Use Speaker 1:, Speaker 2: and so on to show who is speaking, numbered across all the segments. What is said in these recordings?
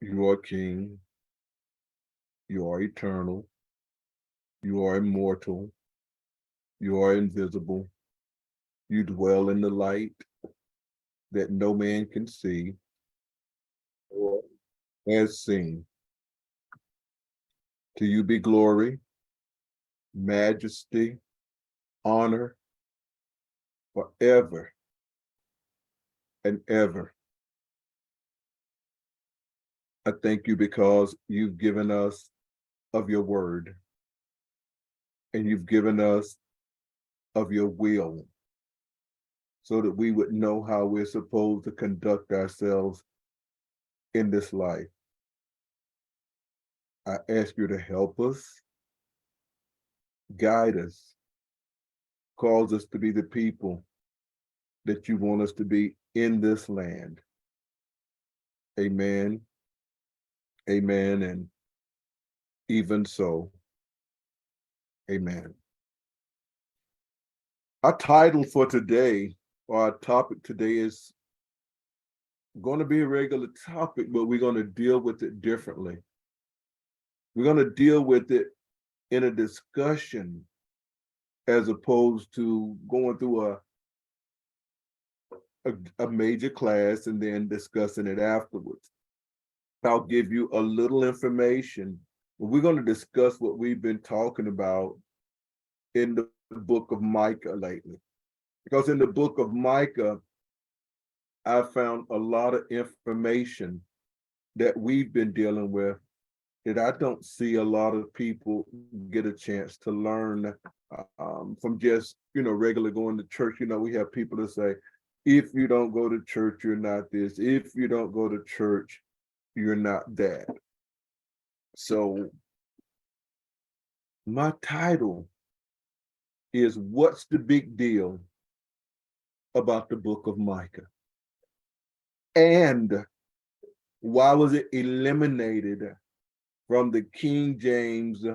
Speaker 1: You are King. You are eternal. You are immortal. You are invisible. You dwell in the light that no man can see or has seen. To you be glory, majesty, honor forever and ever. I thank you because you've given us of your word and you've given us of your will so that we would know how we're supposed to conduct ourselves in this life. I ask you to help us, guide us, cause us to be the people that you want us to be in this land. Amen, amen, and even so, amen. Our title for today, or our topic today, is going to be a regular topic, but we're going to deal with it differently. We're going to deal with it in a discussion as opposed to going through a major class and then discussing it afterwards. I'll give you a little information. We're going to discuss what we've been talking about in the book of Micah lately. Because in the book of Micah, I found a lot of information that we've been dealing with that I don't see a lot of people get a chance to learn from just, regular going to church. We have people that say, if you don't go to church, you're not this. If you don't go to church, you're not that. So my title is, what's the big deal about the book of Micah? And why was it eliminated from the King James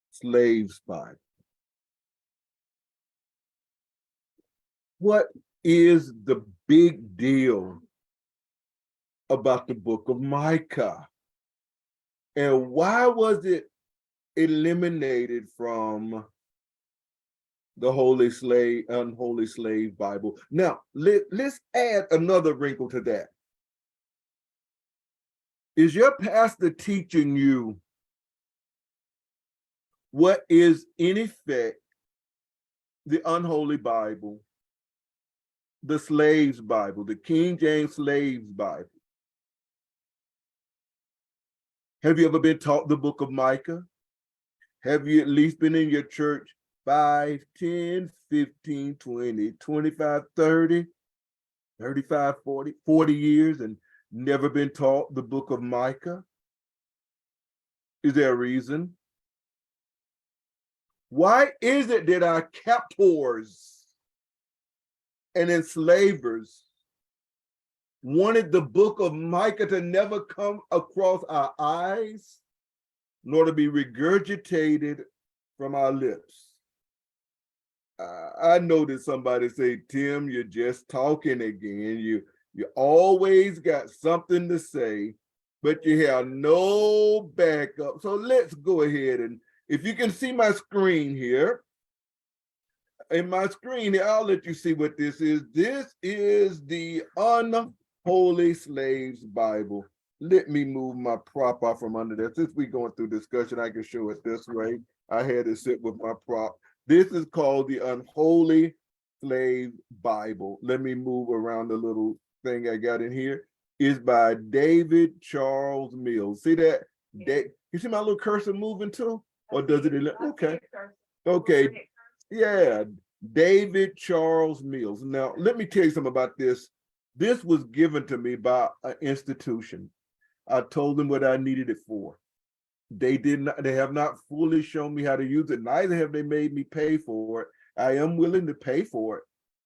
Speaker 1: Slaves Bible? What is the big deal about the book of Micah? And why was it eliminated from the unholy slave Bible? Now, let's add another wrinkle to that. Is your pastor teaching you what is, in effect, the unholy Bible, the slaves Bible, the King James Slaves Bible? Have you ever been taught the book of Micah? Have you at least been in your church 5, 10, 15, 20, 25, 30, 35, 40 years and never been taught the book of Micah? Is there a reason? Why is it that our captors and enslavers wanted the book of Micah to never come across our eyes, nor to be regurgitated from our lips? I noticed somebody say, Tim, you're just talking again. You always got something to say, but you have no backup. So let's go ahead, and if you can see my screen here, in my screen here, I'll let you see what this is. This is the Unholy Slaves Bible. Let me move my prop off from under there. Since we're going through discussion, I can show it this way. I had to sit with my prop. This is called the Unholy Slave Bible. Let me move around the little thing I got in here. It's by David Charles Mills. See that? You see my little cursor moving too? Or does it? Okay. Okay. Yeah. David Charles Mills. Now, let me tell you something about this. This was given to me by an institution. I told them what I needed it for. They have not fully shown me how to use it. Neither have they made me pay for it. I am willing to pay for it,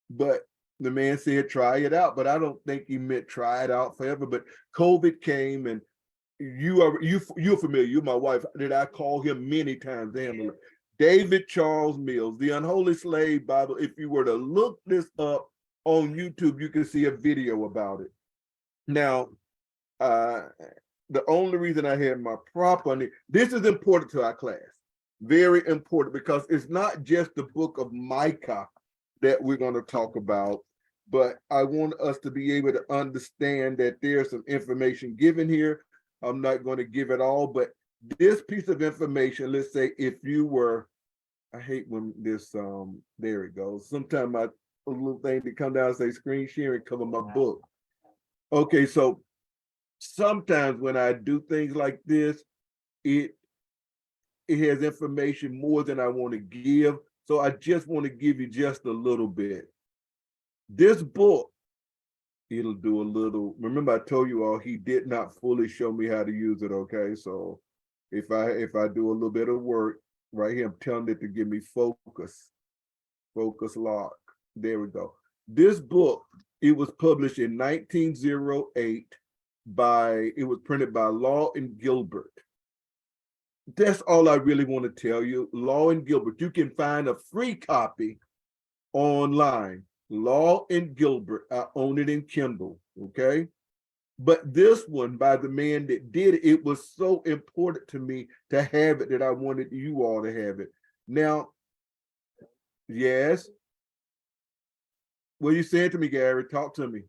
Speaker 1: but the man said, try it out. But I don't think he meant try it out forever. But COVID came, and you're familiar. You're my wife. Did I call him many times? David Charles Mills, the Unholy Slave Bible. If you were to look this up on YouTube, you can see a video about it. Now, The only reason I had my prop on it, this is important to our class, very important, because it's not just the book of Micah that we're going to talk about, but I want us to be able to understand that there's some information given here. I'm not going to give it all, but this piece of information, let's say if you were, I hate when this, there it goes. Sometimes my little thing to come down and say screen sharing cover my book. Okay, so sometimes when I do things like this, it has information more than I want to give. So I just want to give you just a little bit. This book, it'll do a little, remember I told you all he did not fully show me how to use it, okay? So if I do a little bit of work right here, I'm telling it to give me focus lock. There we go. This book, it was published in 1908 it was printed by Law and Gilbert. That's all I really want to tell you. Law and Gilbert. You can find a free copy online. Law and Gilbert. I own it in Kindle, okay? But this one by the man that did it, it was so important to me to have it that I wanted you all to have it. Now, yes. What are you saying to me, Gary? Talk to me.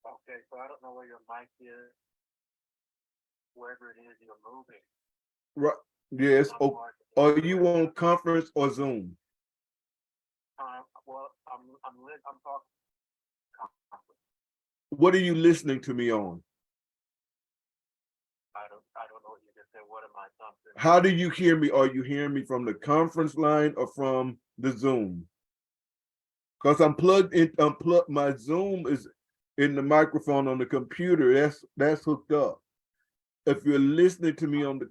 Speaker 2: Okay, so I don't know where your mic is, wherever it is you're moving.
Speaker 1: Right. Yes. Oh, are you on conference or Zoom?
Speaker 2: Well, I'm talking conference.
Speaker 1: What are you listening to me on?
Speaker 2: I don't know what you just said. What am I something?
Speaker 1: How do you hear me? Are you hearing me from the conference line or from the Zoom? Because I'm plugged in. My Zoom is in the microphone on the computer. That's hooked up. If you're listening to me on the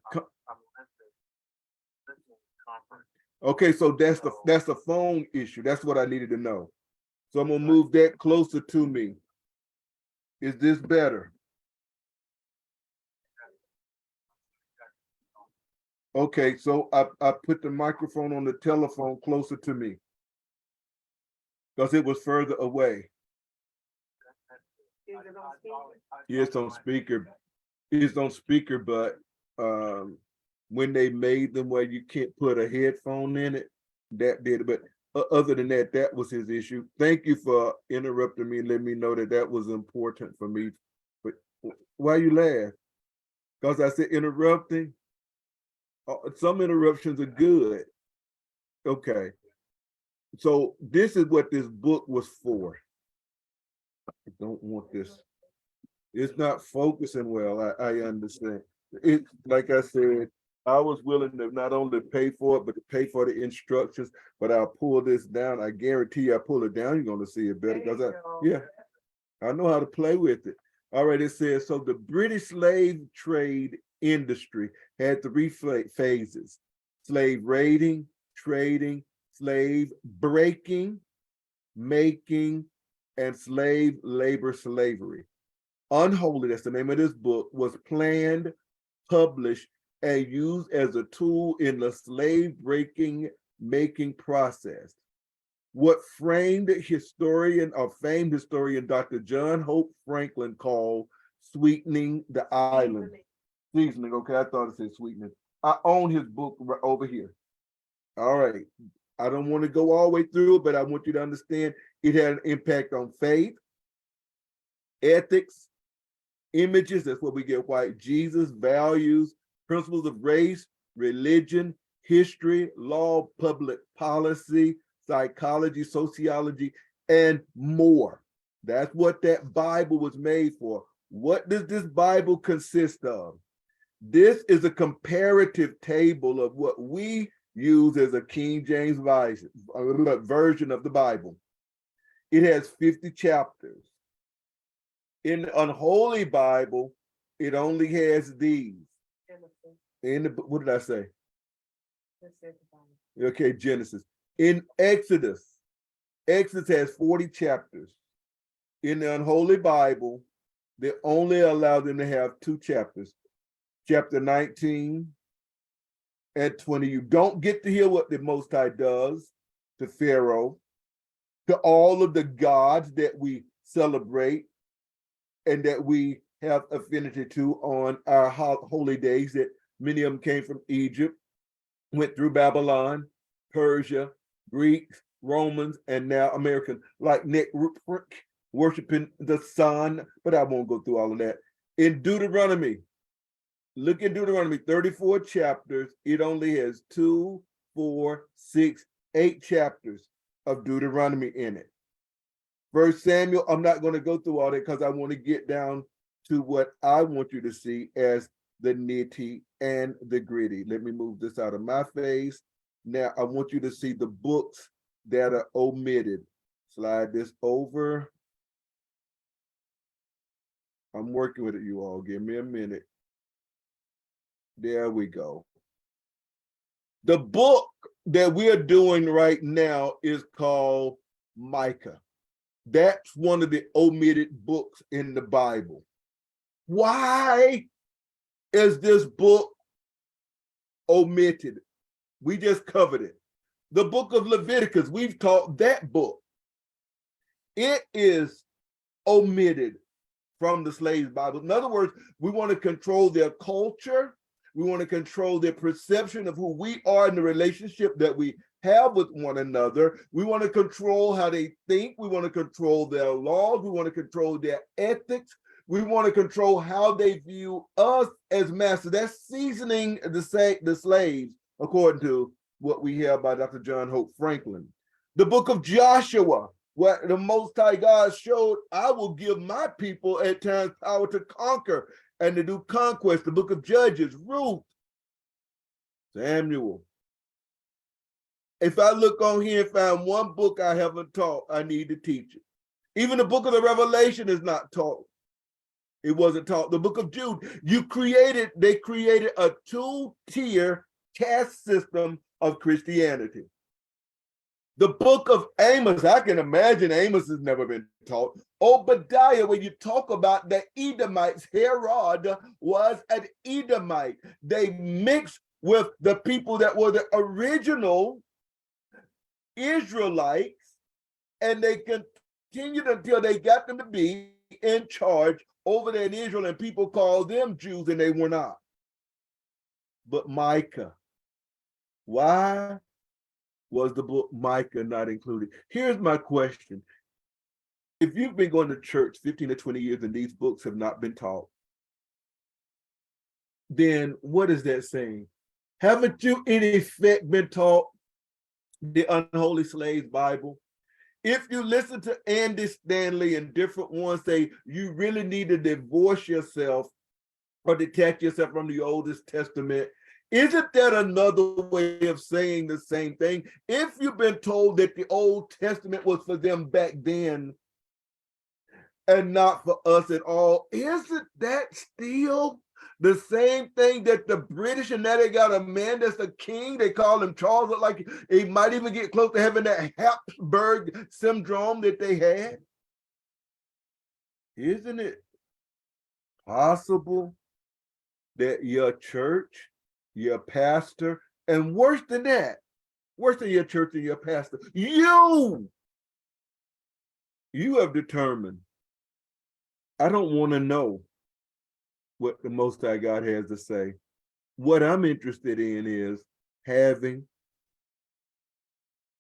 Speaker 1: okay, so that's the phone issue. That's what I needed to know. So I'm gonna move that closer to me. Is this better? Okay, so I put the microphone on the telephone closer to me because it was further away.
Speaker 2: Is it on speaker?
Speaker 1: Yeah, it's on speaker. It's on speaker, but when they made them where you can't put a headphone in it, that did it. But other than that, that was his issue. Thank you for interrupting me and letting me know that that was important for me. But why you laugh? Because I said interrupting. Some interruptions are good. Okay. So this is what this book was for. I don't want this. It's not focusing well. I understand. It, like I said, I was willing to not only pay for it, but to pay for the instructions. But I'll pull this down. I guarantee you, I pull it down, you're going to see it better because I know how to play with it. All right, it says, so the British slave trade industry had three phases: slave raiding, trading, slave breaking, making, and slave labor slavery. Unholy, that's the name of this book, was planned, published, and used as a tool in the slave breaking making process. What famed historian Dr. John Hope Franklin called sweetening the island. Seasoning, okay, I thought it said sweetening. I own his book right over here. All right. I don't want to go all the way through it, but I want you to understand it had an impact on faith, ethics, images, that's what we get white Jesus, values, principles of race, religion, history, law, public policy, psychology, sociology, and more. That's what that Bible was made for. What does this Bible consist of? This is a comparative table of what we use as a King James version of the Bible. It has 50 chapters. In the Unholy Bible, it only has these. In the, what did I say? Okay, Genesis. In Exodus has 40 chapters. In the Unholy Bible, they only allow them to have 2 chapters. Chapter 19 and 20. You don't get to hear what the Most High does to Pharaoh, to all of the gods that we celebrate and that we have affinity to on our holy days, that many of them came from Egypt, went through Babylon, Persia, Greeks, Romans, and now American, like Nick worshiping the sun, but I won't go through all of that. In Deuteronomy, look at Deuteronomy, 34 chapters. It only has 2, 4, 6, 8 chapters of Deuteronomy in it. First Samuel, I'm not going to go through all that because I want to get down to what I want you to see as the nitty and the gritty. Let me move this out of my face. Now I want you to see the books that are omitted. Slide this over. I'm working with it, you all. Give me a minute. There we go. The book that we are doing right now is called Micah. That's one of the omitted books in the Bible. Why is this book omitted? We just covered it. The book of Leviticus, we've taught that book. It is omitted from the slaves' Bible. In other words, we want to control their culture. We want to control their perception of who we are in the relationship that we have with one another. We want to control how they think. We want to control their laws. We want to control their ethics. We want to control how they view us as masters. That's seasoning the slaves, according to what we hear by Dr. John Hope Franklin. The book of Joshua, where the Most High God showed, I will give my people at times power to conquer and to do conquest. The book of Judges, Ruth, Samuel. If I look on here and find one book I haven't taught, I need to teach it. Even the book of the Revelation is not taught. It wasn't taught. The book of Jude, they created a 2-tier caste system of Christianity. The book of Amos, I can imagine Amos has never been taught. Obadiah, when you talk about the Edomites, Herod was an Edomite. They mixed with the people that were the original Israelites, and they continued until they got them to be in charge over there in Israel, and people called them Jews, and they were not. But Micah, why was the book Micah not included? Here's my question. If you've been going to church 15 to 20 years and these books have not been taught, then what is that saying? Haven't you in effect been taught the Unholy Slaves Bible? If you listen to Andy Stanley and different ones say you really need to divorce yourself or detach yourself from the Oldest Testament, isn't that another way of saying the same thing? If you've been told that the Old Testament was for them back then and not for us at all, isn't that still the same thing that the British, and now they got a man that's a king, they call him Charles, like he might even get close to having that Habsburg syndrome that they had? Isn't it possible that your church, your pastor, and worse than that, worse than your church and your pastor, you have determined, I don't want to know what the Most High God has to say. What I'm interested in is having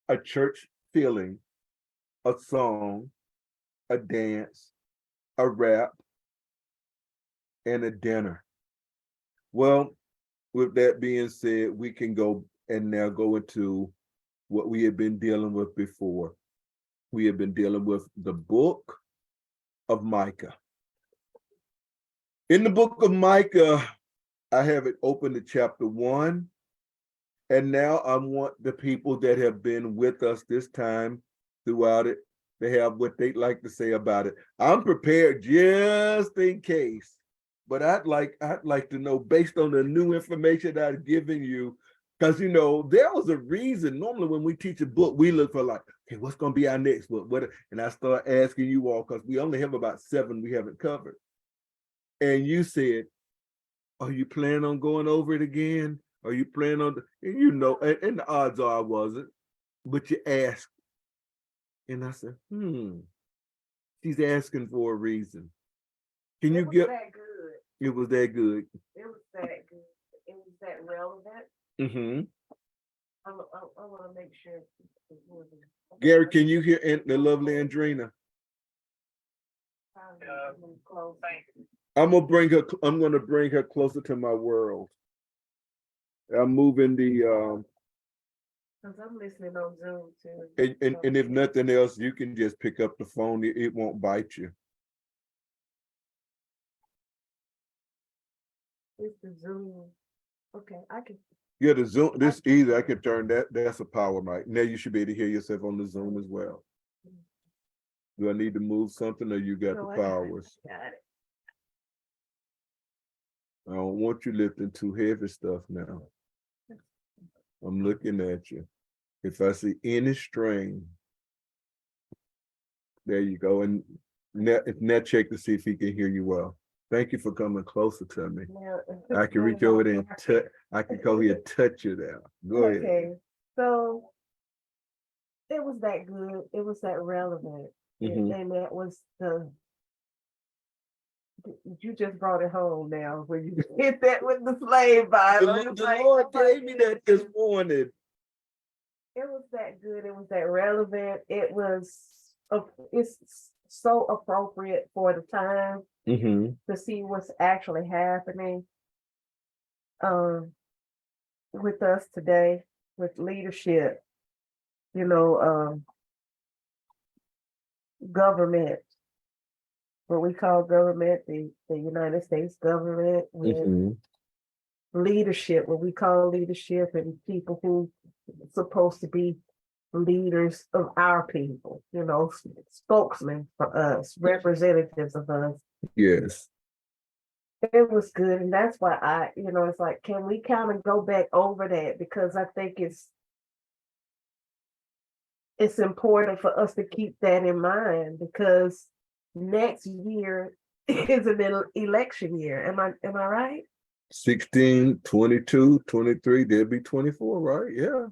Speaker 1: a church feeling, a song, a dance, a rap, and a dinner. Well, with that being said, we can go and now go into what we have been dealing with before. We have been dealing with the book of Micah. In the book of Micah, I have it open to chapter 1. And now I want the people that have been with us this time throughout it, they have what they'd like to say about it. I'm prepared just in case, but I'd like to know, based on the new information I've given you, because there was a reason. Normally when we teach a book, we look for like, okay, what's going to be our next book? And I start asking you all, because we only have about 7 we haven't covered. And you said, are you planning on going over it again? Are you planning on, and the odds are I wasn't, but you asked. And I said, she's asking for a reason. Can you
Speaker 3: It was
Speaker 1: get?
Speaker 3: that good.
Speaker 1: It was that good.
Speaker 3: It was that good. It was that relevant.
Speaker 1: Mm-hmm.
Speaker 3: I want to make sure.
Speaker 1: Gary, can you hear the lovely Andrina? I'm gonna bring her closer to my world. I'm moving the
Speaker 3: Because I'm listening on Zoom too.
Speaker 1: and if nothing else, you can just pick up the phone. It won't bite you.
Speaker 3: It's the Zoom. Okay, I can.
Speaker 1: Yeah, the Zoom. This easy. I can turn that. That's a power mic. Now you should be able to hear yourself on the Zoom as well. Do I need to move something, or you got
Speaker 3: No,
Speaker 1: the
Speaker 3: I got it.
Speaker 1: powers?
Speaker 3: Got it.
Speaker 1: I don't want you lifting too heavy stuff now. I'm looking at you. If I see any strain, there you go. And net check to see if he can hear you well. Thank you for coming closer to me.
Speaker 3: Now,
Speaker 1: I can reach over there and touch. I can go here and touch you there. Go ahead.
Speaker 3: Okay, so it was that good. It was that relevant,
Speaker 1: Mhm.
Speaker 3: and that was the. You just brought it home now when you hit that with the slave Bible.
Speaker 1: The Lord gave me that this morning.
Speaker 3: It was that good. It was that relevant. It was. It's so appropriate for the time
Speaker 1: Mm-hmm.
Speaker 3: to see what's actually happening. With us today, with leadership, you know, government, what we call government, the United States government, with
Speaker 1: Mm-hmm.
Speaker 3: leadership, what we call leadership, and people who are supposed to be leaders of our people, you know, spokesmen for us, representatives of us.
Speaker 1: Yes.
Speaker 3: It was good. And that's why it's like, can we kind of go back over that? Because I think it's important for us to keep that in mind, because next year is an election year. Am I right?
Speaker 1: 16, 22, 23, they'll be 24, right? Yeah.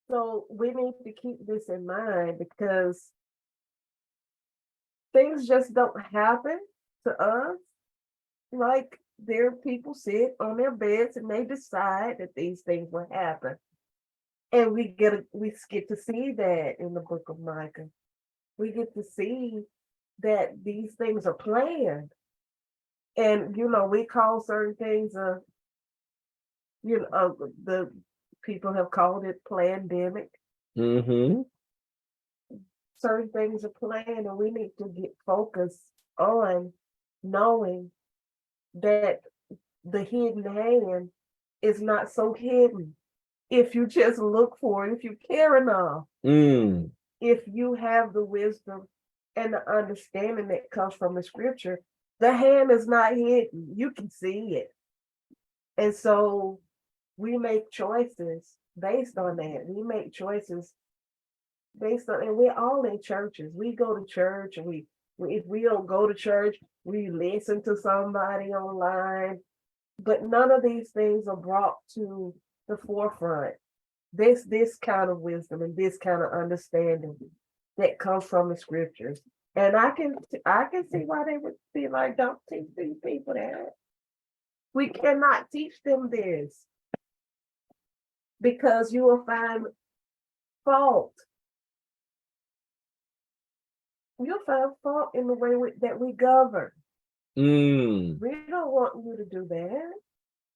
Speaker 3: So we need to keep this in mind, because things just don't happen to us. Like, there are people sit on their beds and they decide that these things will happen. And we get to see that in the book of Micah. We get to see that these things are planned. And we call certain things the people have called it pandemic.
Speaker 1: Mm-hmm.
Speaker 3: Certain things are planned, and we need to get focused on knowing that the hidden hand is not so hidden. If you just look for it, if you care enough, if you have the wisdom and the understanding that comes from the scripture, the hand is not hidden. You can see it. And so we make choices based on that. We make choices based on, and we're all in churches. We go to church, and if we don't go to church, we listen to somebody online. But none of these things are brought to the forefront. This kind of wisdom and this kind of understanding that comes from the scriptures. And I can see why they would be like, don't teach these people that. We cannot teach them this, because you will find fault. You'll find fault in the way that we govern. We don't want you to do that.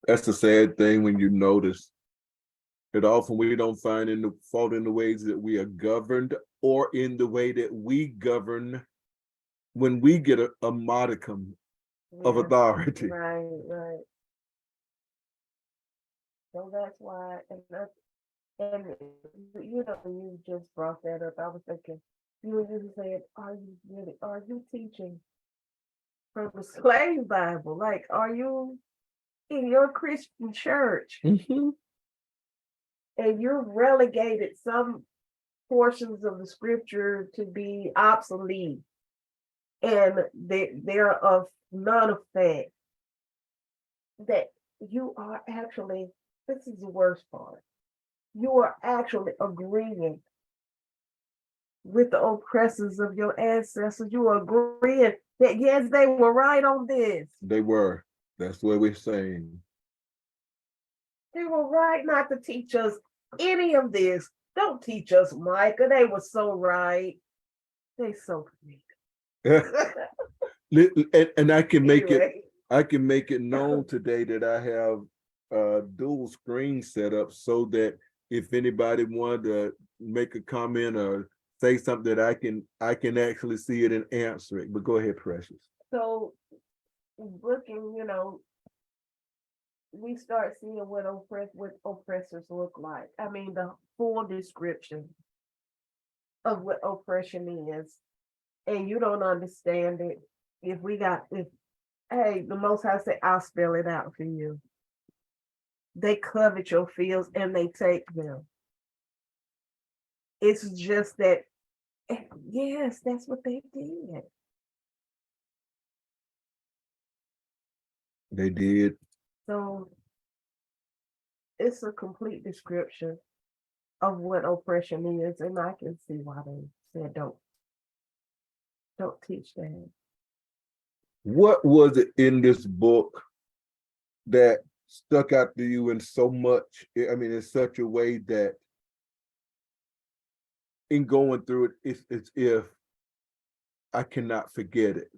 Speaker 1: That's the sad thing when you notice that often we don't find in the fault in the ways that we are governed, or in the way that we govern when we get a modicum of authority.
Speaker 3: Right. So that's why, and you just brought that up. I was thinking, you said, are you teaching from the slave Bible? Like, are you in your Christian church
Speaker 1: Mm-hmm.
Speaker 3: and you're relegated some portions of the scripture to be obsolete, and they're of none effect, that you are actually, this is the worst part, you are actually agreeing with the oppressors of your ancestors. You are agreeing that yes, they were right on this.
Speaker 1: They were. That's what we're saying.
Speaker 3: They were right not to teach us any of this. Don't teach us, Micah. They were so right. They so
Speaker 1: And I can make it,
Speaker 3: anyway.
Speaker 1: I can make it known today that I have dual screen set up so that if anybody wanted to make a comment or say something that I can actually see it and answer it. But go ahead, Precious.
Speaker 3: So looking, we start seeing what oppressors look like. I mean, the full description of what oppression is, and you don't understand it. Hey, the Most High say, I'll spell it out for you. They covet your fields and they take them. It's just that, yes, that's what they did.
Speaker 1: They did.
Speaker 3: So it's a complete description of what oppression is, and I can see why they said don't teach that.
Speaker 1: What was it in this book that stuck out to you in so much? I mean, in such a way that in going through it, it's if I cannot forget it.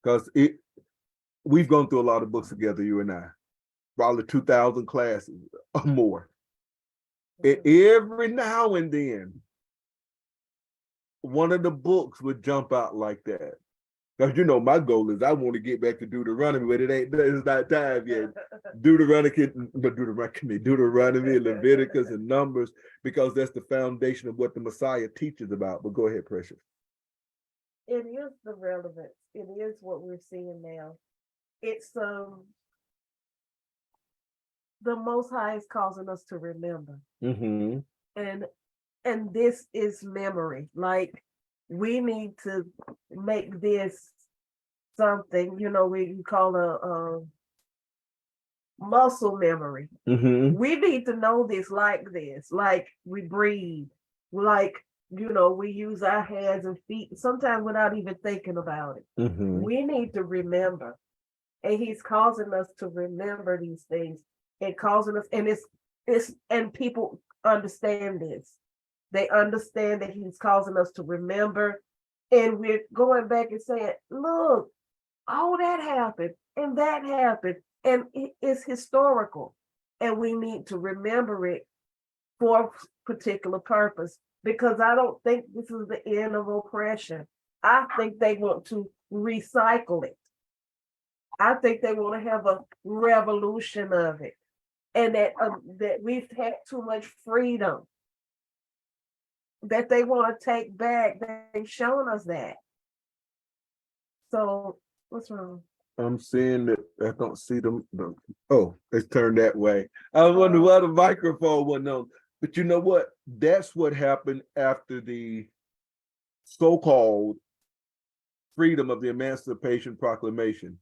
Speaker 1: Because we've gone through a lot of books together, you and I, probably 2,000 classes or more. And every now and then, one of the books would jump out like that. Because my goal is I want to get back to Deuteronomy, but it's not time yet. Deuteronomy, Leviticus, and Numbers, because that's the foundation of what the Messiah teaches about. But go ahead, Precious.
Speaker 3: It is the relevance. It is what we're seeing now. It's the Most High is causing us to remember,
Speaker 1: Mm-hmm.
Speaker 3: and this is memory. Like, we need to make this something, we call a muscle memory.
Speaker 1: Mm-hmm.
Speaker 3: We need to know this, like we breathe, like, we use our hands and feet sometimes without even thinking about it.
Speaker 1: Mm-hmm.
Speaker 3: We need to remember, and he's causing us to remember these things, and causing us, and and people understand this. They understand that he's causing us to remember, and we're going back and saying, look, all that happened and that happened, and it's historical, and we need to remember it for a particular purpose, because I don't think this is the end of oppression. I think they want to recycle it. I think they want to have a revolution of it, and that we've had too much freedom that they want to take back. They've shown us that. So what's wrong?
Speaker 1: I'm seeing that I don't see them. Oh, it's turned that way. I was wondering why the microphone wasn't on. But you know what? That's what happened after the so-called freedom of the Emancipation Proclamation.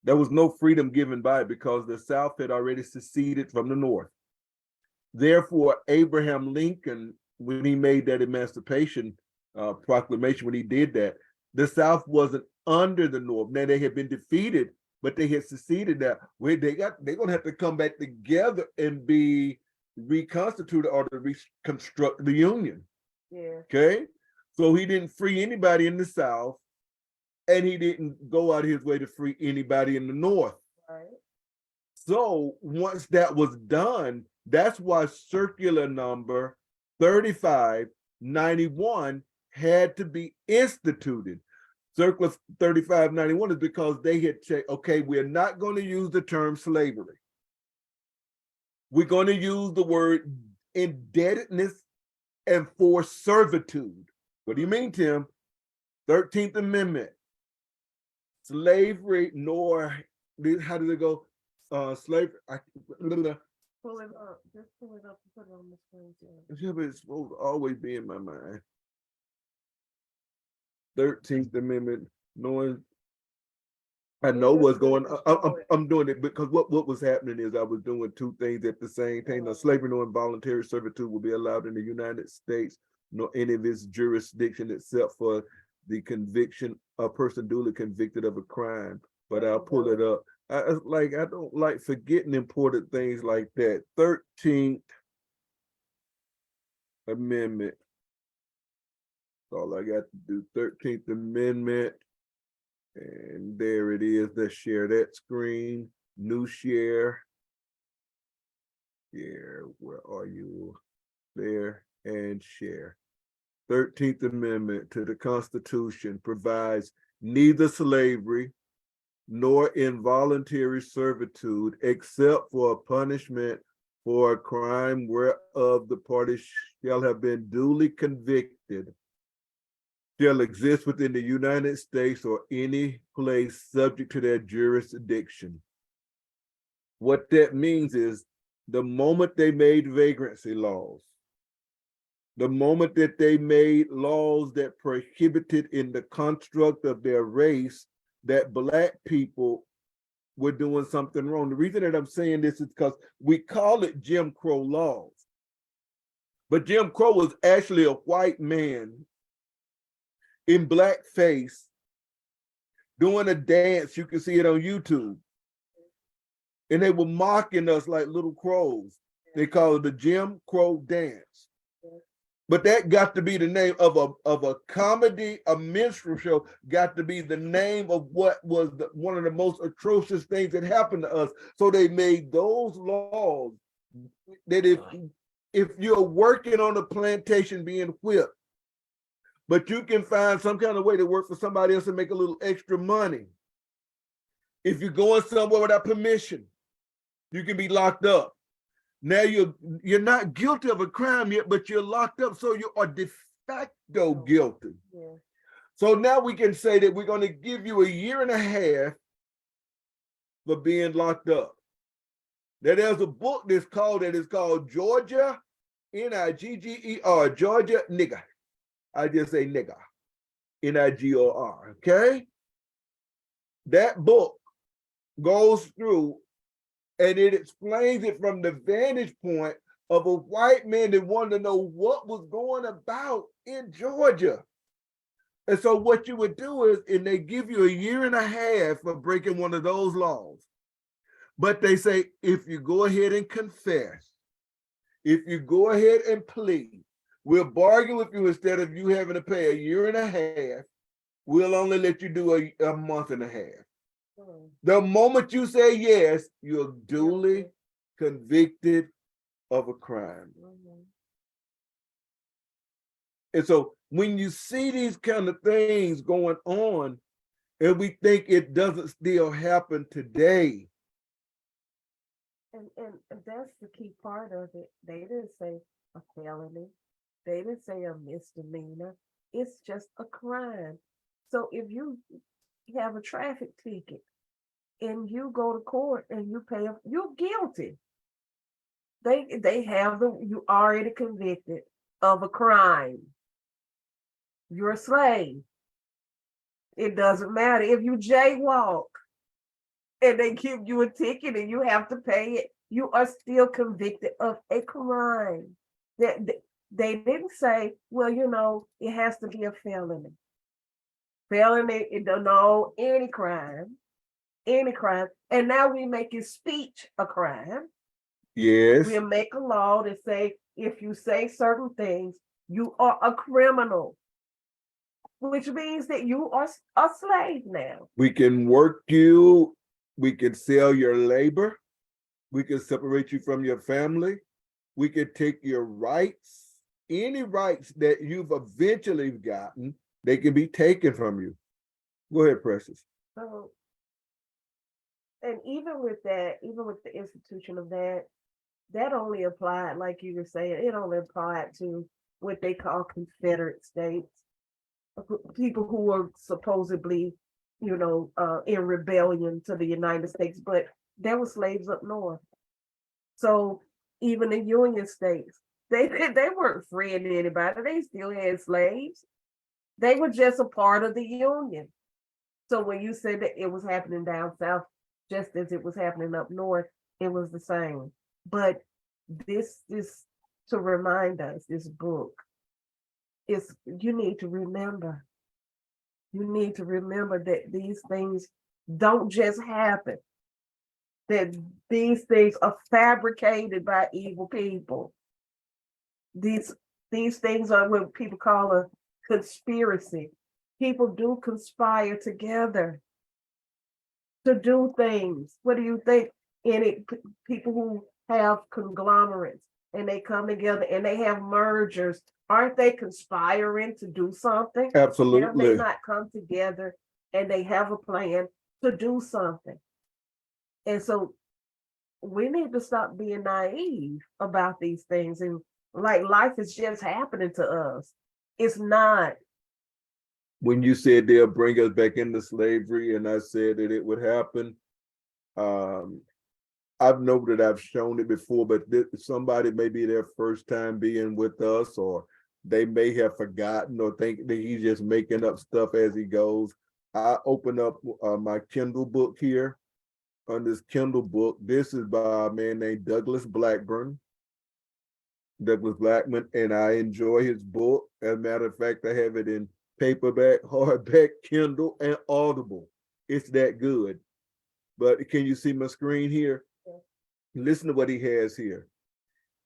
Speaker 1: There was no freedom given by it because the South had already seceded from the North. Therefore, Abraham Lincoln, when he made that Emancipation Proclamation, when he did that, the South wasn't under the North. Now they had been defeated, but they had seceded. Now they're gonna have to come back together and be reconstituted or to reconstruct the Union.
Speaker 3: Yeah.
Speaker 1: Okay, so he didn't free anybody in the South, and he didn't go out his way to free anybody in the North.
Speaker 3: Right.
Speaker 1: So once that was done, that's why circular number 3591 had to be instituted. Circular 3591 is because they had said, okay, we're not going to use the term slavery. We're going to use the word indebtedness and forced servitude. What do you mean, Tim? 13th Amendment. Slavery, nor, how does it go? Slavery.
Speaker 3: Pull it up. Just pull it up and put it on the screen.
Speaker 1: It's supposed to always be in my mind. 13th Amendment, knowing I know what's going on. I'm doing it because what was happening is I was doing two things at the same time. Now, slavery nor involuntary servitude will be allowed in the United States, nor any of its jurisdiction except for the conviction a person duly convicted of a crime, but I'll pull it up. I don't like forgetting important things like that. 13th Amendment. All I got to do, 13th Amendment. And there it is. Let's share that screen. New share. Here, where are you? There, and share. 13th Amendment to the Constitution provides neither slavery nor involuntary servitude, except for a punishment for a crime whereof the parties shall have been duly convicted, shall exist within the United States or any place subject to their jurisdiction. What that means is the moment they made vagrancy laws, the moment that they made laws that prohibited in the construct of their race that Black people were doing something wrong. The reason that I'm saying this is because we call it Jim Crow laws, but Jim Crow was actually a white man in blackface doing a dance. You can see it on YouTube. And they were mocking us like little crows. They call it the Jim Crow dance. But that got to be the name of a comedy, a minstrel show, got to be the name of what was one of the most atrocious things that happened to us. So they made those laws that if you're working on a plantation being whipped, but you can find some kind of way to work for somebody else and make a little extra money. If you're going somewhere without permission, you can be locked up. Now you're not guilty of a crime yet, but you're locked up, so you are de facto guilty.
Speaker 3: Yeah.
Speaker 1: So now we can say that we're going to give you a year and a half for being locked up. Now there's a book that's called Georgia, Nigger, Georgia Nigger. I just say nigger, Nigor, okay? That book goes through and it explains it from the vantage point of a white man that wanted to know what was going about in Georgia. And so what you would do is, and they give you a year and a half for breaking one of those laws. But they say, if you go ahead and confess, if you go ahead and plead, we'll bargain with you instead of you having to pay a year and a half, we'll only let you do a month and a half. The moment you say yes, you're duly convicted of a crime. And so when you see these kind of things going on, and we think it doesn't still happen today.
Speaker 3: And that's the key part of it. They didn't say a felony. They didn't say a misdemeanor. It's just a crime. So if you have a traffic ticket and you go to court and you pay, you're guilty. They have you already convicted of a crime. You're a slave. It doesn't matter if you jaywalk and they give you a ticket and you have to pay it, you are still convicted of a crime. They didn't say, well, it has to be a felony. Felony, it don't know any crime. And now we make speech a crime.
Speaker 1: Yes.
Speaker 3: We'll make a law that say, if you say certain things, you are a criminal, which means that you are a slave now.
Speaker 1: We can work you, we can sell your labor, we can separate you from your family, we can take your rights, any rights that you've eventually gotten, they can be taken from you. Go ahead, Precious.
Speaker 3: So, and even with that, even with the institution of that only applied, like you were saying, it only applied to what they call Confederate states, people who were supposedly, in rebellion to the United States, but there were slaves up north. So even the Union states, they weren't freeing anybody. They still had slaves. They were just a part of the Union. So when you said that it was happening down south, just as it was happening up north, it was the same. But this to remind us, this book is, you need to remember you need to remember that these things don't just happen, that these things are fabricated by evil people. These things are what people call a conspiracy. People do conspire together to do things. What do you think? People who have conglomerates and they come together and they have mergers, aren't they conspiring to do something? Have they
Speaker 1: Absolutely.
Speaker 3: not come together and they have a plan to do something? And so we need to stop being naive about these things, and like life is just happening to us. It's not.
Speaker 1: When you said they'll bring us back into slavery, and I said that it would happen, I've noted I've shown it before, but somebody may be their first time being with us, or they may have forgotten or think that he's just making up stuff as he goes. I open up my Kindle book here. On this Kindle book, this is by a man named Douglas Blackman, and I enjoy his book. As a matter of fact, I have it in paperback, hardback, Kindle, and Audible. It's that good. But can you see my screen here?
Speaker 3: Yeah.
Speaker 1: Listen to what he has here.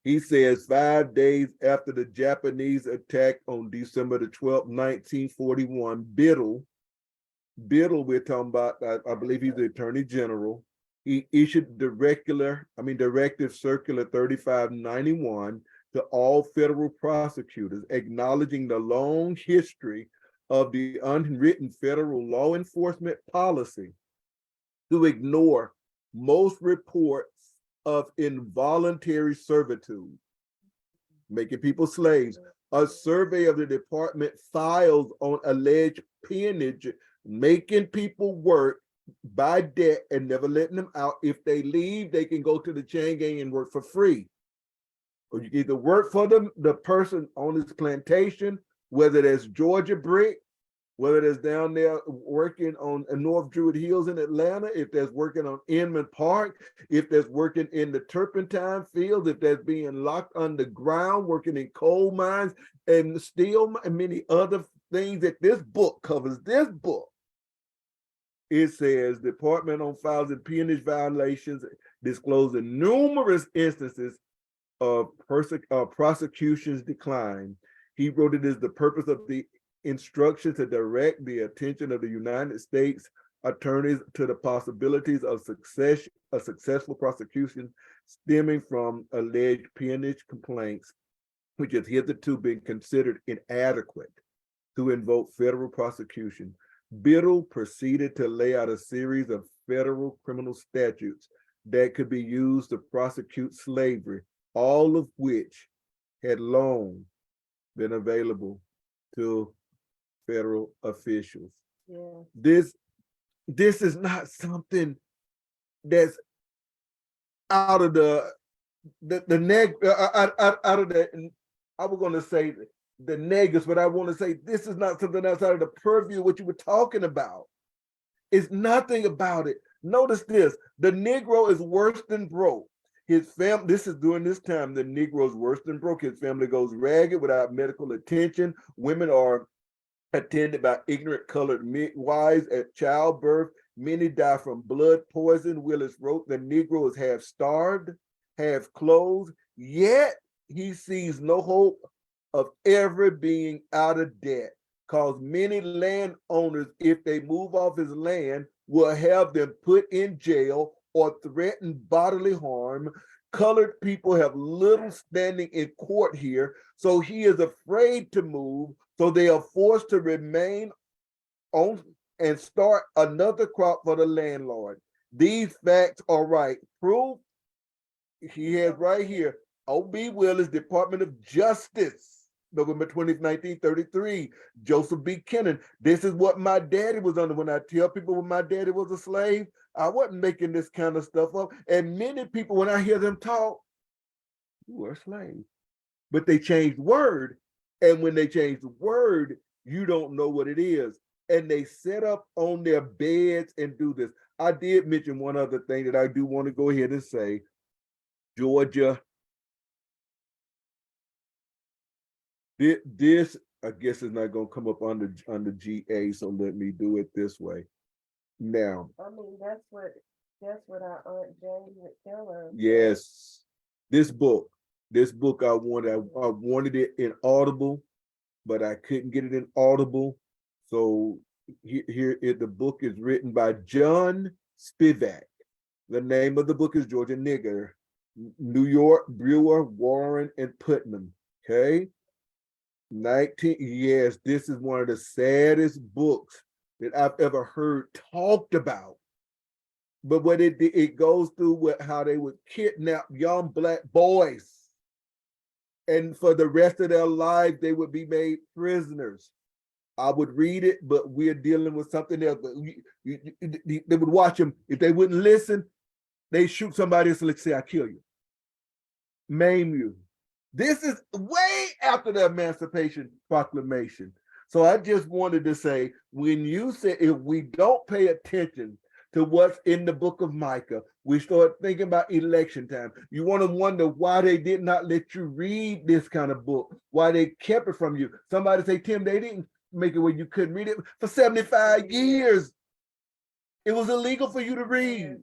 Speaker 1: He says 5 days after the Japanese attack on December the 12th, 1941, Biddle, we're talking about, I believe he's the Attorney General. He issued Directive Circular 3591 to all federal prosecutors, acknowledging the long history of the unwritten federal law enforcement policy to ignore most reports of involuntary servitude, making people slaves. A survey of the department files on alleged peonage, making people work by debt and never letting them out. If they leave, they can go to the chain gang and work for free. Or you can either work for the person on his plantation, whether that's Georgia Brick, whether that's down there working on North Druid Hills in Atlanta, if that's working on Inman Park, if that's working in the turpentine fields, if that's being locked underground, working in coal mines and steel, and many other things that this book covers. This book, it says Department on Files and Peonage Violations disclosing numerous instances of prosecutions decline. He wrote it as the purpose of the instruction to direct the attention of the United States attorneys to the possibilities of successful prosecution stemming from alleged peonage complaints, which has hitherto been considered inadequate to invoke federal prosecution. Biddle proceeded to lay out a series of federal criminal statutes that could be used to prosecute slavery, all of which had long been available to federal officials.
Speaker 3: Yeah.
Speaker 1: This is not something that's out of the neg out of the, I was going to say the negatives, but I want to say this is not something outside of the purview of what you were talking about. It's nothing about it. Notice this: the Negro is worse than broke. His family, this is during this time, the Negro is worse than broke. His family goes ragged without medical attention. Women are attended by ignorant colored midwives at childbirth. Many die from blood poison. Willis wrote, the Negro is half starved, half clothed, yet he sees no hope of ever being out of debt, because many landowners, if they move off his land, will have them put in jail or threaten bodily harm. Colored people have little standing in court here, so he is afraid to move, so they are forced to remain on and start another crop for the landlord. These facts are right. Proof he has right here. O.B. Willis, Department of Justice, November 20th, 1933. Joseph B. Kennan. This is what my daddy was under. When I tell people when my daddy was a slave, I wasn't making this kind of stuff up. And many people, when I hear them talk, you were a slave. But they changed word. And when they change the word, you don't know what it is. And they set up on their beds and do this. I did mention one other thing that I do want to go ahead and say. Georgia, this I guess it's not gonna come up under GA, so let me do it this way. Now,
Speaker 3: I mean, that's what our Aunt Jane would tell us.
Speaker 1: yes, this book I wanted it in Audible, but I couldn't get it in Audible. So the book is written by John Spivak. The name of the book is Georgia Nigger, New York, Brewer, Warren, and Putnam. Okay. Yes, this is one of the saddest books that I've ever heard talked about. But what it goes through how they would kidnap young Black boys, and for the rest of their lives they would be made prisoners. I would read it, but we're dealing with something else. But they would watch them. If they wouldn't listen, they shoot somebody else and say, "I kill you, maim you." This is way after the Emancipation Proclamation. So I just wanted to say, when you say if we don't pay attention to what's in the book of Micah, we start thinking about election time. You want to wonder why they did not let you read this kind of book, why they kept it from you. Somebody say, Tim, they didn't make it where you couldn't read it for 75 years. It was illegal for you to read.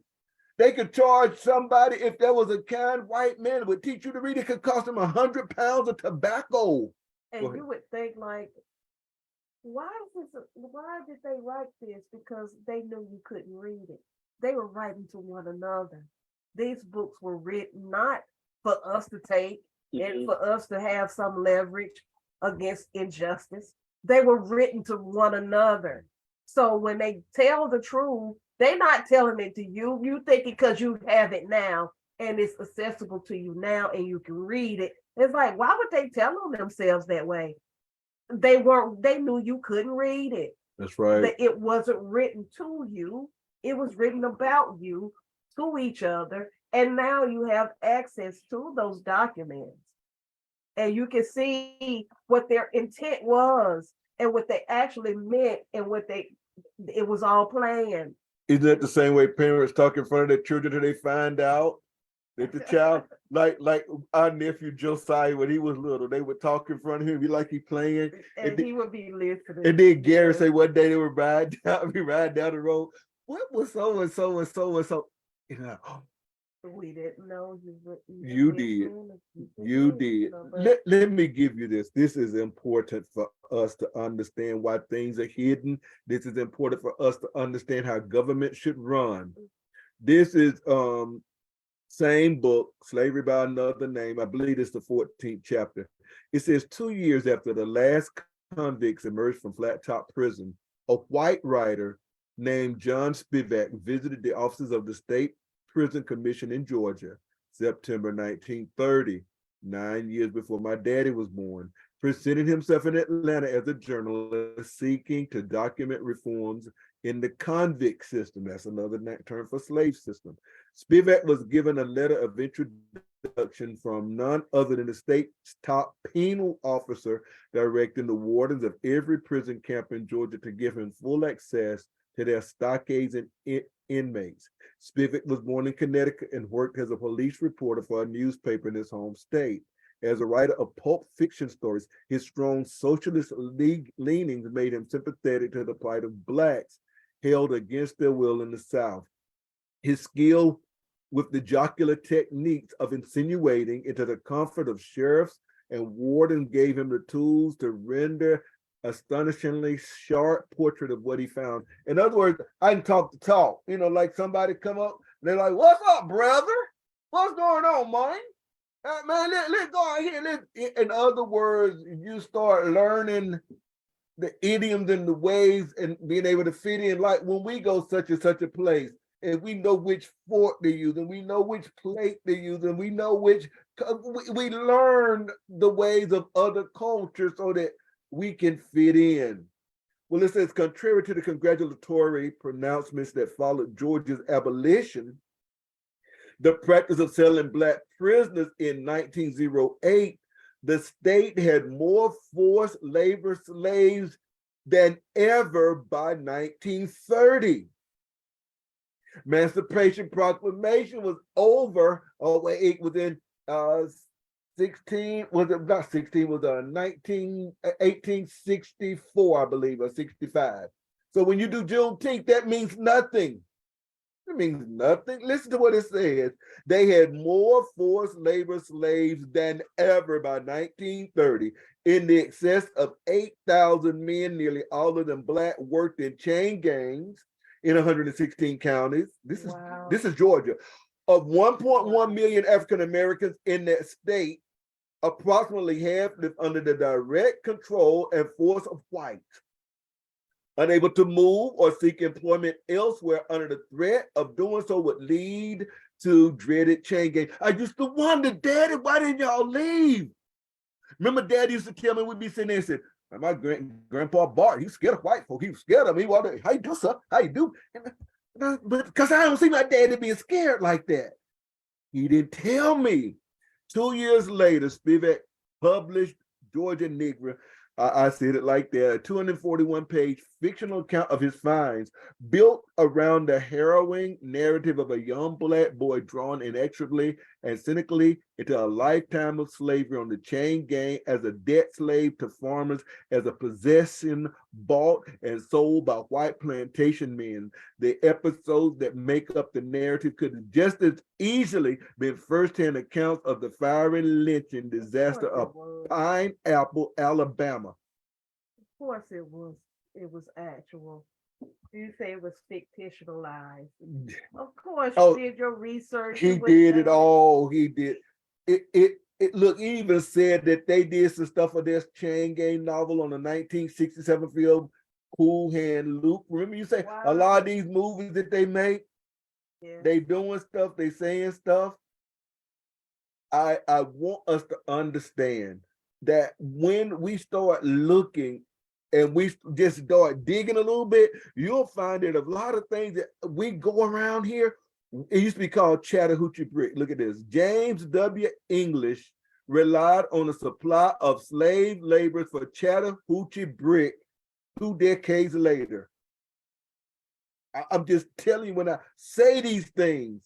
Speaker 1: They could charge somebody, if there was a kind white man that would teach you to read, it could cost them 100 pounds of tobacco.
Speaker 3: And you would think like, why did they write this? Because they knew you couldn't read it. They were writing to one another. These books were written not for us to take and for us to have some leverage against injustice. They were written to one another. So when they tell the truth, they're not telling it to you. You think because you have it now and it's accessible to you now and you can read it. It's like, why would they tell on themselves that way? They knew you couldn't read it.
Speaker 1: That's right.
Speaker 3: It wasn't written to you. It was written about you to each other. And now you have access to those documents. And you can see what their intent was and what they actually meant and it was all planned.
Speaker 1: Isn't that the same way parents talk in front of their children till they find out that the child, like our nephew Josiah, when he was little, they would talk in front of him, be like he playing.
Speaker 3: And he would be listening.
Speaker 1: And then Gary say one day they would ride down the road. What was so and so and so and so? You know,
Speaker 3: we didn't know
Speaker 1: you did. You did. Let me give you this. This is important for us to understand why things are hidden. This is important for us to understand how government should run. This is same book, Slavery by Another Name. I believe it's the 14th chapter. It says 2 years after the last convicts emerged from Flat Top Prison, a white writer named John Spivak visited the offices of the State Prison Commission in Georgia, September 1930, 9 years before my daddy was born, presented himself in Atlanta as a journalist seeking to document reforms in the convict system. That's another term for slave system. Spivak was given a letter of introduction from none other than the state's top penal officer, directing the wardens of every prison camp in Georgia to give him full access to their stockades and inmates. Spivak was born in Connecticut and worked as a police reporter for a newspaper in his home state. As a writer of pulp fiction stories, his strong socialist leanings made him sympathetic to the plight of Blacks held against their will in the South. His skill with the jocular techniques of insinuating into the comfort of sheriffs and wardens gave him the tools to render astonishingly sharp portrait of what he found. In other words, I can talk the talk. You know, like somebody come up, and they're like, "What's up, brother? What's going on, man? Man, let's go out here." In other words, you start learning the idioms and the ways and being able to fit in. Like when we go such and such a place, and we know which fork they use, and we know which plate they use, and we know which, we learn the ways of other cultures so that we can fit in. Well, it says, contrary to the congratulatory pronouncements that followed Georgia's abolition, the practice of selling Black prisoners in 1908, the state had more forced labor slaves than ever by 1930. Emancipation Proclamation was over within 16, was it not 16, was 1864, I believe, or 65. So when you do Juneteenth, that means nothing. It means nothing. Listen to what it says. They had more forced labor slaves than ever by 1930. In the excess of 8,000 men, nearly all of them Black, worked in chain gangs in 116 counties.
Speaker 3: Wow.
Speaker 1: This is Georgia. Of 1.1 million African Americans in that state, approximately half live under the direct control and force of whites, unable to move or seek employment elsewhere under the threat of doing so would lead to dreaded chain gang. I used to wonder, Daddy, why didn't y'all leave? Remember, Dad used to tell me, we'd be sitting there and said, my grandpa Bart, he's scared of white folk. He was scared of me. How you do, sir? How you do? But because I don't see my daddy being scared like that. He didn't tell me. 2 years later, Spivak published Georgia Negro. I said it like that, a 241-page fictional account of his finds, built around the harrowing narrative of a young Black boy drawn inexorably and cynically into a lifetime of slavery on the chain gang as a debt slave to farmers, as a possession bought and sold by white plantation men. The episodes that make up the narrative could just as easily been firsthand accounts of the fiery lynching disaster of Pineapple, Alabama.
Speaker 3: Of course it was. It was actual. You say it was fictionalized. Of course, you did your research.
Speaker 1: He did it all. He did it. Look, he even said that they did some stuff for this chain gang novel on the 1967 film Cool Hand Luke. Remember, you say a lot of these movies that they make, they doing stuff, they saying stuff. I want us to understand that when we start looking and we just start digging a little bit, you'll find that a lot of things that we go around here, it used to be called Chattahoochee brick. Look at this. James W. English relied on a supply of slave laborers for Chattahoochee brick 2 decades later. I'm just telling you, when I say these things,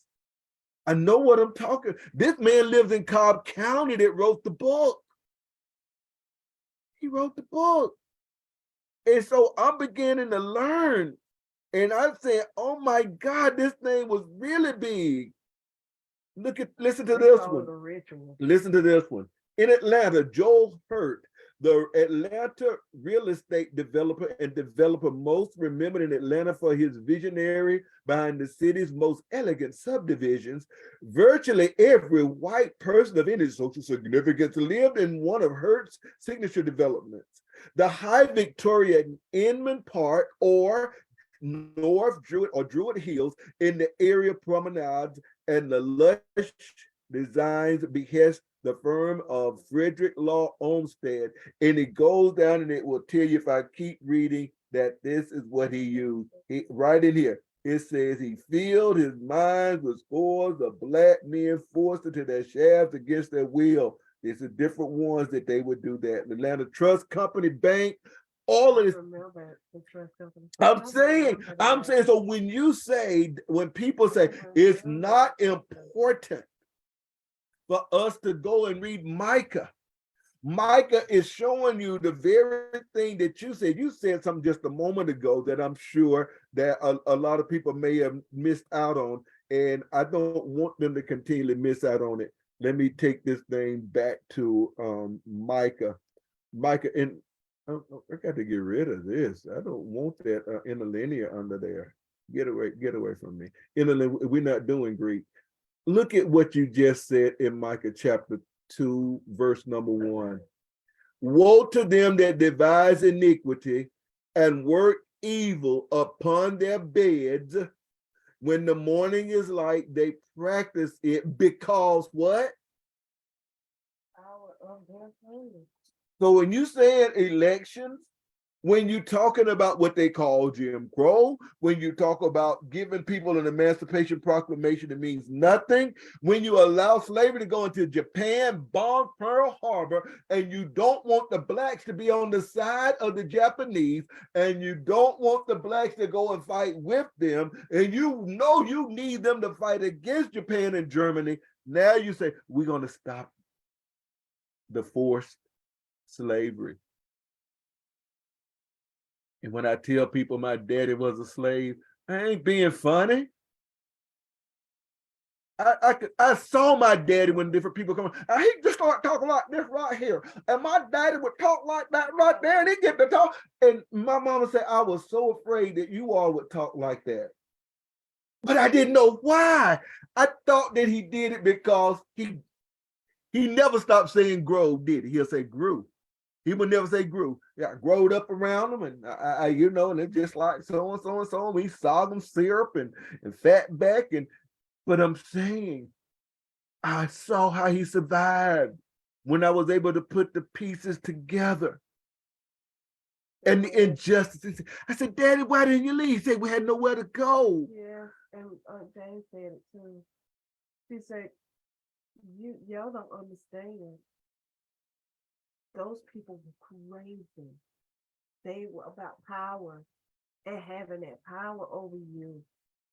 Speaker 1: I know what I'm talking. This man lives in Cobb County that wrote the book. He wrote the book. And so I'm beginning to learn. And I'm saying, oh my God, this thing was really big. Listen to this one. Listen to this one. In Atlanta, Joel Hurt, the Atlanta real estate developer and developer most remembered in Atlanta for his visionary behind the city's most elegant subdivisions, virtually every white person of any social significance lived in one of Hurt's signature developments. The High Victoria in Inman Park or North Druid Hills in the area promenades and the lush designs behest the firm of Frederick Law Olmsted. And it goes down and it will tell you, if I keep reading, that this is what he used. Right in here, it says he filled his mind with scores of Black men forced into their shafts against their will. It's the different ones that they would do that. The Atlanta Trust Company Bank, all of this. I'm saying, so when people say it's not important for us to go and read Micah, Micah is showing you the very thing that you said. You said something just a moment ago that I'm sure that a lot of people may have missed out on, and I don't want them to continually miss out on it. Let me take this thing back to Micah. Micah, and I got to get rid of this. I don't want that interlinear under there. Get away from me. We're not doing Greek. Look at what you just said in Micah chapter 2, verse number 1. Woe to them that devise iniquity and work evil upon their beds. When the morning is light, they practice it because what? So when you say elections, when you're talking about what they call Jim Crow, when you talk about giving people an Emancipation Proclamation, it means nothing. When you allow slavery to go into Japan, bomb Pearl Harbor, and you don't want the Blacks to be on the side of the Japanese, and you don't want the Blacks to go and fight with them, and you know you need them to fight against Japan and Germany, now you say, we're going to stop the forced slavery. And when I tell people my daddy was a slave, I ain't being funny. I saw my daddy when different people come. He just started talking like this right here, and my daddy would talk like that right there, and he get to talk. And my mama said, I was so afraid that you all would talk like that, but I didn't know why. I thought that he did it because he never stopped saying grow, did he? He'll say grew. He would never say grew. Yeah, I growed up around him, and I you know, and it's just like so and so and so. We sorghum syrup and fat back, and but I'm saying, I saw how he survived when I was able to put the pieces together. And the injustices. I said, Daddy, why didn't you leave? He said, we had nowhere to go.
Speaker 3: Yeah, and Jane said it too. She said, y'all don't understand. Those people were crazy. They were about power and having that power over you.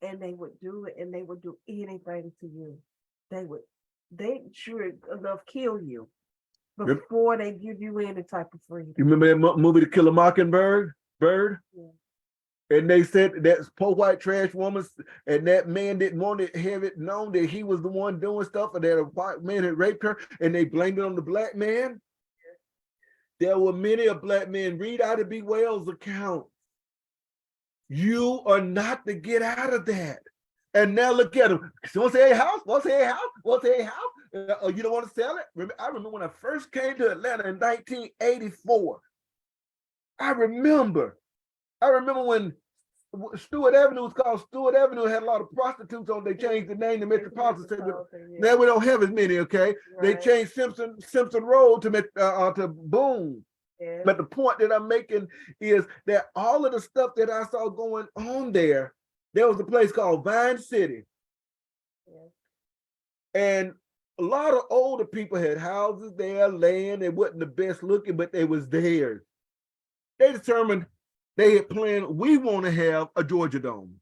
Speaker 3: And they would do it, and they would do anything to you. They sure enough kill you before they give you any type of freedom.
Speaker 1: You remember that movie, To Kill a Mockingbird? Yeah. And they said that poor white trash woman and that man didn't want to have it known that he was the one doing stuff, and that a white man had raped her, and they blamed it on the black man. There were many a black men. Read Ida B. Wells' account. You are not to get out of that. And now look at him. What's their house? What's their house? What's their house? You don't want to sell it? I remember when I first came to Atlanta in 1984. I remember when Stewart Avenue was called Stewart Avenue. It had a lot of prostitutes on. They changed the name to Metropolitan. Now we don't have as many. Okay, right. They changed Simpson Road to Boone. Yeah. But the point that I'm making is that all of the stuff that I saw going on there was a place called Vine City. Yeah. And a lot of older people had houses there, land. It wasn't the best looking, but they was theirs. They determined, they had planned, we want to have a Georgia Dome.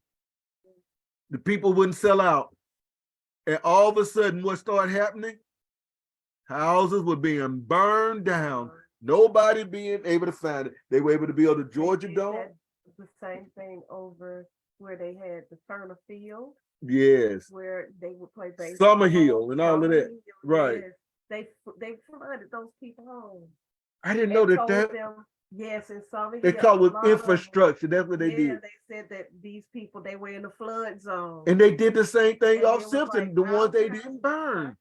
Speaker 1: The people wouldn't sell out. And all of a sudden, what started happening? Houses were being burned down. Nobody being able to find it. They were able to build a Georgia Dome.
Speaker 3: The same thing over where they had the Turner Field.
Speaker 1: Yes.
Speaker 3: Where they would play baseball.
Speaker 1: Summer Hill and all of that. Hill, right.
Speaker 3: Yes. They flooded those people home.
Speaker 1: I didn't know that.
Speaker 3: Them, yes, in Summer Hill.
Speaker 1: They call it infrastructure. That's what they did.
Speaker 3: They said that these people, they were in the flood zone.
Speaker 1: And they did the same thing off Simpson, like, the ones they didn't burn.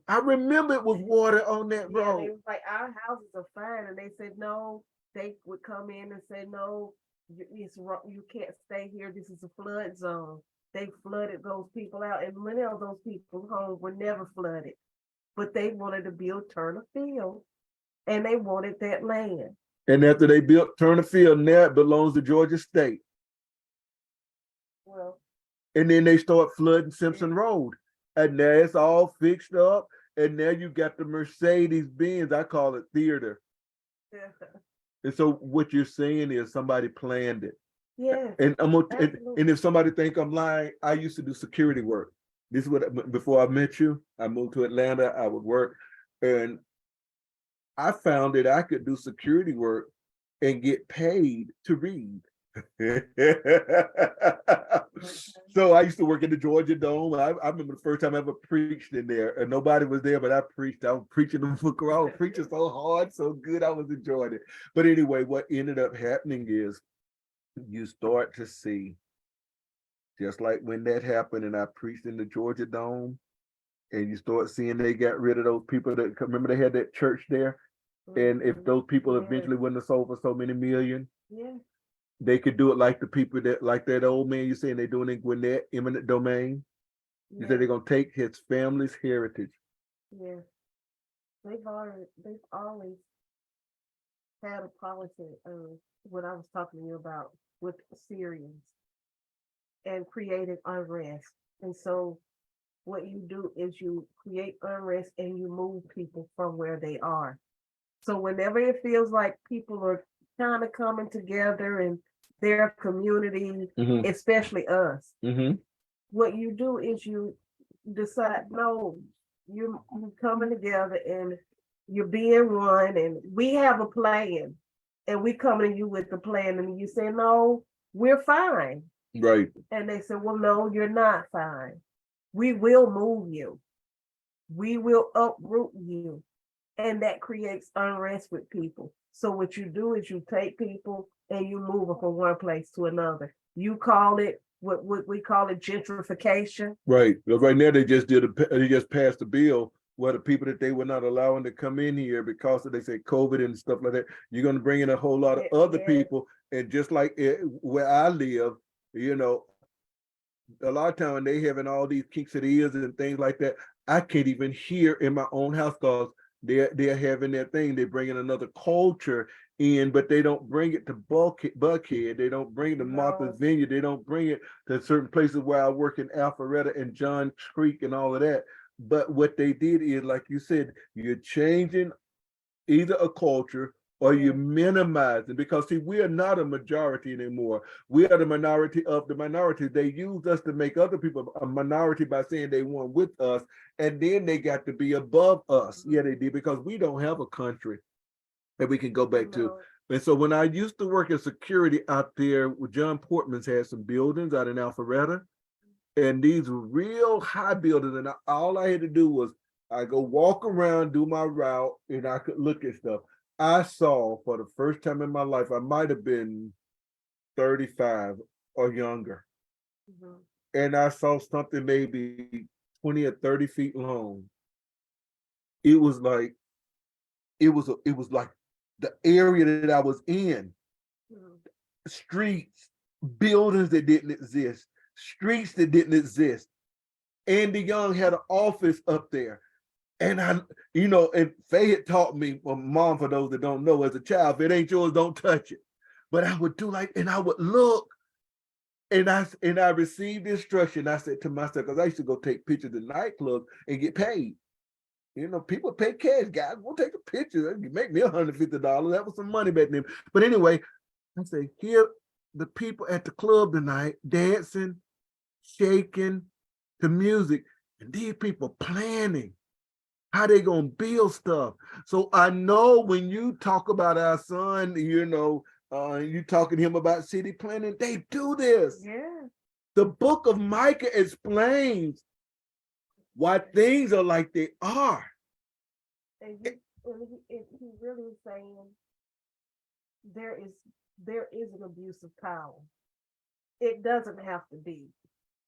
Speaker 1: I remember it was water on that road.
Speaker 3: They was like, our houses are fine. And they said, no, they would come in and say, no, you can't stay here. This is a flood zone. They flooded those people out. And many of those people's homes were never flooded. But they wanted to build Turner Field. And they wanted that land.
Speaker 1: And after they built Turner Field, now it belongs to Georgia State.
Speaker 3: Well,
Speaker 1: and then they start flooding Simpson Road. And now it's all fixed up. And now you got the Mercedes-Benz, I call it theater. And so what you're saying is somebody planned it.
Speaker 3: Yeah.
Speaker 1: And and if somebody think I'm lying, I used to do security work. This is what, before I met you, I moved to Atlanta, I would work. And I found that I could do security work and get paid to read. So I used to work in the Georgia Dome. I remember the first time I ever preached in there, and nobody was there, but I preached. I was preaching the book. I was preaching so hard, so good. I was enjoying it. But anyway, what ended up happening is you start to see, just like when that happened, and I preached in the Georgia Dome, and you start seeing they got rid of those people that, remember they had that church there, and if those people eventually wouldn't have sold for so many million, they could do it like the people that, like that old man you saying they're doing in Gwinnett, eminent domain. You said they're gonna take his family's heritage.
Speaker 3: Yeah, they've always had a policy of what I was talking to you about with Syrians and creating unrest. And so what you do is you create unrest and you move people from where they are. So whenever it feels like people are kind of coming together in their community, especially us, what you do is you decide, no, you're coming together and you're being run, and we have a plan, and we coming to you with the plan, and you say, no, we're fine.
Speaker 1: Right.
Speaker 3: And they say, well, no, you're not fine. We will move you. We will uproot you. And that creates unrest with people. So what you do is you take people and you move them from one place to another. You call it what we call it gentrification.
Speaker 1: Right. Because right now they just passed a bill where the people that they were not allowing to come in here because of, they say, COVID and stuff like that, you're going to bring in a whole lot of other people. And just like where I live, you know, a lot of time when they having all these quinceañeras and things like that, I can't even hear in my own house because they're having their thing. They're bringing another culture in, but they don't bring it to Buckhead. They don't bring it to Martha's Vineyard. They don't bring it to certain places where I work in Alpharetta and John Creek and all of that. But what they did is, like you said, you're changing either a culture or you minimize it, because see, we are not a majority anymore. We are the minority of the minority. They used us to make other people a minority by saying they weren't with us, and then they got to be above us. Yeah, they did, because we don't have a country that we can go back to. And so when I used to work as security out there, John Portman's had some buildings out in Alpharetta, and these were real high buildings, and all I had to do was I go walk around, do my route, and I could look at stuff. I saw for the first time in my life, I might have been 35 or younger. Mm-hmm. And I saw something maybe 20 or 30 feet long. It was like the area that I was in. Mm-hmm. Streets, buildings that didn't exist, streets that didn't exist. Andy Young had an office up there. And and Faye had taught me, well, Mom, for those that don't know, as a child, if it ain't yours, don't touch it. But I would do and I would look, and I received instruction. I said to myself, because I used to go take pictures in nightclubs and get paid. People pay cash, guys. We'll take a picture. You make me $150. That was some money back then. But anyway, I say, here the people at the club tonight dancing, shaking to music, and these people planning how they gonna build stuff. So I know when you talk about our son, you talking to him about city planning, they do this. Yeah. The book of Micah explains why things are like they are.
Speaker 3: And he really is saying there is an abuse of power. It doesn't have to be.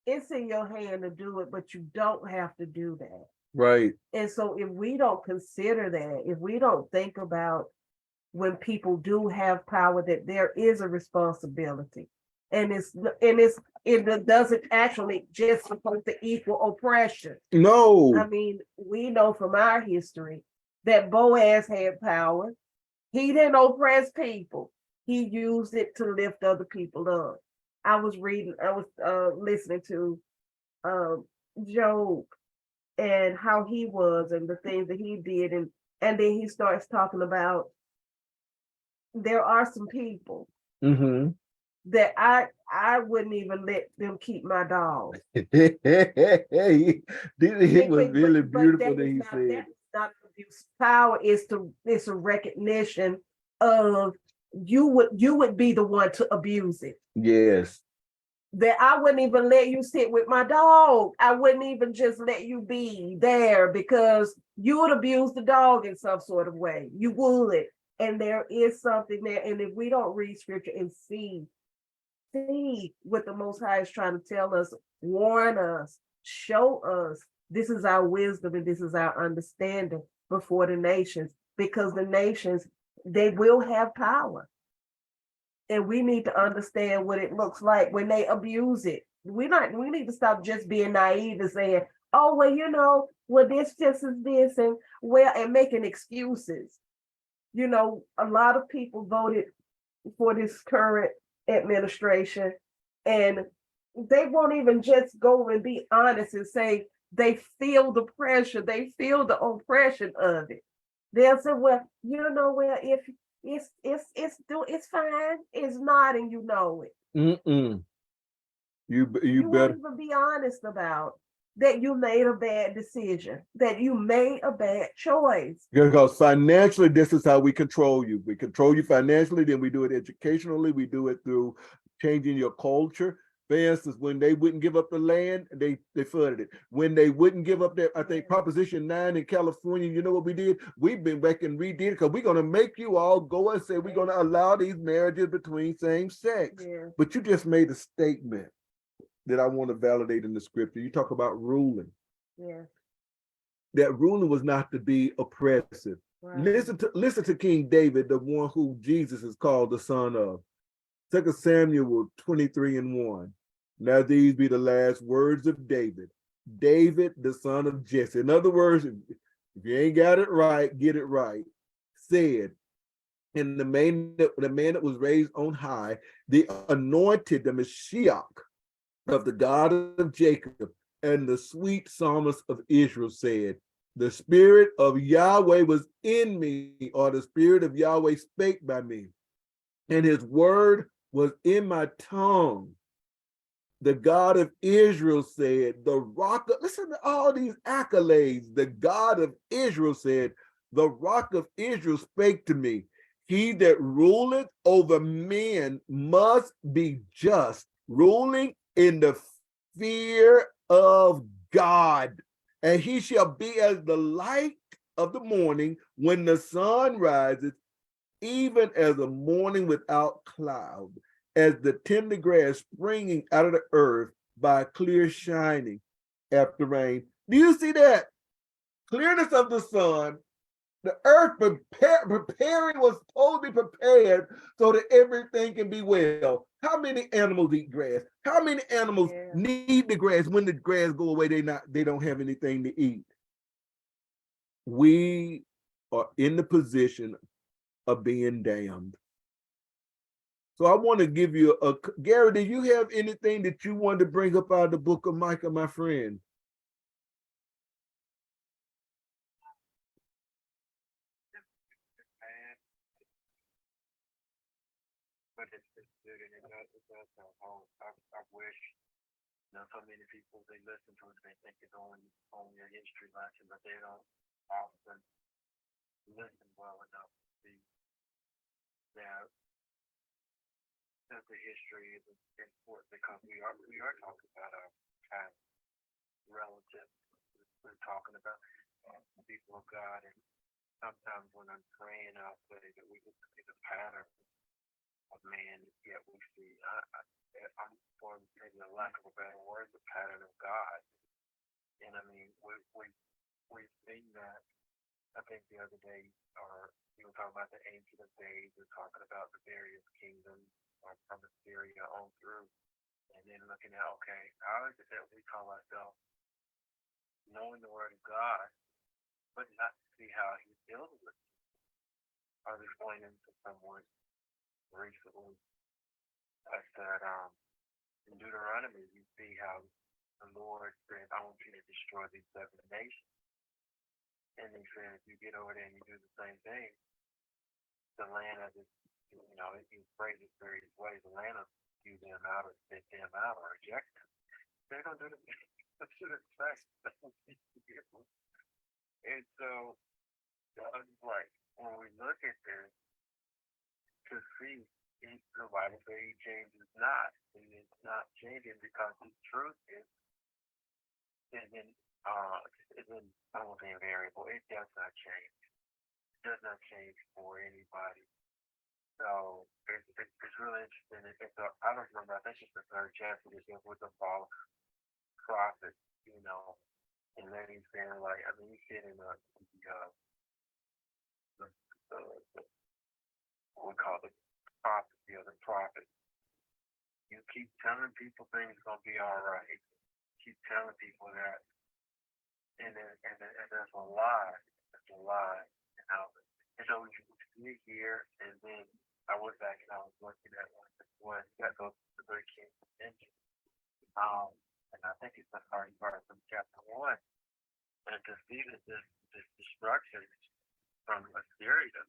Speaker 3: It's in your hand to do it, but you don't have to do that.
Speaker 1: Right.
Speaker 3: And so if we don't consider that, if we don't think about when people do have power, that there is a responsibility, and it doesn't actually just supposed to equal oppression.
Speaker 1: No.
Speaker 3: I mean, we know from our history that Boaz had power. He didn't oppress people. He used it to lift other people up. I was listening to Job and how he was and the things that he did. And then he starts talking about there are some people that I wouldn't even let them keep my dog.
Speaker 1: It was really beautiful that he said. That's
Speaker 3: not abuse. Power is a recognition of you would be the one to abuse it.
Speaker 1: Yes.
Speaker 3: That I wouldn't even let you sit with my dog. I wouldn't even just let you be there because you would abuse the dog in some sort of way. You would. And there is something there. And if we don't read scripture and see what the Most High is trying to tell us, warn us, show us, this is our wisdom and this is our understanding before the nations, because the nations, they will have power. And we need to understand what it looks like when they abuse it. We need to stop just being naive and saying, oh, well, this just is this, and making excuses. A lot of people voted for this current administration, and they won't even just go and be honest and say they feel the pressure, they feel the oppression of it. They'll say, well, if it's fine. It's not, and you know it.
Speaker 1: You better
Speaker 3: won't even be honest about that you made a bad decision, that you made a bad choice.
Speaker 1: Because financially, this is how we control you. We control you financially, then we do it educationally, we do it through changing your culture. For instance, when they wouldn't give up the land, they flooded it. When they wouldn't give up their, I think, Proposition 9 in California, you know what we did? We've been back and redid it because we're going to make you all go and say we're going to allow these marriages between same sex.
Speaker 3: Yeah.
Speaker 1: But you just made a statement that I want to validate in the scripture. You talk about ruling.
Speaker 3: Yeah.
Speaker 1: That ruling was not to be oppressive.
Speaker 3: Right.
Speaker 1: Listen to King David, the one who Jesus is called the son of. 2 Samuel 23:1. Now these be the last words of David. David, the son of Jesse. In other words, if you ain't got it right, get it right. Said, and the man that was raised on high, the anointed, the Mashiach of the God of Jacob, and the sweet psalmist of Israel said, the spirit of Yahweh was in me, or the spirit of Yahweh spake by me, and his word was in my tongue. The God of Israel said, the rock of, listen to all these accolades. The God of Israel said, the rock of Israel spake to me. He that ruleth over men must be just, ruling in the fear of God. And he shall be as the light of the morning when the sun rises, even as a morning without cloud, as the tender grass springing out of the earth by clear shining after rain. Do you see that? Clearness of the sun, the earth preparing was totally prepared so that everything can be well. How many animals eat grass? How many animals need the grass? When the grass go away, they don't have anything to eat. We are in the position of being damned. So I want to give you Gary, do you have anything that you wanted to bring up out of the book of Micah, my friend?
Speaker 2: But it's good, and it does help. I wish, so many people, they listen to it, they think it's only a history lesson, but they don't often listen well enough to see that the history is important, because we are talking about our past relatives. We're talking about the people of God, and sometimes when I'm praying, I'll say that we just see the pattern of man, yet we see, I'm for maybe a lack of a better word, the pattern of God. And I mean, we've seen that. I think the other day, or you were talking about the ancient of days, we're talking about the various kingdoms from Assyria on through, and then looking at, okay, how is it that we call ourselves knowing the word of God, but not see how he deals with it? I was explaining to someone recently, I said, in Deuteronomy, you see how the Lord said, I want you to destroy these 7 nations. And he said, if you get over there and you do the same thing, the land of it, he phrases various ways, the land will spew them out, or spit them out, or reject them. They're going to do the same. And so, like, when we look at this, to see, the Bible says he changes not, and it's not changing because the truth isn't I won't say invariable. It does not change. It does not change for anybody. So it's really interesting. I don't remember. I think it's the 3rd chapter. It deals with the false prophet, and then he's saying, like, I mean, you see it in the what we call the prophecy of the prophet. You keep telling people things gonna be all right. Keep telling people that, and that's a lie. It's a lie. And so you hear, and then I went back and I was looking at when that goes to the 3rd King engine. And I think it's the first part from chapter 1. And to see that this destruction from Assyria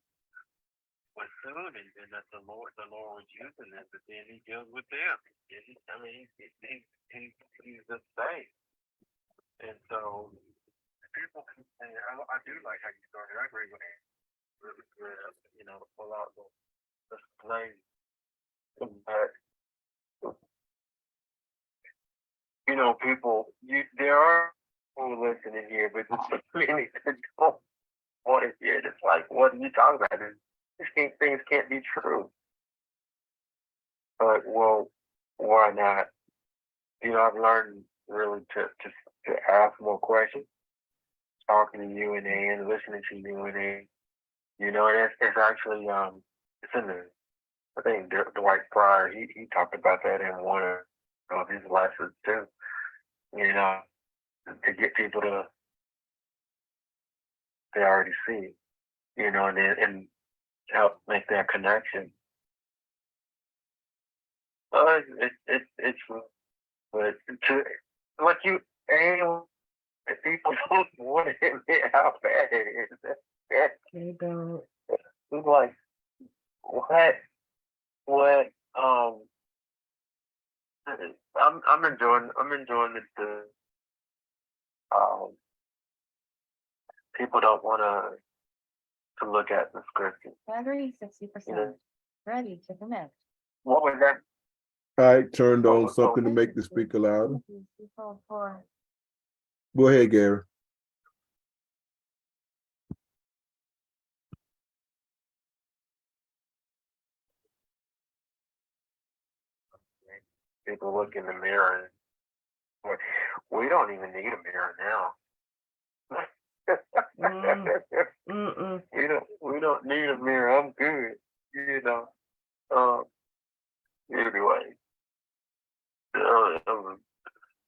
Speaker 2: was soon, and that the Lord was using it, but then he deals with them. He's the same. And so people can, and I do like how you started. I agree with it. Pull out the display. But people, there are people listening here, but many that don't want to hear it. It's like, what are you talking about? These things can't be true. But well, why not? I've learned really to ask more questions, talking to you and listening to you and and it's actually it's in the, I think Dwight Pryor he talked about that in one of his lessons too. To get people to they already see, and help make that connection. It's but to like you and people don't want to admit how bad it is.
Speaker 3: They don't.
Speaker 2: It's like what I'm enjoying the um people don't want to look at the scripture.
Speaker 4: Battery 60%. Ready to connect.
Speaker 2: What was that?
Speaker 1: I turned on something to make the speaker louder.
Speaker 4: Default 4.
Speaker 1: Go ahead, Gary.
Speaker 2: People look in the mirror and we don't even need a mirror now. We don't need a mirror. I'm good. Anyway.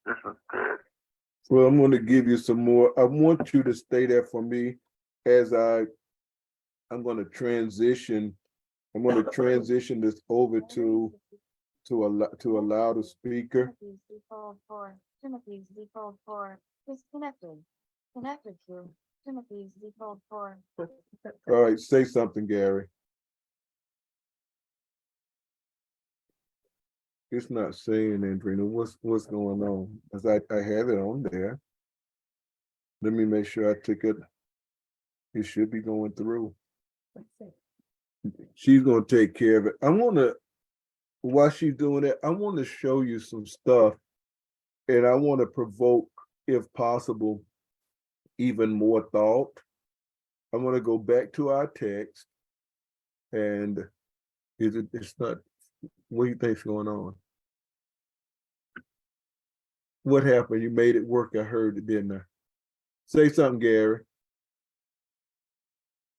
Speaker 2: This is good.
Speaker 1: Well, I'm going to give you some more. I want you to stay there for me as I'm going to transition. I'm going to transition this over to a louder speaker.
Speaker 4: Timothy's default 4. Timothy's default 4. Disconnected. Connected to Timothy's default 4.
Speaker 1: All right, say something, Gary. It's not saying, Andrina, what's going on? Because I have it on there. Let me make sure I took it. It should be going through. She's going to take care of it. I want to, while she's doing it, I want to show you some stuff, and I want to provoke, if possible, even more thought. I want to go back to our text, and it's not, what do you think's going on? What happened? You made it work. I heard it, didn't I? Say something, Gary.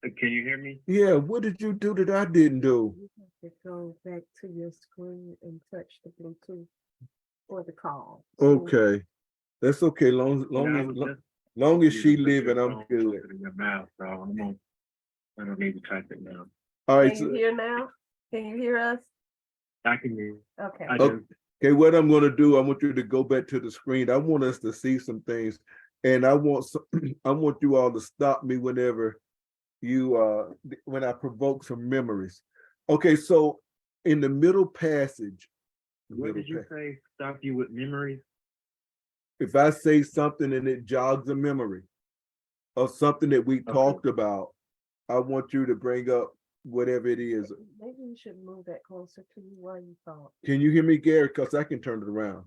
Speaker 2: Can you hear me?
Speaker 1: Yeah, what did you do that I didn't do?
Speaker 3: You have to go back to your screen and touch the Bluetooth for the call.
Speaker 1: Okay, that's okay. Long as she living, I'm good.
Speaker 2: Your mouth, so I don't need to type it now.
Speaker 1: All right.
Speaker 3: Can you hear now? Can you hear us?
Speaker 2: I can hear you.
Speaker 3: Okay.
Speaker 2: I do.
Speaker 1: Okay, what I'm going to do, I want you to go back to the screen. I want us to see some things, and I want you all to stop me whenever when I provoke some memories. Okay, so in the middle passage.
Speaker 2: What did you say? Stop you with memories?
Speaker 1: If I say something and it jogs a memory of something that we talked about, I want you to bring up whatever it is.
Speaker 3: Maybe you should move that closer to you while you talk.
Speaker 1: Can you hear me, Gary? Because I can turn it around.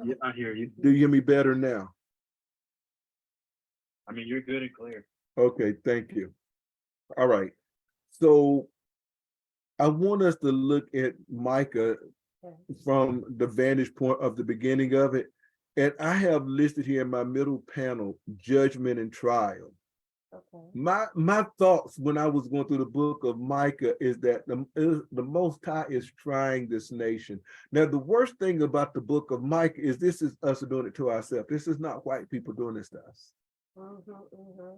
Speaker 2: Yeah, I hear you.
Speaker 1: Do you hear me better now?
Speaker 2: I mean, you're good and clear.
Speaker 1: Okay, thank you. All right. So I want us to look at Micah from the vantage point of the beginning of it. And I have listed here in my middle panel, judgment and trial.
Speaker 3: Okay.
Speaker 1: My thoughts when I was going through the book of Micah is that the Most High is trying this nation. Now, the worst thing about the book of Micah is this is us doing it to ourselves. This is not white people doing this to us.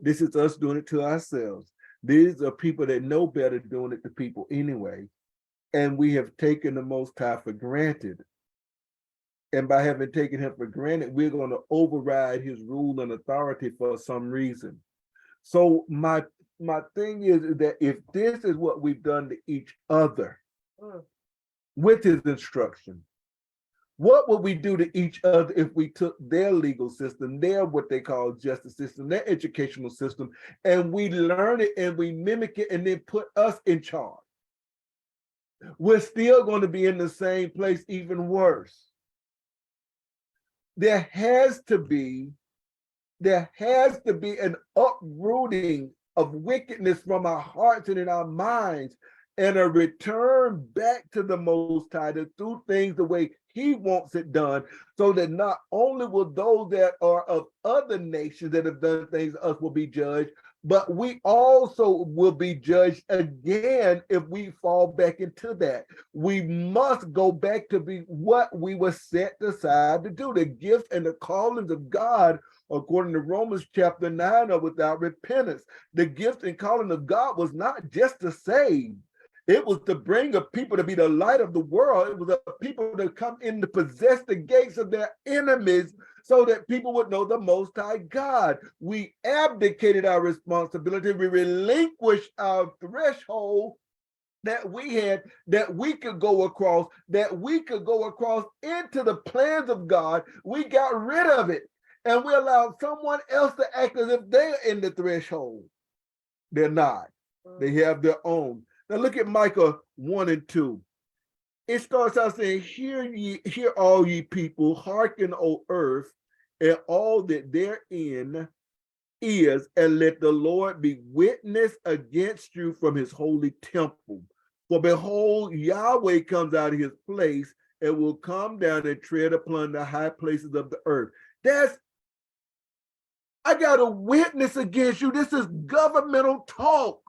Speaker 1: This is us doing it to ourselves. These are people that know better doing it to people anyway. And we have taken the Most High for granted. And by having taken him for granted, we're going to override his rule and authority for some reason. So my thing is that if this is what we've done to each other with his instruction, What would we do to each other if we took their legal system, their what they call justice system, their educational system, and we learn it and we mimic it and then put us in charge? We're still going to be in the same place, even worse. There has to be an uprooting of wickedness from our hearts and in our minds, and a return back to the Most High to do things the way He wants it done, so that not only will those that are of other nations that have done things to us will be judged, but we also will be judged again if we fall back into that. We must go back to be what we were set aside to do. The gifts and the callings of God, according to Romans chapter 9, are without repentance. The gift and calling of God was not just to save. It was to bring a people to be the light of the world. It was a people to come in to possess the gates of their enemies so that people would know the Most High God. We abdicated our responsibility. We relinquished our threshold that we had, that we could go across into the plans of God. We got rid of it, and we allowed someone else to act as if they're in the threshold. They're not. They have their own. Now look at Micah 1 and 2. It starts out saying, hear all ye people, hearken, O earth, and all that therein is, and let the Lord be witness against you from his holy temple. For behold, Yahweh comes out of his place and will come down and tread upon the high places of the earth. I got a witness against you. This is governmental talk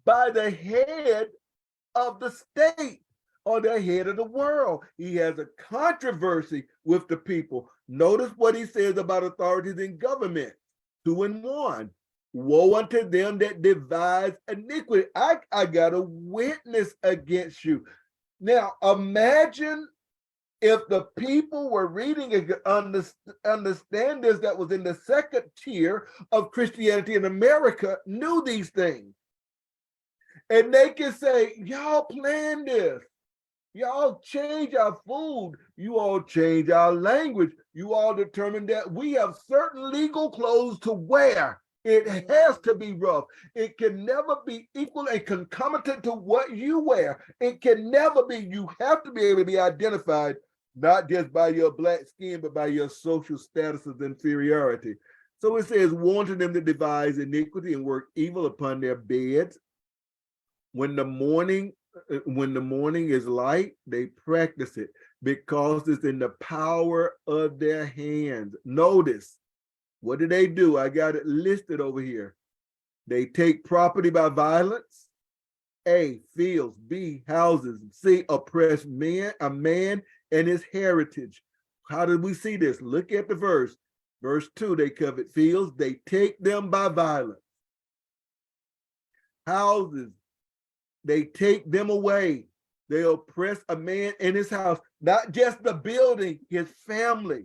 Speaker 1: by the head of the state or the head of the world. He has a controversy with the people. Notice what he says about authorities in government. 2 and 1. Woe unto them that devise iniquity. I got a witness against you. Now imagine if the people were reading and understand this, that was in the second tier of Christianity in America, knew these things. And they can say, y'all planned this. Y'all change our food. You all change our language. You all determined that we have certain legal clothes to wear. It has to be rough. It can never be equal and concomitant to what you wear. It can never be. You have to be able to be identified, not just by your black skin, but by your social status of inferiority. So it says, warn to them that devise iniquity and work evil upon their beds. When the morning is light, they practice it because it's in the power of their hands. Notice, what do? I got it listed over here. They take property by violence. A, fields. B, houses. C, oppress a man and his heritage. How did we see this? Look at the verse. Verse 2, they covet fields. They take them by violence. Houses. They take them away. They oppress a man in his house, not just the building, his family,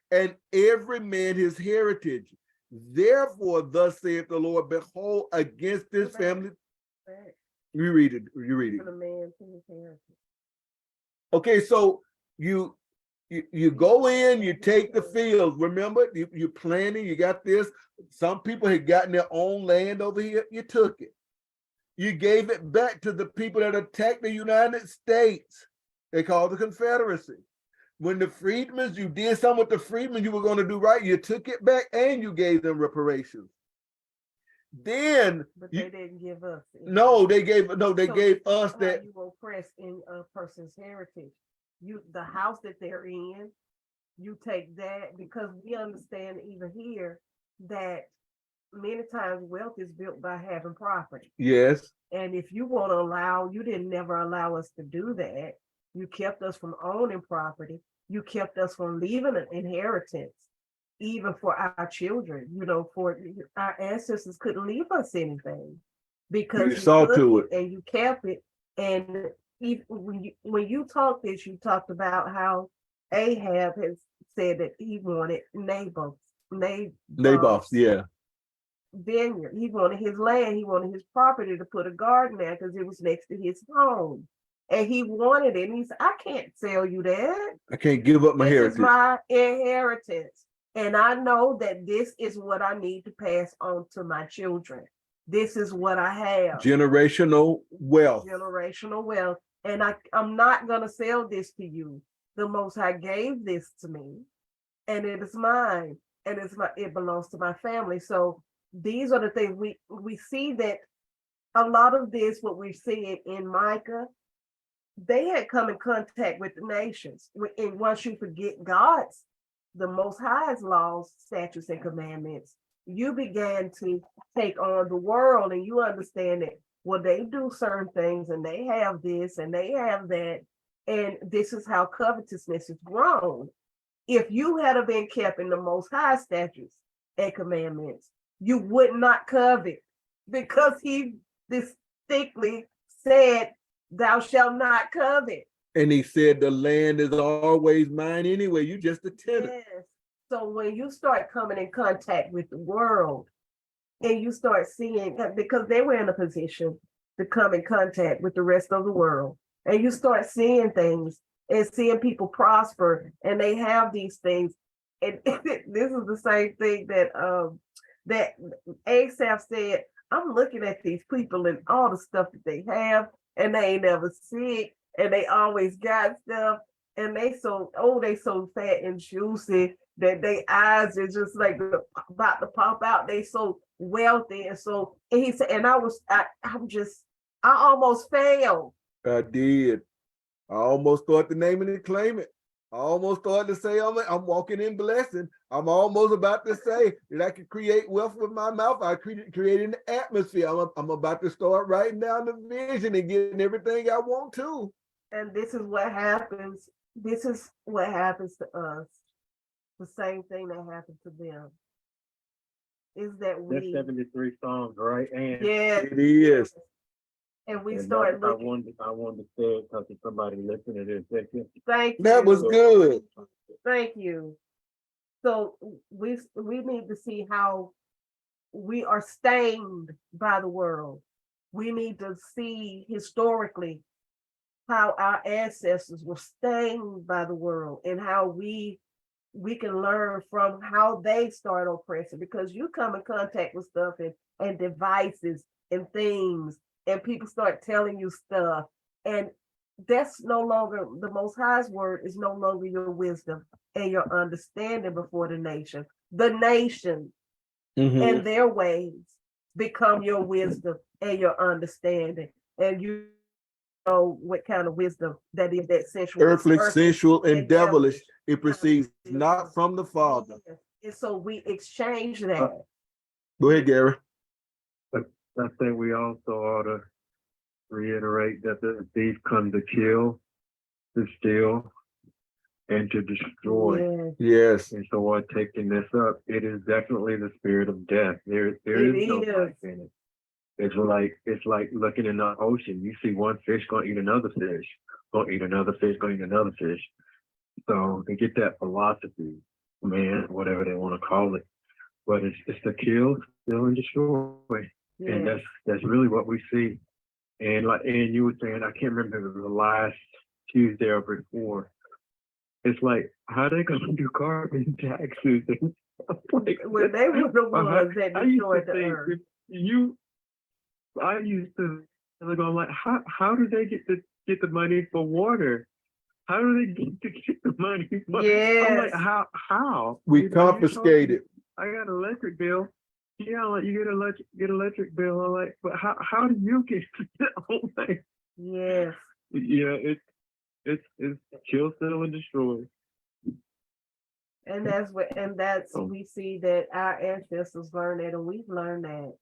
Speaker 1: and every man his heritage. Therefore, thus saith the Lord, behold, against this family. You read it. Okay, so you go in, you take the fields. Remember, you're planning, you got this. Some people had gotten their own land over here. You took it. You gave it back to the people that attacked the United States. They called the Confederacy. When the freedmen, you did something with the freedmen you were going to do right, you took it back and you gave them reparations. Then,
Speaker 3: but they didn't give us.
Speaker 1: They gave us that.
Speaker 3: You oppress in a person's heritage. The house that they're in, you take that, because we understand even here that many times wealth is built by having property.
Speaker 1: Yes.
Speaker 3: And if you want to you didn't never allow us to do that. You kept us from owning property. You kept us from leaving an inheritance, even for our children. For our ancestors couldn't leave us anything because you saw to it and you kept it. And even when you talked this, you talked about how Ahab has said that he wanted Naboth's vineyard. He wanted his land, he wanted his property to put a garden there because it was next to his home. and he wanted it. And he said, I can't sell you that.
Speaker 1: I can't give up my
Speaker 3: This is
Speaker 1: heritage.
Speaker 3: my inheritance. And I know that this is what I need to pass on to my children. This is what I have.
Speaker 1: Generational wealth.
Speaker 3: Generational wealth. And I'm not going to sell this to you. The Most High gave this to me, and it is mine, and it belongs to my family. So these are the things we see, that a lot of this, what we're seeing in Micah, they had come in contact with the nations. And once you forget God's, the Most High's laws, statutes, and commandments, you began to take on the world, and you understand that, well, they do certain things, and they have this, and they have that, and this is how covetousness is grown. If you had been kept in the Most High statutes and commandments, you would not covet, because he distinctly said, thou shalt not covet.
Speaker 1: And he said the land is always mine anyway. You just a tenant.
Speaker 3: Yes. So when you start coming in contact with the world, and you start seeing, because they were in a position to come in contact with the rest of the world, and you start seeing things and seeing people prosper, and they have these things. And this is the same thing that Asaph said, I'm looking at these people and all the stuff that they have, and they ain't never sick, and they always got stuff, and they so fat and juicy that their eyes are just like about to pop out. They so wealthy, and he said, and I almost failed.
Speaker 1: I did. I almost thought to name it and claim it. I almost thought to say I'm walking in blessing. I'm almost about to say that I could create wealth with my mouth. I created an atmosphere. I'm about to start writing down the vision and getting everything I want to.
Speaker 3: And this is what happens. This is what happens to us. The same thing that happened to them is that
Speaker 5: That's 73 songs, right? And
Speaker 3: yeah,
Speaker 1: It is.
Speaker 3: and we
Speaker 5: and
Speaker 3: start
Speaker 5: I
Speaker 3: looking.
Speaker 5: wanted to say it because if somebody listening to this,
Speaker 3: Thank you.
Speaker 1: That was good.
Speaker 3: Thank you. So we need to see how we are stained by the world. We need to see historically how our ancestors were stained by the world, and how we can learn from how they start oppressing, because you come in contact with stuff and devices and things, and people start telling you stuff, and that's no longer the Most High's word, is no longer your wisdom and your understanding before the nation. The nation and their ways become your wisdom and your understanding, and you know what kind of wisdom that is, that sensual,
Speaker 1: Earthly, sensual, and devilish. It proceeds not from the Father.
Speaker 3: And so we exchange that.
Speaker 1: Go ahead, Gary.
Speaker 5: I think we also ought to reiterate that the thief come to kill, to steal, and to destroy.
Speaker 3: Yeah.
Speaker 1: Yes.
Speaker 5: And so while taking this up, it is definitely the spirit of death. There is no life in it. It's like looking in the ocean. You see one fish gonna eat another fish, gonna eat another fish, gonna eat another fish. So they get that philosophy, man, whatever they want to call it. But it's to kill, steal, and destroy.
Speaker 3: Yeah.
Speaker 5: And that's really what we see. And like and you were saying, I can't remember if it was the last Tuesday or before. It's like, how they gonna do carbon taxes? Like,
Speaker 3: when they were the ones that destroyed the earth.
Speaker 5: I used to look on like, how do they get the money for water? How do they get the money for I'm like, how?
Speaker 1: We confiscated.
Speaker 5: I got an electric bill. Yeah, I'm like, you get electric bill. I'm like, but how do you get it? I'm like,
Speaker 3: Yes.
Speaker 5: yeah, it's kill, steal, and destroy.
Speaker 3: And that's we see that our ancestors learned that, and we've learned that.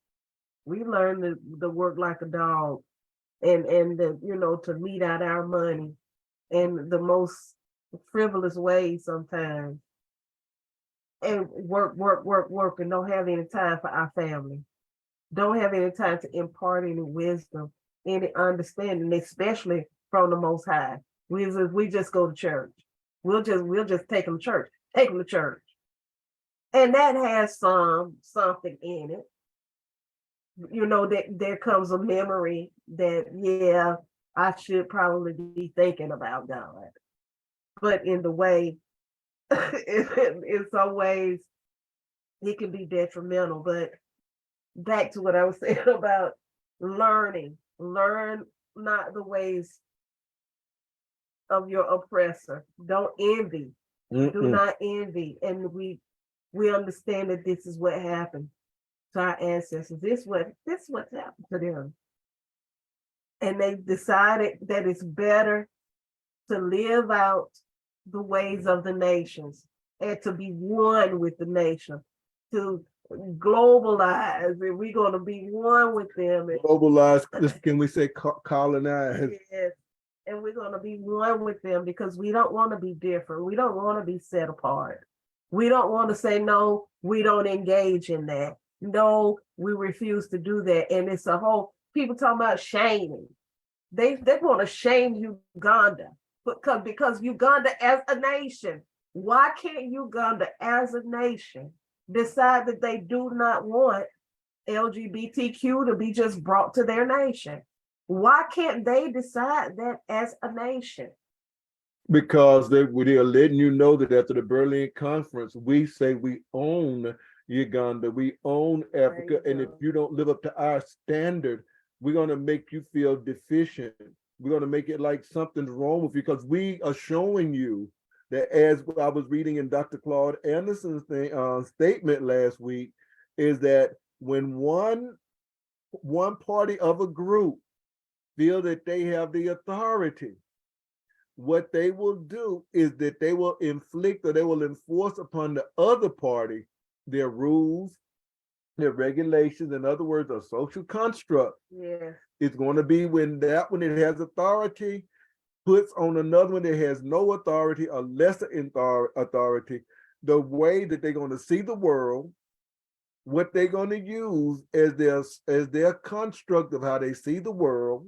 Speaker 3: We learned to work like a dog, and to mete out our money in the most frivolous ways sometimes, and work, and don't have any time for our family. Don't have any time to impart any wisdom, any understanding, especially from the Most High. We just go to church. We'll just take them to church. Take them to church. And that has something in it. That there comes a memory that, I should probably be thinking about God. But in the way, in some ways, it can be detrimental. But back to what I was saying about learn not the ways of your oppressor. Don't envy. Do not envy. And we understand that this is what happened to our ancestors. This what's happened to them. And they decided that it's better to live out the ways of the nations and to be one with the nation, to globalize, and we're going to be one with them.
Speaker 1: Globalized, can we say colonized?
Speaker 3: Yes. And we're going to be one with them because we don't want to be different. We don't want to be set apart. We don't want to say, no, we don't engage in that. No, we refuse to do that. And it's a whole, people talking about shaming. They want to shame Uganda because Uganda as a nation, why can't Uganda as a nation decide that they do not want LGBTQ to be just brought to their nation? Why can't they decide that as a nation?
Speaker 1: Because they're letting you know that after the Berlin Conference, we say we own Uganda, we own Africa, and if you don't live up to our standard, we're going to make you feel deficient. We're going to make it like something's wrong with you, because we are showing you that, as I was reading in Dr. Claude Anderson's statement last week, is that when one party of a group feel that they have the authority, what they will do is that they will inflict or they will enforce upon the other party their rules, their regulations, in other words, a social construct.
Speaker 3: Yeah.
Speaker 1: It's going to be when that one that has authority puts on another one that has no authority or lesser authority, the way that they're going to see the world, what they're going to use as their construct of how they see the world,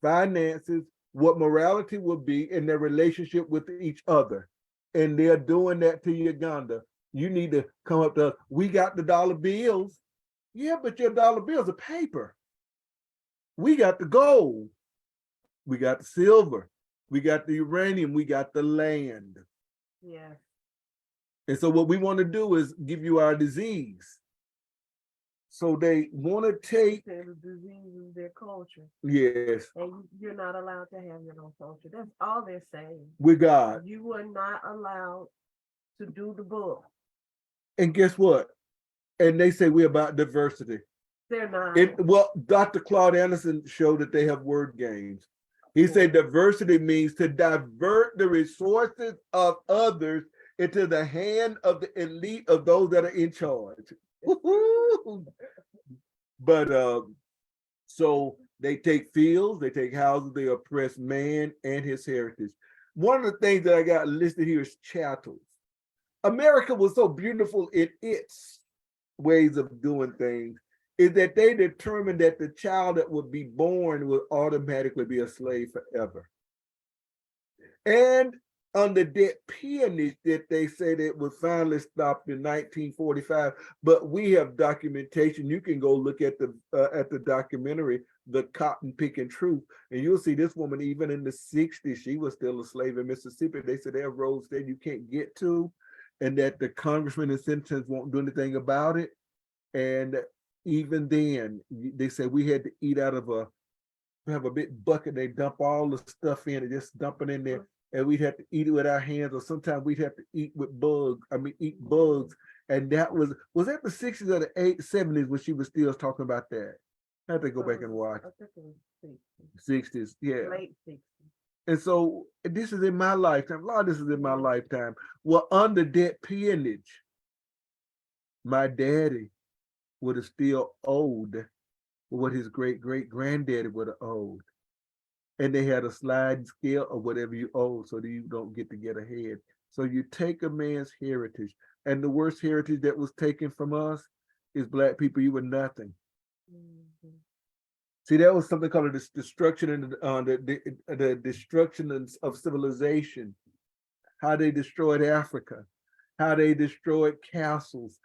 Speaker 1: finances, what morality will be in their relationship with each other. And they're doing that to Uganda. You need to come up to us. We got the dollar bills. Yeah, but your dollar bills are paper. We got the gold. We got the silver. We got the uranium. We got the land.
Speaker 3: Yeah.
Speaker 1: And so what we want to do is give you our disease. So they want to take
Speaker 3: the disease is their culture.
Speaker 1: Yes.
Speaker 3: And you're not allowed to have your own culture. That's all they're saying.
Speaker 1: With God.
Speaker 3: You are not allowed to do the book.
Speaker 1: And guess what? And they say we're about diversity.
Speaker 3: They're not.
Speaker 1: Well, Dr. Claude Anderson showed that they have word games. He said diversity means to divert the resources of others into the hand of the elite of those that are in charge. But so they take fields, they take houses, they oppress man and his heritage. One of the things that I got listed here is chattels. America was so beautiful in its ways of doing things, is that they determined that the child that would be born would automatically be a slave forever. And under that peonage that they said it was finally stopped in 1945, but we have documentation. You can go look at the documentary, The Cotton Picking Truth, and you'll see this woman, even in the 60s, she was still a slave in Mississippi. They said there are roads that you can't get to, and that the congressman and senators won't do anything about it. And even then, they said we had to eat out of have a big bucket. They dump all the stuff in and just dump it in there. And we'd have to eat it with our hands, or sometimes we'd have to eat with eat bugs. And that was that the 60s or the 70s when she was still talking about that? I have to go back and watch. 60s, yeah.
Speaker 3: Late 60s.
Speaker 1: And so this is in my lifetime. A lot of this is in my lifetime. Well, under that peonage, my daddy would have still owed what his great-great-granddaddy would have owed. And they had a sliding scale of whatever you owe so that you don't get ahead. So you take a man's heritage, and the worst heritage that was taken from us is Black people. You were nothing. Mm-hmm. See, that was something called the destruction and the destruction of civilization. How they destroyed Africa, how they destroyed castles,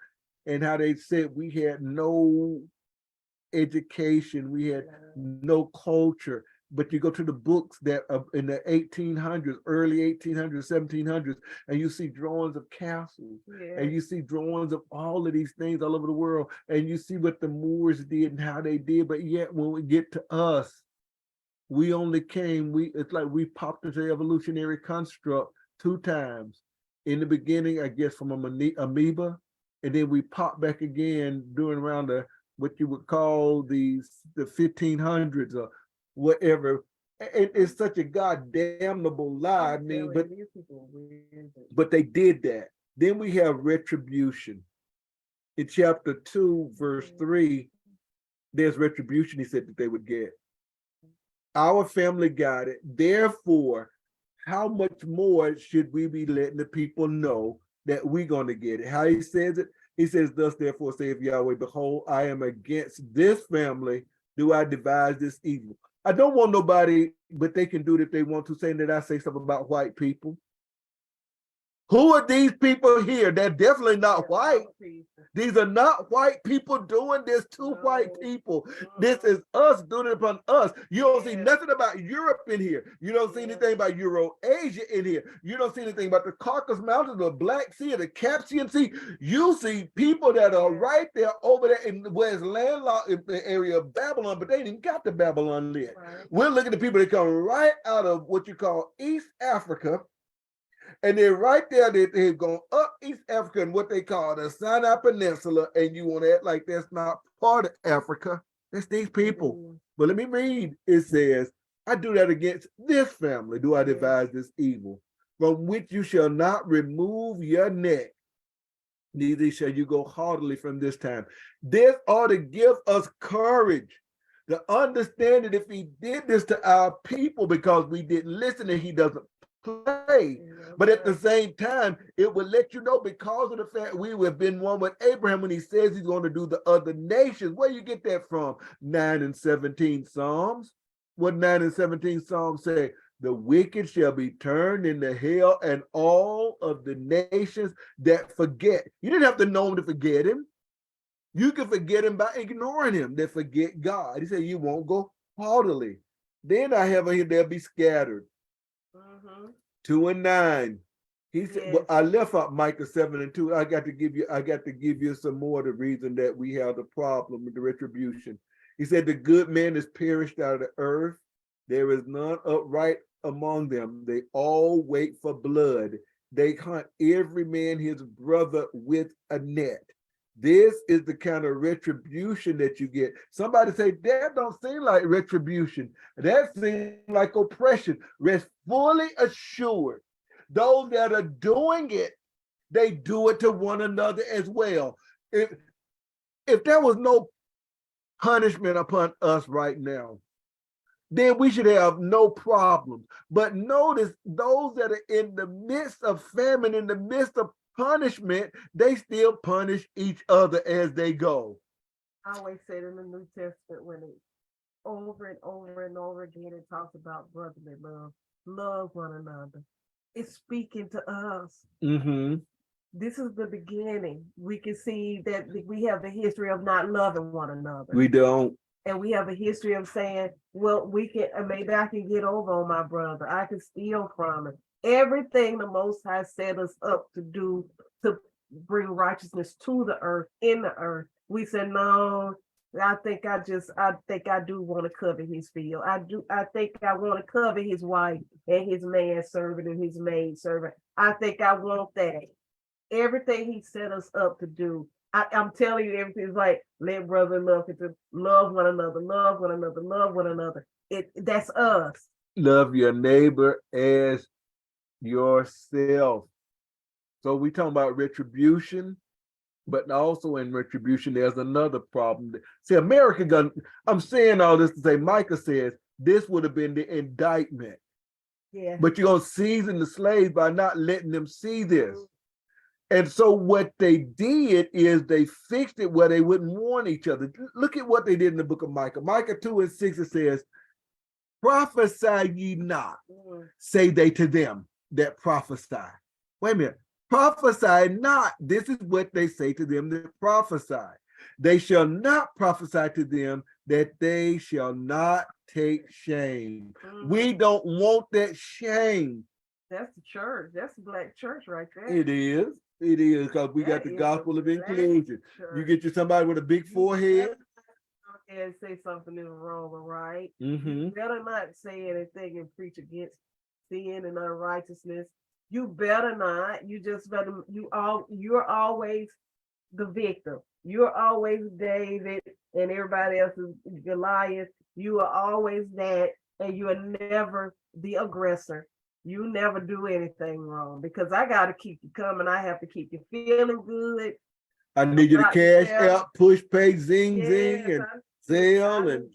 Speaker 1: and how they said we had no education, we had no culture. but you go to the books that in the 1800s, early 1800s, 1700s, and you see drawings of castles, and you see drawings of all of these things all over the world, and you see what the Moors did and how they did. But yet, when we get to us, we only came. It's like we popped into the evolutionary construct 2 times. In the beginning, I guess from amoeba, and then we popped back again during around what you would call the 1500s or whatever. It's such a goddamnable lie. I mean, but they did that. Then we have retribution. In chapter 2, verse 3, there's retribution he said that they would get. Our family got it. Therefore, how much more should we be letting the people know that we're going to get it? How he says it? He says, thus, therefore, saith Yahweh, behold, I am against this family. Do I devise this evil? I don't want nobody, but they can do it if they want to, saying that I say something about white people. Who are these people here? They're definitely not white. These are not white people doing this to white people. This is us doing it upon us. You don't see nothing about Europe in here. You don't see anything about Euro-Asia in here. You don't see anything about the Caucasus Mountains, the Black Sea, or the Caspian Sea. You see people that are right there over there in where it's landlocked in the area of Babylon, but they ain't even got the Babylon yet. We're looking at people that come right out of what you call East Africa. And then right there, they've gone up East Africa and what they call the Sinai Peninsula, and you want to act like that's not part of Africa. That's these people. But let me read. It says, I do that against this family, do I devise this evil, from which you shall not remove your neck, neither shall you go haughtily from this time. This ought to give us courage to understand that if he did this to our people because we didn't listen and he doesn't play. But at the same time, it would let you know because of the fact we have been one with Abraham when he says he's going to do the other nations. Where you get that from? 9 and 17 Psalms. What 9 and 17 Psalms say? The wicked shall be turned into hell, and all of the nations that forget. You didn't have to know him to forget him. You can forget him by ignoring him, that forget God. He said you won't go haughtily. Then I have here, they'll be scattered. 2 and 9. He said, well, I left out Micah 7 and 2. I got to give you some more of the reason that we have the problem with the retribution. He said, the good man is perished out of the earth. There is none upright among them. They all wait for blood. They hunt every man his brother with a net. This is the kind of retribution that you get. Somebody say, that don't seem like retribution. That seems like oppression. Rest fully assured. Those that are doing it, they do it to one another as well. If there was no punishment upon us right now, then we should have no problem. But notice those that are in the midst of famine, in the midst of punishment, they still punish each other as they go.
Speaker 3: I always said in the New Testament, when it over and over and over again, it talks about brotherly love, love one another. It's speaking to us. This is the beginning. We can see that we have the history of not loving one another.
Speaker 1: We don't.
Speaker 3: And we have a history of saying, well, maybe I can get over on my brother. I can steal from it. Everything the Most High set us up to do to bring righteousness to the earth, in the earth. We said, no, I think I do want to cover his field. I think I want to cover his wife and his man servant and his maid servant. I think I want that. Everything he set us up to do. I'm telling you, everything's like, let brother love one another, love one another, love one another. That's us.
Speaker 1: Love your neighbor as yourself. So we talking about retribution, but also in retribution, there's another problem. See, America I'm saying all this to say, Micah says this would have been the indictment.
Speaker 3: Yeah.
Speaker 1: But you're going to season the slaves by not letting them see this. And so what they did is they fixed it where they wouldn't warn each other. Look at what they did in the book of Micah. Micah 2 and 6, it says, prophesy ye not, say they to them that prophesy. Wait a minute. Prophesy not. This is what they say to them that prophesy. They shall not prophesy to them that they shall not take shame. We don't want that shame.
Speaker 3: That's the church. That's the black church right there.
Speaker 1: It is. It is because we got
Speaker 3: That
Speaker 1: the
Speaker 3: is
Speaker 1: gospel
Speaker 3: a
Speaker 1: of
Speaker 3: black
Speaker 1: inclusion. You
Speaker 3: church.
Speaker 1: get you somebody with a big forehead.
Speaker 3: And say something is wrong, right?
Speaker 1: Mm-hmm.
Speaker 3: You better not say anything and preach against sin and unrighteousness. You better not. You just better. You're always the victim. You're always David, and everybody else is Goliath. You are always that, and you are never the aggressor. You never do anything wrong because I got to keep you coming. I have to keep you feeling good.
Speaker 1: I need you to
Speaker 3: About
Speaker 1: cash
Speaker 3: yourself.
Speaker 1: out, push pay, zing, zing,
Speaker 3: Yes,
Speaker 1: and Zelle and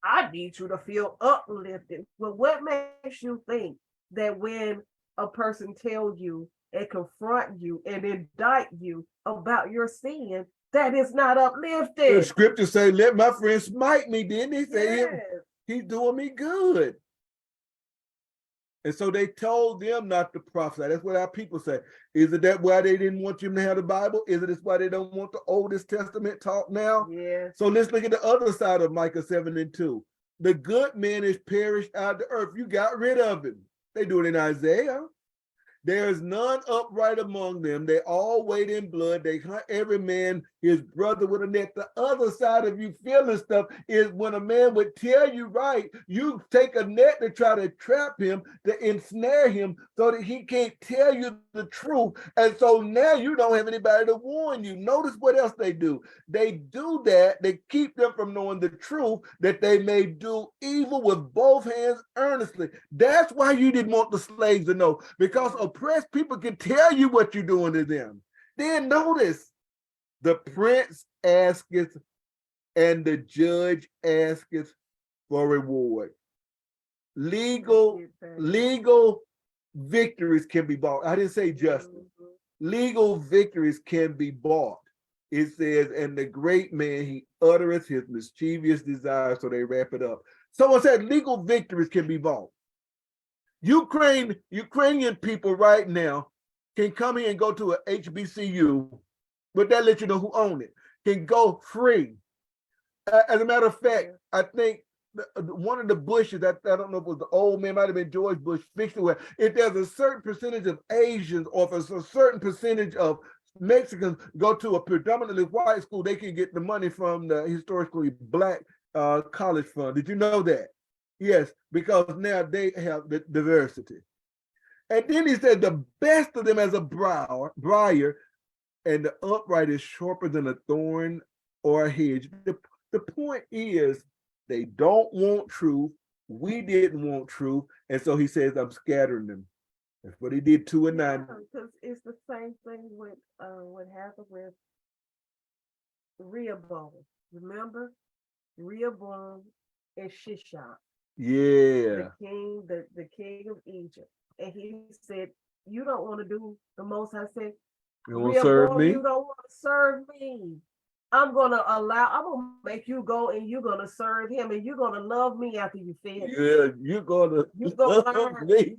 Speaker 3: I need you to feel uplifted. Well, what makes you think that when a person tells you and confront you and indict you about your sin, that is not
Speaker 1: the
Speaker 3: uplifted?
Speaker 1: scripture say, "Let my friend smite me." Didn't he say
Speaker 3: Yes.
Speaker 1: he's doing me good? And so they told them not to prophesy. That's what our people say. Is it that why they didn't want you to have the Bible? Is it this why they don't want the Oldest Testament taught now?
Speaker 3: Yes.
Speaker 1: So let's look at the other side of Micah 7:2. The good man is perished out of the earth. You got rid of him. They do it in Isaiah. There is none upright among them. They all wade in blood. They hunt every man his brother with a net. The other side of you feeling stuff is when a man would tell you right, you take a net to try to trap him, to ensnare him so that he can't tell you the truth. And so now you don't have anybody to warn you. Notice what else they do. They do that. They keep them from knowing the truth that they may do evil with both hands earnestly. That's why you didn't want the slaves to know, because oppressed people can tell you what you're doing to them. Then notice, the prince asketh and the judge asketh for reward. Legal victories can be bought. I didn't say justice. Legal victories can be bought. It says, and the great man, he uttereth his mischievous desires. So they wrap it up. Someone said legal victories can be bought. Ukrainian people right now can come in and go to a HBCU, but that lets you know who own it, can go free. As a matter of fact, I think one of the Bushes, I don't know if it was the old man, might have been George Bush, fixed it where if there's a certain percentage of Asians or if it's a certain percentage of Mexicans go to a predominantly white school, they can get the money from the historically black college fund. Did you know that? Yes, because now they have the diversity. And then he said the best of them as a briar, and the upright is sharper than a thorn or a hedge. The point is, they don't want truth. We didn't want truth. And so he says, I'm scattering them. That's what he did 2 and 9.
Speaker 3: Because it's the same thing with what happened with Rehoboam. Remember? Rehoboam and Shishak.
Speaker 1: Yeah.
Speaker 3: The king of Egypt. And he said, you don't want to do the Most High said,
Speaker 1: you want to serve me?
Speaker 3: You don't want to serve me. I'm going to make you go and you're going to serve him and you're going to love me after you finish.
Speaker 1: Yeah, you're going to love me.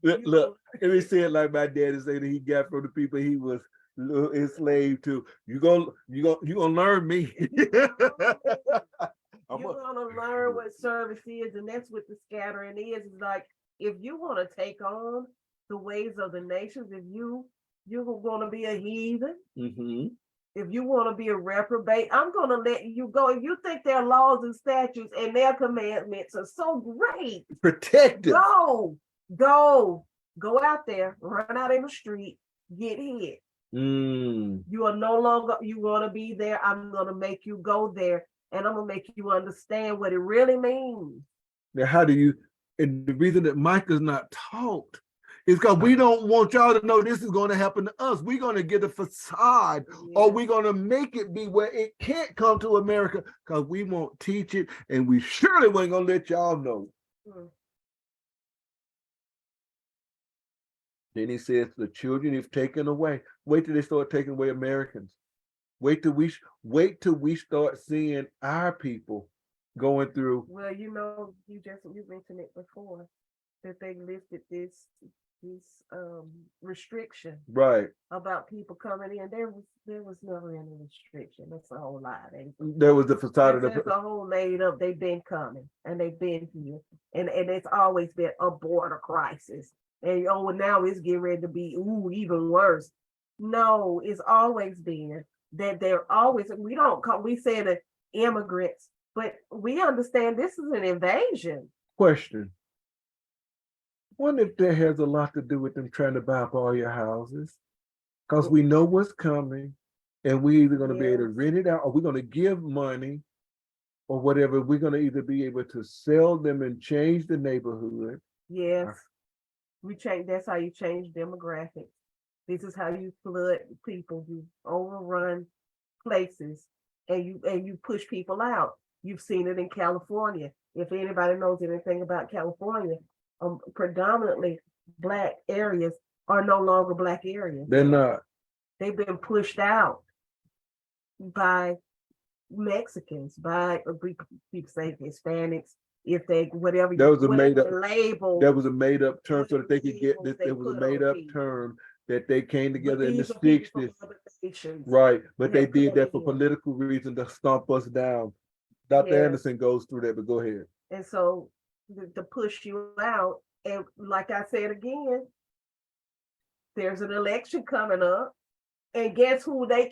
Speaker 1: Look, let me say it like my daddy said that he got from the people he was enslaved to. You're gonna learn me.
Speaker 3: You're gonna learn what service is, and that's what the scattering is. It's like if you want to take on the ways of the nations, if you're gonna be a heathen, if you want to be a reprobate, I'm gonna let you go. If you think their laws and statutes and their commandments are so great,
Speaker 1: protected,
Speaker 3: go out there, run out in the street, get hit. You are no longer, you want to be there. I'm going to make you go there and I'm going to make you understand what it really means.
Speaker 1: Now, and the reason that Micah's not taught is because we don't want y'all to know this is going to happen to us. We're going to get a facade or we're going to make it be where it can't come to America because we won't teach it and we surely ain't going to let y'all know. Then he says, the children is taken away. Wait till they start taking away Americans. Wait till we start seeing our people going through.
Speaker 3: Well, you mentioned it before that they lifted this restriction
Speaker 1: Right.
Speaker 3: about people coming in. There was never any restriction. That's a whole lie.
Speaker 1: There was the facade of
Speaker 3: That's
Speaker 1: the.
Speaker 3: just a whole made up. They've been coming and they've been here, and it's always been a border crisis. And oh, now it's getting ready to be even worse. No, it's always been that they're always. We don't call. We say the immigrants, but we understand this is an invasion.
Speaker 1: Question. Wonder if that has a lot to do with them trying to buy up all your houses? Because we know what's coming, and we either going to be able to rent it out, or we're going to give money, or whatever. We're going to either be able to sell them and change the neighborhood.
Speaker 3: Yes, we change. That's how you change demographics. This is how you flood people. You overrun places, and you push people out. You've seen it in California. If anybody knows anything about California, predominantly Black areas are no longer Black areas.
Speaker 1: They're not.
Speaker 3: They've been pushed out by Mexicans, by people say Hispanics, if they whatever
Speaker 1: That was a
Speaker 3: whatever
Speaker 1: made up
Speaker 3: label.
Speaker 1: That was a made up term so that they could get
Speaker 3: labels
Speaker 1: this.
Speaker 3: they
Speaker 1: It was a
Speaker 3: put on
Speaker 1: made up
Speaker 3: people.
Speaker 1: term that they came together in the
Speaker 3: These are people from
Speaker 1: 60s.
Speaker 3: other nations.
Speaker 1: Right. But they
Speaker 3: Yeah,
Speaker 1: did that for
Speaker 3: Canadian.
Speaker 1: political reasons to stomp us down. Dr.
Speaker 3: Yeah.
Speaker 1: Anderson goes through that, but go ahead.
Speaker 3: And so to push you out, and like I said again, there's an election coming up, and guess who they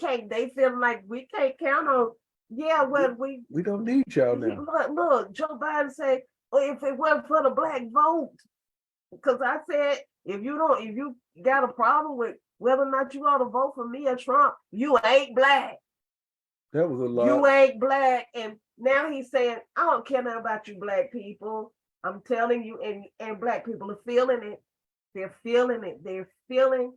Speaker 3: feel like we can't count on. Yeah, well, we
Speaker 1: don't need y'all now.
Speaker 3: Look, Joe Biden said, if it wasn't for the Black vote, because I said, if you got a problem with whether or not you ought to vote for me or Trump, you ain't Black.
Speaker 1: That was a lot.
Speaker 3: You ain't Black. And now he's saying, I don't care nothing about you Black people. I'm telling you, and Black people are feeling it. They're feeling it. They're feeling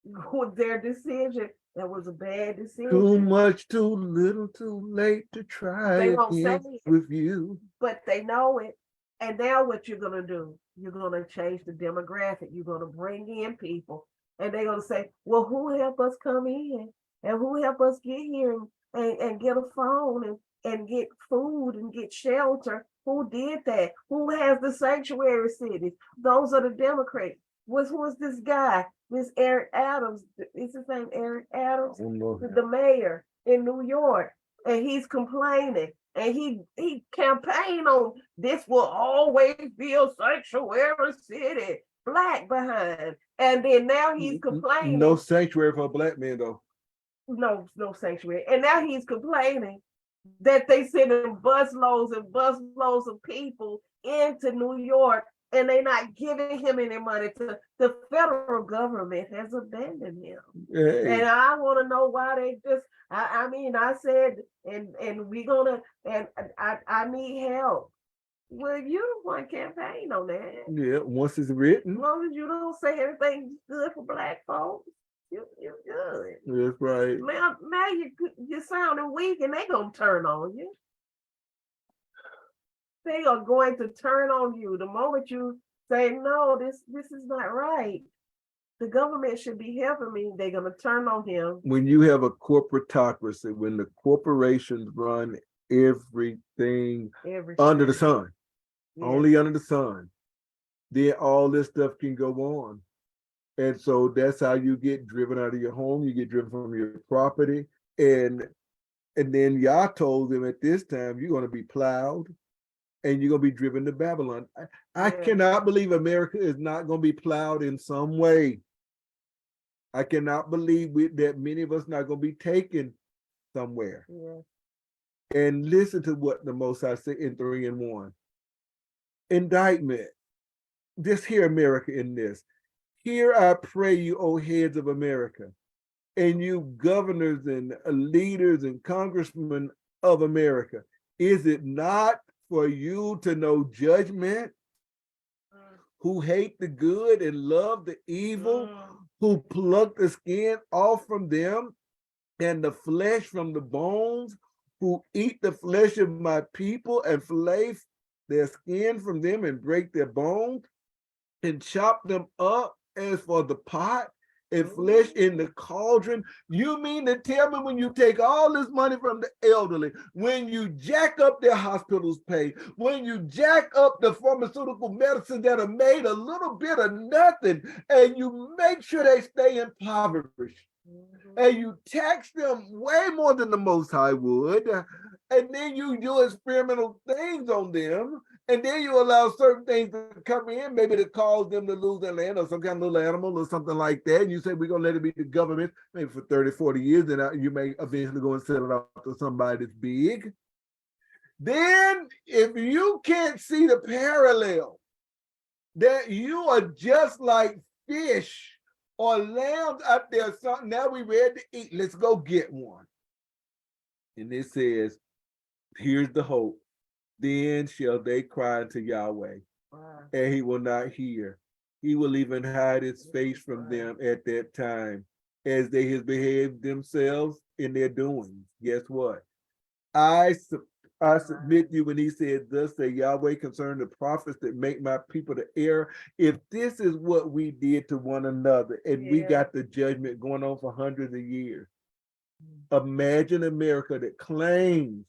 Speaker 3: with their decision. That was a bad decision.
Speaker 1: Too much, too little, too late to try
Speaker 3: They won't say
Speaker 1: again
Speaker 3: it,
Speaker 1: with you.
Speaker 3: but they know it. And now what you're going to do, you're going to change the demographic. You're going to bring in people, and they're going to say, well, who helped us come in? And who helped us get here and get a phone and get food and get shelter? Who did that? Who has the sanctuary cities? Those are the Democrats. Who is this guy? This Eric Adams. Is his name Eric Adams? The mayor in New York. And he's complaining. And he campaigned on this will always be a sanctuary city. Black behind. And then now he's complaining.
Speaker 1: No sanctuary for a Black man, though.
Speaker 3: No sanctuary. And now he's complaining that they sending busloads and busloads of people into New York, and they're not giving him any money. The federal government has abandoned him. Hey. And I want to know why they just, I mean, I said, and we're gonna, and I need help. Well, you don't want to campaign on that.
Speaker 1: Yeah, once it's written.
Speaker 3: As long as you don't say everything's good for Black folks, you're good.
Speaker 1: That's right.
Speaker 3: Now you're sounding weak, and they're gonna turn on you. They are going to turn on you the moment you say, no, this is not right. The government should be helping me. They're going to turn on him.
Speaker 1: When you have a corporatocracy, when the corporations run everything under the sun, only under the sun, then all this stuff can go on. And so that's how you get driven out of your home. You get driven from your property. And then Yah told them at this time, you're going to be plowed. And you're going to be driven to Babylon. I cannot believe America is not going to be plowed in some way. I cannot believe that many of us not going to be taken somewhere. Yeah. And listen to what the Most High said in 3 and 1. Indictment. Just hear America in this. Hear, I pray you, O heads of America, and you governors and leaders and congressmen of America. Is it not for you to know judgment, who hate the good and love the evil, who pluck the skin off from them and the flesh from the bones, who eat the flesh of my people and flay their skin from them and break their bones and chop them up as for the pot and flesh in the cauldron. You mean to tell me when you take all this money from the elderly, when you jack up their hospitals pay, when you jack up the pharmaceutical medicine that are made a little bit of nothing, and you make sure they stay impoverished, and you tax them way more than the Most High would, and then you do experimental things on them, and then you allow certain things to come in, maybe to cause them to lose their land or some kind of little animal or something like that. And you say, we're going to let it be the government maybe for 30, 40 years, and you may eventually go and sell it off to somebody that's big. Then if you can't see the parallel, that you are just like fish or lambs out there, something now we ready to eat, let's go get one. And it says, here's the hope. Then shall they cry unto Yahweh, and he will not hear. He will even hide his face from them at that time, as they have behaved themselves in their doings. Guess what? I submit you when he said, thus say Yahweh concerning the prophets that make my people to err. If this is what we did to one another, and we got the judgment going on for hundreds of years, imagine America that claims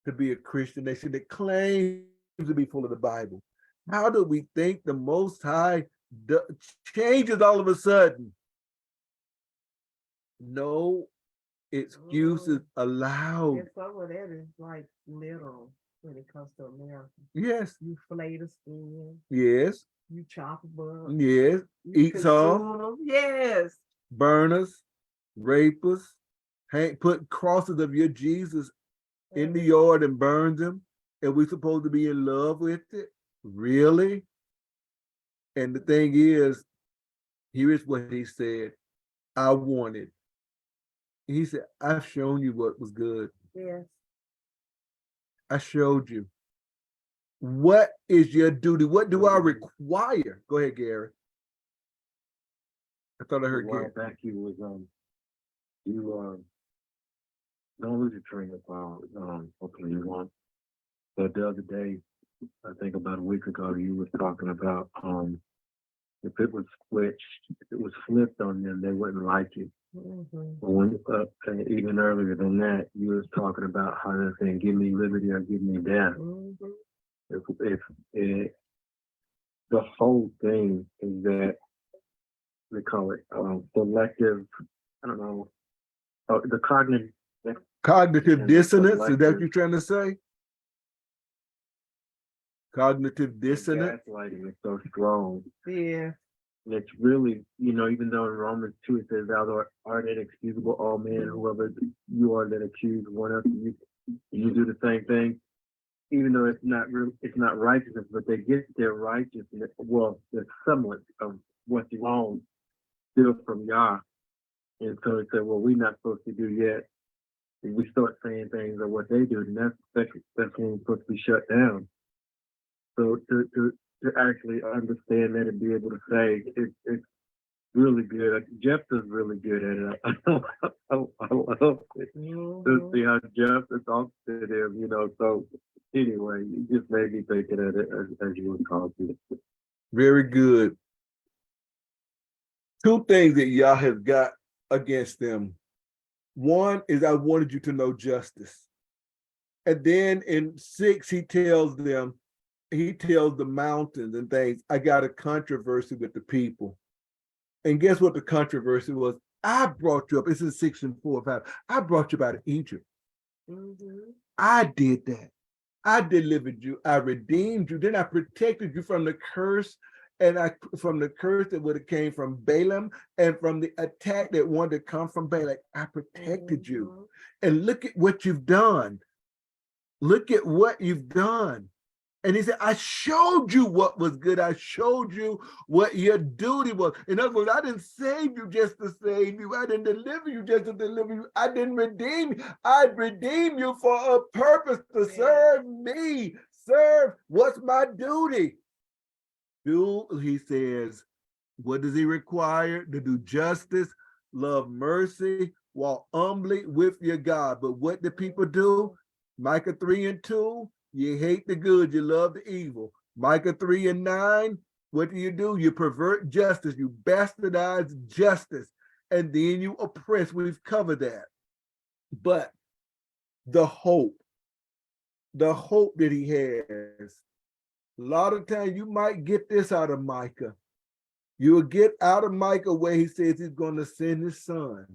Speaker 1: to be a Christian nation, that claims to be full of the Bible. How do we think the Most High changes all of a sudden? No excuses allowed.
Speaker 3: And some of that is like literal when it comes to America.
Speaker 1: Yes.
Speaker 3: You flay the skin.
Speaker 1: Yes.
Speaker 3: You chop them up.
Speaker 1: Yes.
Speaker 3: You
Speaker 1: Eat some.
Speaker 3: consume them. Yes.
Speaker 1: Burners, rapers, put crosses of your Jesus in the yard and burn them, and we're supposed to be in love with it? Really? And the thing is, here is what he said. I wanted. He said, I've shown you what was good.
Speaker 3: Yes.
Speaker 1: I showed you. What is your duty? What do I require? Go ahead, Gary. I thought I heard Gary.
Speaker 5: Back you was don't lose your train of thought. Hopefully you won't. But the other day, I think about a week ago, you was talking about if it was switched, if it was flipped on them, they wouldn't like it. When, and even earlier than that, you was talking about how they're saying, give me liberty or give me death. If the whole thing is that they call it selective, I don't know, the cognitive
Speaker 1: dissonance, is that what you're trying to say? Cognitive dissonance?
Speaker 5: Gaslighting is so strong.
Speaker 3: Yeah.
Speaker 5: And it's really, even though in Romans 2 it says, thou art inexcusable, all men, whoever you are that accuse one of you do the same thing. Even though it's not righteousness, but they get their righteousness, well, the semblance of what's wrong still from Yah. And so they say, well, we're not supposed to do yet. And we start saying things of what they do, and that's when we're supposed to be shut down. So to actually understand that and be able to say it's really good. Jeff is really good at it. I love it. To see how Jeff is opposite him, So anyway, you just made me thinking of it as you were talking.
Speaker 1: Very good. Two things that Yah has got against them. One is I wanted you to know justice. And then in 6, he tells the mountains and things, I got a controversy with the people. And guess what the controversy was? I brought you up. This is 6 and 4 5. I brought you out of Egypt. I did that. I delivered you. I redeemed you. Then I protected you from the curse, from the curse that would have came from Balaam and from the attack that wanted to come from Balak. I protected you. And look at what you've done. Look at what you've done. And he said, I showed you what was good. I showed you what your duty was. In other words, I didn't save you just to save you. I didn't deliver you just to deliver you. I didn't redeem you. I redeemed you for a purpose to serve me. Serve. What's my duty? He says, what does he require? To do justice, love mercy, walk humbly with your God. But what do people do? Micah 3 and 2. You hate the good, you love the evil. Micah 3 and 9, What do? You pervert justice, you bastardize justice, and then you oppress. We've covered that. But the hope that he has, a lot of times you might get this out of Micah. You'll get out of Micah where he says he's going to send his son.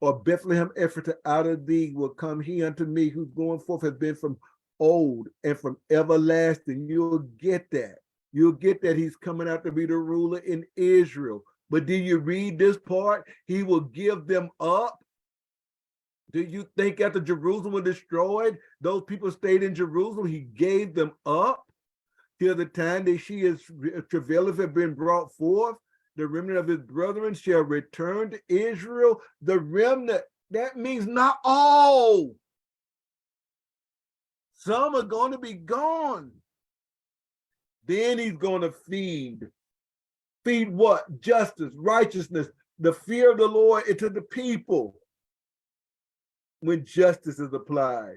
Speaker 1: Or Bethlehem Ephratah, out of thee will come he unto me, whose going forth has been from old and from everlasting. You'll get that. You'll get that he's coming out to be the ruler in Israel. But do you read this part? He will give them up. Do you think after Jerusalem was destroyed, those people stayed in Jerusalem? He gave them up till the time that she is travaileth have been brought forth. The remnant of his brethren shall return to Israel. The remnant, that means not all. Some are going to be gone. Then he's going to feed. Feed what? Justice, righteousness, the fear of the Lord into the people when justice is applied.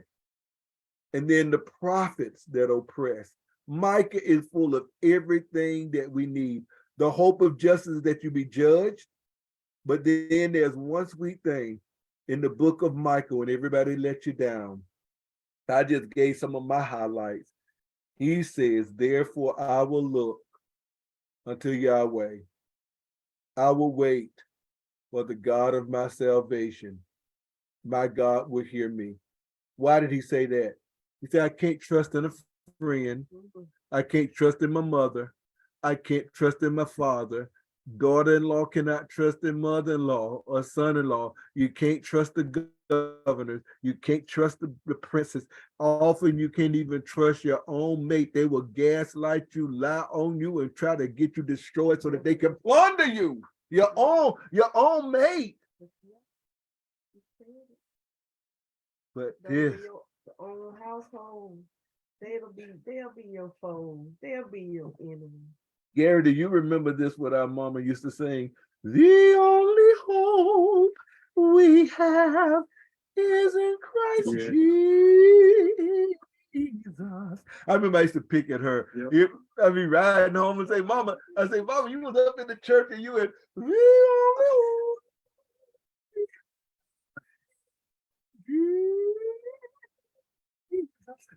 Speaker 1: And then the prophets that oppress. Micah is full of everything that we need. The hope of justice is that you be judged. But then there's one sweet thing in the book of Micah when everybody let you down. I just gave some of my highlights. He says, therefore I will look unto Yahweh. I will wait for the God of my salvation. My God will hear me. Why did he say that? He said, I can't trust in a friend. I can't trust in my mother. I can't trust in my father. Daughter-in-law cannot trust in mother-in-law or son-in-law. You can't trust the governors. You can't trust the princes. Often you can't even trust your own mate. They will gaslight you, lie on you, and try to get you destroyed so that they can plunder you. Your own mate. But this,
Speaker 3: your own household, they'll be your foe. They'll be your enemy.
Speaker 1: Gary, do you remember this? What our mama used to sing? The only hope we have is in Christ Jesus. I remember I used to pick at her.
Speaker 5: Yep.
Speaker 1: I'd be riding home and say, Mama, Mama, you was up in the church and you had the only hope.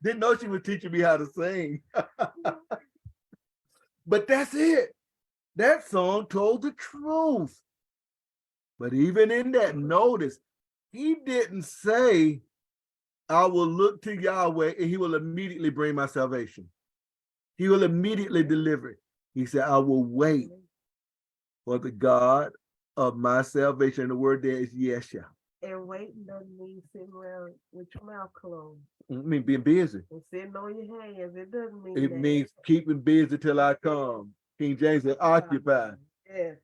Speaker 1: Didn't know she was teaching me how to sing. But that's it. That song told the truth. But even in that, notice, he didn't say, I will look to Yahweh and he will immediately bring my salvation. He will immediately deliver it. He said, I will wait for the God of my salvation. The word there is Yeshua.
Speaker 3: And waiting doesn't mean sitting around with your mouth closed.
Speaker 1: I mean, being busy.
Speaker 3: And sitting on your hands. It doesn't mean
Speaker 1: It
Speaker 3: that.
Speaker 1: means keeping busy till I come. King James said, occupy.
Speaker 3: Yeah.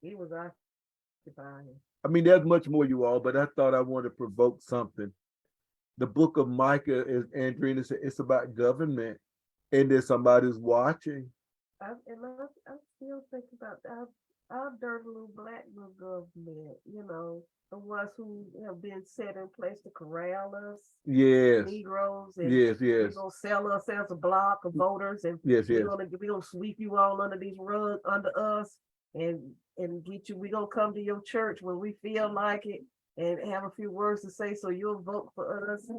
Speaker 3: He was occupying.
Speaker 1: I mean, there's much more, you all, but I thought I wanted to provoke something. The book of Micah is, Andrina said, it's about government, and there's somebody who's watching.
Speaker 3: I still think about our dirty little black little government, the ones who have been set in place to corral us,
Speaker 1: Yes.
Speaker 3: Negroes, and
Speaker 1: Yes.
Speaker 3: we're gonna sell us as a block of voters, and
Speaker 1: Yes.
Speaker 3: we're gonna sweep you all under these rugs under us, and get you. We're gonna come to your church when we feel like it, and have a few words to say, so you'll vote for us.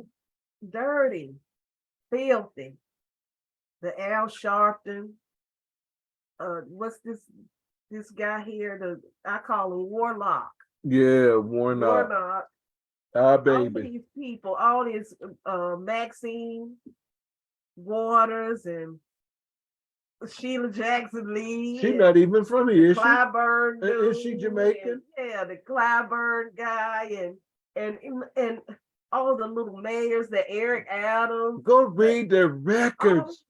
Speaker 3: Dirty, filthy. The Al Sharpton. What's this guy here? I call him Warlock.
Speaker 1: Yeah, Warnock.
Speaker 3: Warnock.
Speaker 1: Our
Speaker 3: All
Speaker 1: baby.
Speaker 3: these people, all these Maxine Waters and Sheila Jackson Lee.
Speaker 1: She's not even from here, is she?
Speaker 3: Clyburn.
Speaker 1: Is she Jamaican?
Speaker 3: Yeah, the Clyburn guy and all the little mayors, the Eric Adams.
Speaker 1: Go read their records.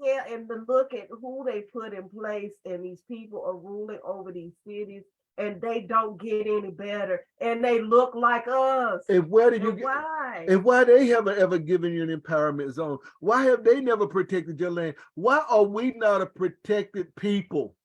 Speaker 3: Yeah, and to look at who they put in place, and these people are ruling over these cities, and they don't get any better, and they look like us.
Speaker 1: And where did you get?
Speaker 3: Why?
Speaker 1: And why they haven't ever given you an empowerment zone? Why have they never protected your land? Why are we not a protected people?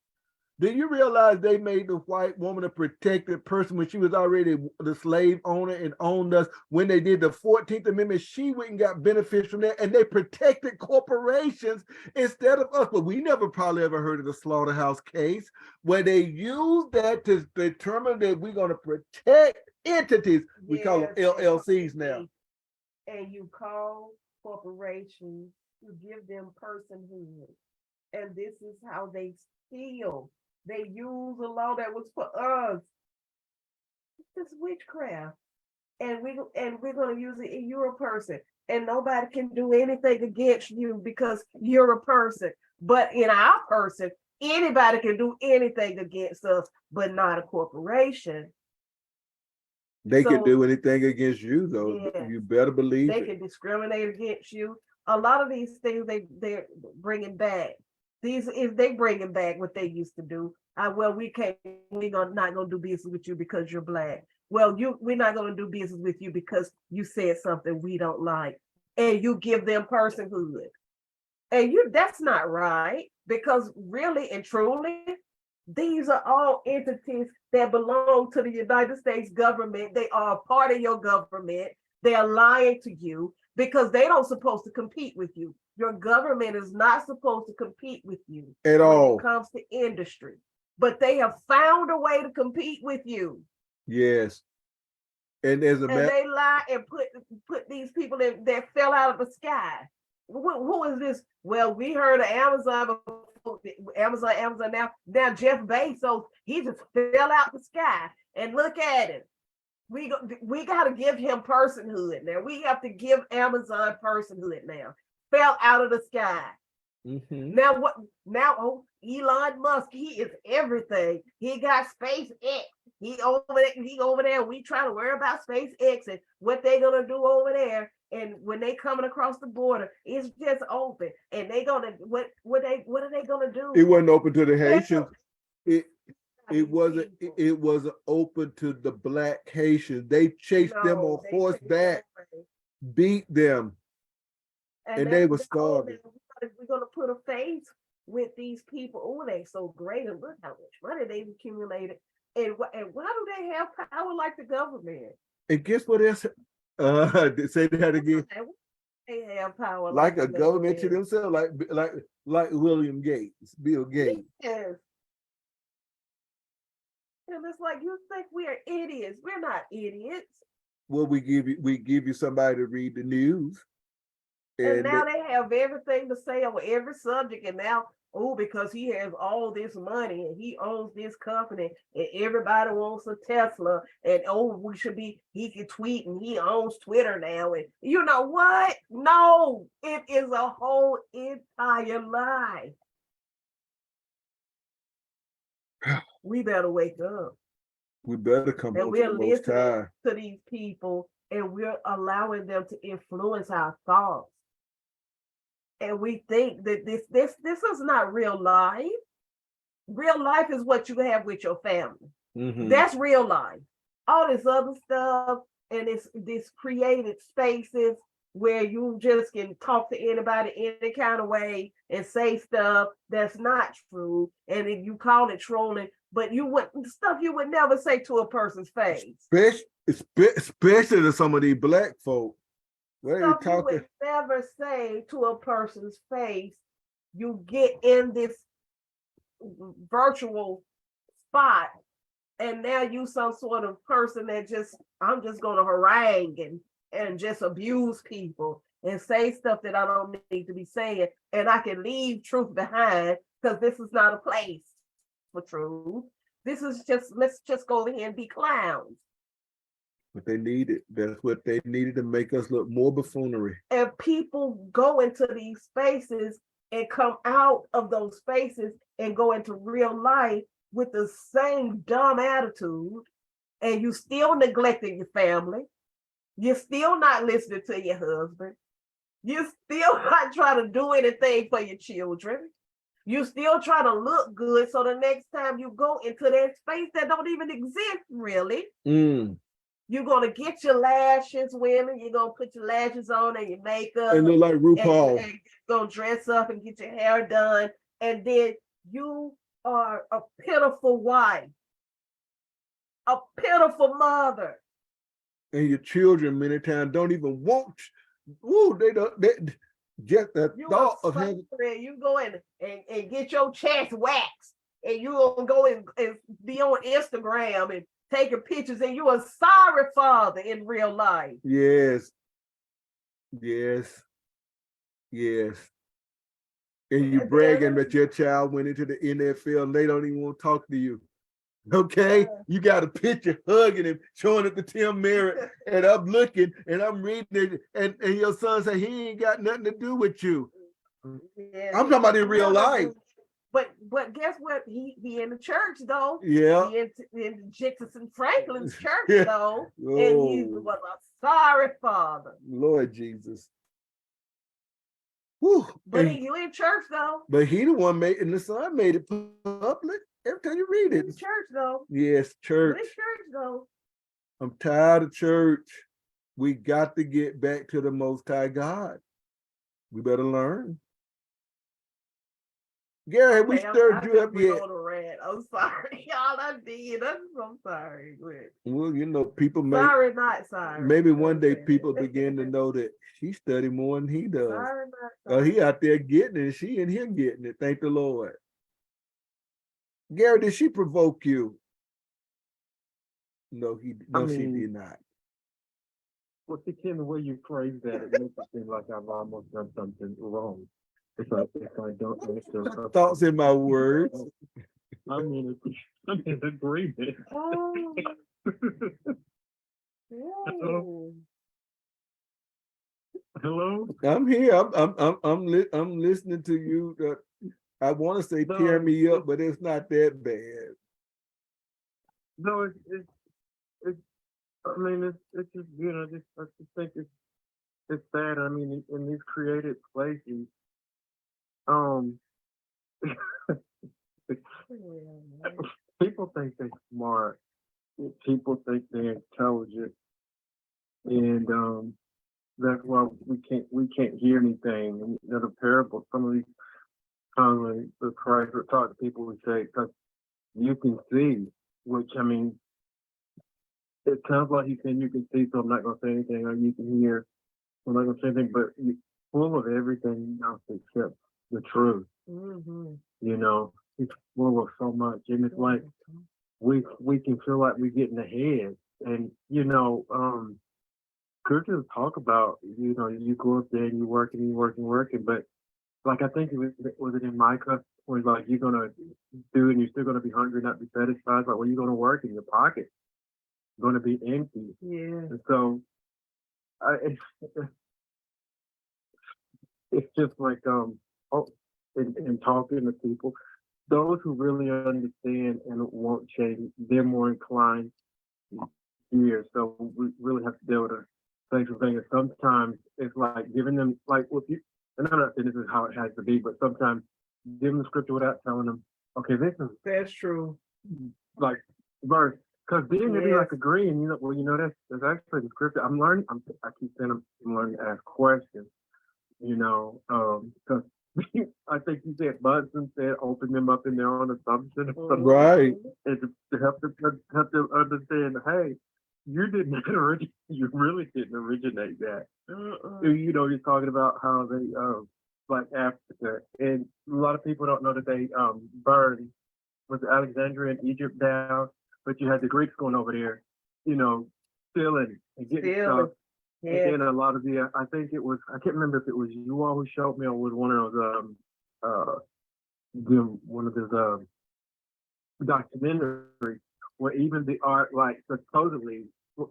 Speaker 1: Do you realize they made the white woman a protected person when she was already the slave owner and owned us? When they did the 14th Amendment, she went and got benefits from that, and they protected corporations instead of us. But we never probably ever heard of the slaughterhouse case where they used that to determine that we're going to protect entities. We call them
Speaker 3: Yes,
Speaker 1: LLCs now.
Speaker 3: And you call corporations, you give them personhood. And this is how they steal. They use a law that was for us. It's witchcraft. And we're gonna use it, and you're a person. And nobody can do anything against you because you're a person. But in our person, anybody can do anything against us, but not a corporation.
Speaker 1: They can
Speaker 3: So,
Speaker 1: do anything against you, though.
Speaker 3: yeah,
Speaker 1: You better believe
Speaker 3: they
Speaker 1: it.
Speaker 3: can discriminate against you. A lot of these things they're bringing back. These, if they bringing back what they used to do, well, we're not gonna do business with you because you're black. Well, we're not gonna do business with you because you said something we don't like, and you give them personhood, and that's not right, because really and truly, these are all entities that belong to the United States government. They are a part of your government. They are lying to you because they don't supposed to compete with you. Your government is not supposed to compete with you
Speaker 1: At
Speaker 3: when
Speaker 1: all.
Speaker 3: it comes to industry, but they have found a way to compete with you.
Speaker 1: Yes. And there's a
Speaker 3: And they lie and put these people that fell out of the sky. Who is this? Well, we heard of Amazon now. Now Jeff Bezos, he just fell out the sky. And look at him. We got to give him personhood now. We have to give Amazon personhood now. Fell out of the sky.
Speaker 1: Mm-hmm.
Speaker 3: Now what? Now Elon Musk, he is everything. He got SpaceX. He over there. We try to worry about SpaceX and what they gonna do over there. And when they coming across the border, it's just open. And they gonna what are they gonna do?
Speaker 1: It wasn't open to the Haitians. It wasn't open to the black Haitians. They chased them on horseback, beat them, and they were starving.
Speaker 3: We're gonna put a face with these people. Oh, they so great, and look how much money they've accumulated. And why do they have power like the government?
Speaker 1: And guess what else? Say that again.
Speaker 3: They have power
Speaker 1: like a government to themselves, like William Gates, Bill Gates.
Speaker 3: Yes. And it's like, you think we are idiots. We're not idiots.
Speaker 1: Well, we give you somebody to read the news.
Speaker 3: And now they have everything to say on every subject. And now, because he has all this money and he owns this company and everybody wants a Tesla, and he can tweet and he owns Twitter now. And you know what? No, it is a whole entire lie. We better wake up.
Speaker 1: We better come
Speaker 3: and
Speaker 1: on
Speaker 3: we're
Speaker 1: to the Most High.
Speaker 3: to these people, and we're allowing them to influence our thoughts. And we think that this is not real life. Real life is what you have with your family.
Speaker 1: Mm-hmm.
Speaker 3: That's real life. All this other stuff and this created spaces where you just can talk to anybody any kind of way and say stuff that's not true, and then you call it trolling, but you would never say to a person's face.
Speaker 1: Especially to some of these black folk.
Speaker 3: Stuff you would never say to a person's face. You get in this virtual spot, and now you some sort of person that I'm just gonna harangue and just abuse people and say stuff that I don't need to be saying, and I can leave truth behind, because this is not a place for truth. This is let's just go over here and be clowns.
Speaker 1: But they needed. That's what they needed to make us look more buffoonery.
Speaker 3: And people go into these spaces and come out of those spaces and go into real life with the same dumb attitude, and you still neglecting your family. You're still not listening to your husband. You're still not trying to do anything for your children. You still trying to look good, so the next time you go into that space that don't even exist really, you're gonna get your lashes, women. You're gonna put your lashes on and your makeup,
Speaker 1: and look like RuPaul.
Speaker 3: And you're gonna dress up and get your hair done, and then you are a pitiful wife, a pitiful mother.
Speaker 1: And your children many times don't even want you. They don't, just the
Speaker 3: You
Speaker 1: thought
Speaker 3: a
Speaker 1: of having,
Speaker 3: sucker, you go in and get your chest waxed, and you gonna go and be on Instagram and taking pictures, and you a sorry father in real life.
Speaker 1: yes, yes, yes. And you
Speaker 3: And then
Speaker 1: bragging that your child went into the NFL and they don't even want to talk to you. Okay, you got a picture hugging him, showing it to Tim Merritt, and I'm looking and I'm reading it, and your son said he ain't got nothing to do with you.
Speaker 3: yeah,
Speaker 1: I'm talking about in real life.
Speaker 3: But guess what? He in the church though.
Speaker 1: Yeah.
Speaker 3: He in Jefferson Franklin's church
Speaker 1: Yeah.
Speaker 3: though, and he
Speaker 1: Oh,
Speaker 3: was a sorry father.
Speaker 1: Lord Jesus. Whew.
Speaker 3: But
Speaker 1: And-
Speaker 3: you in church though.
Speaker 1: but he the one made, and the son made it public. Every time you read
Speaker 3: In
Speaker 1: it.
Speaker 3: church though.
Speaker 1: Yes,
Speaker 3: You
Speaker 1: church.
Speaker 3: in church though.
Speaker 1: I'm tired of church. We got to get back to the Most High God. We better learn. Gary, have we
Speaker 3: Okay,
Speaker 1: stirred you up
Speaker 3: went
Speaker 1: yet?
Speaker 3: on a rant. I'm sorry, y'all. I did. I'm sorry. But
Speaker 1: Well, you know, people may,
Speaker 3: sorry, not sorry.
Speaker 1: maybe one day
Speaker 3: Okay.
Speaker 1: people begin to know that she study more than he does.
Speaker 3: Sorry, not sorry.
Speaker 1: He out there getting it, and she and him getting it. Thank the Lord. Gary, did she provoke you? No, she did not.
Speaker 5: Well, see, Kim, the way you phrase that, it makes it seem like I've almost done something wrong. If I don't answer.
Speaker 1: Thoughts in my words.
Speaker 5: I'm in agreement.
Speaker 3: Oh.
Speaker 5: Hello? Hello?
Speaker 1: I'm here. I'm listening to you. I want to say
Speaker 5: No,
Speaker 1: tear me up, but it's not that bad.
Speaker 5: No, it's I mean, it's just, you know, I just think it's sad. I mean, in these created places, people think they're smart. People think they're intelligent, and that's why we can't hear anything. And, you know, the parable, some of these times when the Christ would talk to people, would say, because you can see, which I mean, it sounds like he's saying you can see, so I'm not going to say anything, or you can hear, so I'm not going to say anything, but you're full of everything else except the truth.
Speaker 3: Mm-hmm.
Speaker 5: You know, it's full of so much, and it's like we can feel like we're getting ahead, and you know, scriptures talk about, you know, you go up there and you're working, but like I think was it in Micah where it's like you're gonna do and you're still gonna be hungry, not be satisfied. Like, well, you're gonna work in your pocket, going to be empty.
Speaker 3: Yeah.
Speaker 5: And so it's just like in talking to people, those who really understand and won't change, they're more inclined here. So we really have to deal with a thankful thing. And sometimes it's like giving them, like, if you, and I'm not saying this is how it has to be, but sometimes give them the scripture without telling them, okay, this is
Speaker 3: That's true.
Speaker 5: like verse. Because then they'll be
Speaker 3: Yes.
Speaker 5: like agreeing, you know, well, you know, that's actually the scripture. I'm learning, I keep saying I'm learning to ask questions, you know, because I think you said Budson said open them up in their own assumption.
Speaker 1: Right.
Speaker 5: And to help them understand, hey, you really didn't originate that. You know, you're talking about how they like Africa, and a lot of people don't know that they burned with Alexandria and Egypt down, but you had the Greeks going over there, you know, stealing and getting stuff.
Speaker 3: Yeah.
Speaker 5: And then a lot of the, I think it was, I can't remember if it was you all who showed me or was one of those one of those documentaries where even the art, like supposedly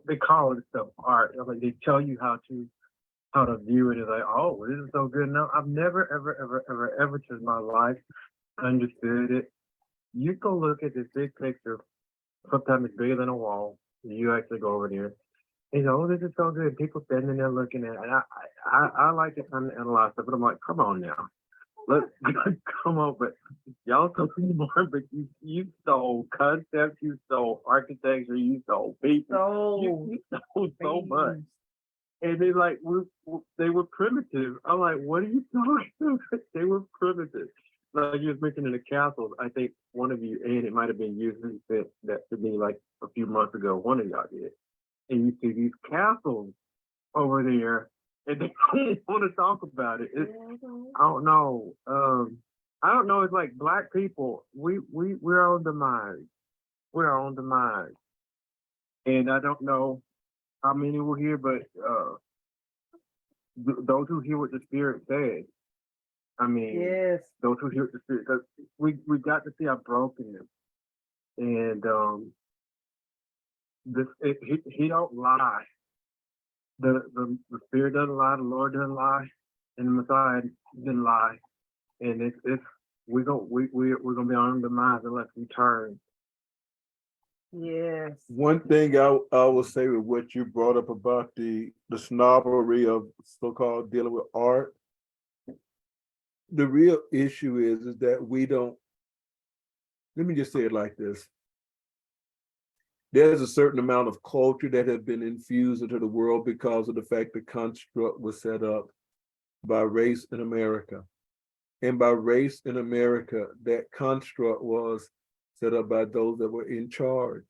Speaker 5: they call it stuff art. Like they tell you how to view it. It's like, oh, this is so good. No, I've never ever in my life understood it. You go look at this big picture. Sometimes it's bigger than a wall. You actually go over there. You know, oh, this is so good. People standing there looking at it. And I like to kind of analyze stuff, but I'm like, come on now. Let's come on, but y'all so smart, but you stole concepts, you stole architecture, you stole people, you stole so much. And they like they were primitive. I'm like, what are you talking about? They were primitive. like you was mentioning the castles. I think one of you, and it might have been you, who said that to me like a few months ago. One of y'all did, and you see these castles over there, and they don't want to talk about it. I don't know. I don't know. It's like black people. We're on demise. We're on demise, and I don't know how many were here, but those who hear what the Spirit says. I mean,
Speaker 3: Yes.
Speaker 5: those who hear what the Spirit, because we got to see how broken it is. And he don't lie. The Spirit doesn't lie. The Lord doesn't lie, and the Messiah didn't lie. And it's we're gonna be on the mind unless we turn.
Speaker 3: Yes.
Speaker 1: One thing I will say with what you brought up about the snobbery of so-called dealing with art, the real issue is that we don't, let me just say it like this. There's a certain amount of culture that has been infused into the world because of the fact the construct was set up by race in America. And by race in America, that construct was set up by those that were in charge.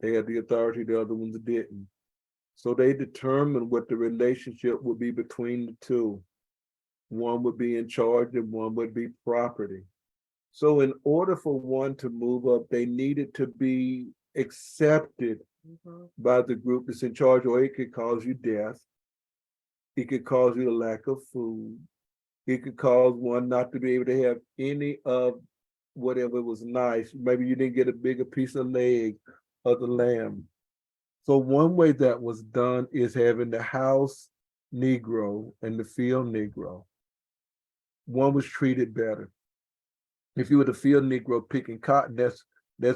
Speaker 1: They had the authority, the other ones didn't. So they determined what the relationship would be between the two. One would be in charge and one would be property. So in order for one to move up, they needed to be accepted by the group that's in charge, or it could cause you death. It could cause you a lack of food. It could cause one not to be able to have any of whatever was nice. Maybe you didn't get a bigger piece of leg of the lamb. So one way that was done is having the house Negro and the field Negro. One was treated better. If you were the field Negro picking cotton, that's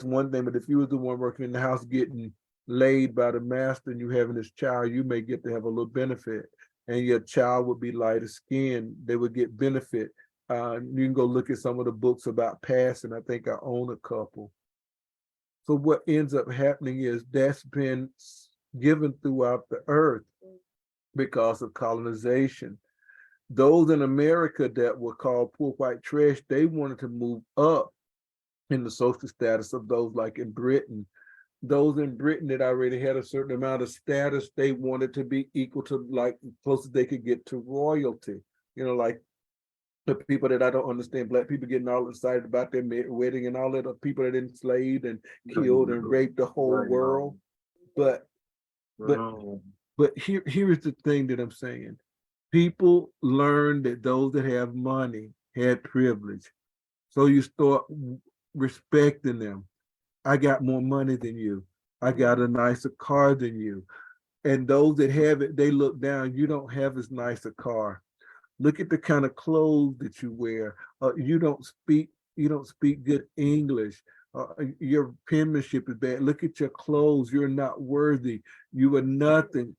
Speaker 1: one thing. But if you were the one working in the house getting laid by the master and you having this child, you may get to have a little benefit. And your child would be lighter skinned, they would get benefit. You can go look at some of the books about passing. I think I own a couple. So what ends up happening is that's been given throughout the earth because of colonization. Those in America that were called poor white trash, they wanted to move up in the social status of those like in Britain. Those in Britain that already had a certain amount of status, they wanted to be equal to like close as they could get to royalty. You know, like the people that I don't understand, black people getting all excited about their wedding and all that, of people that enslaved and killed and raped the whole world. But here is the thing that I'm saying. People learn that those that have money had privilege. So you start respecting them. I got more money than you. I got a nicer car than you. And those that have it, they look down. You don't have as nice a car. Look at the kind of clothes that you wear. You don't speak good English. Your penmanship is bad. Look at your clothes. You're not worthy. You are nothing.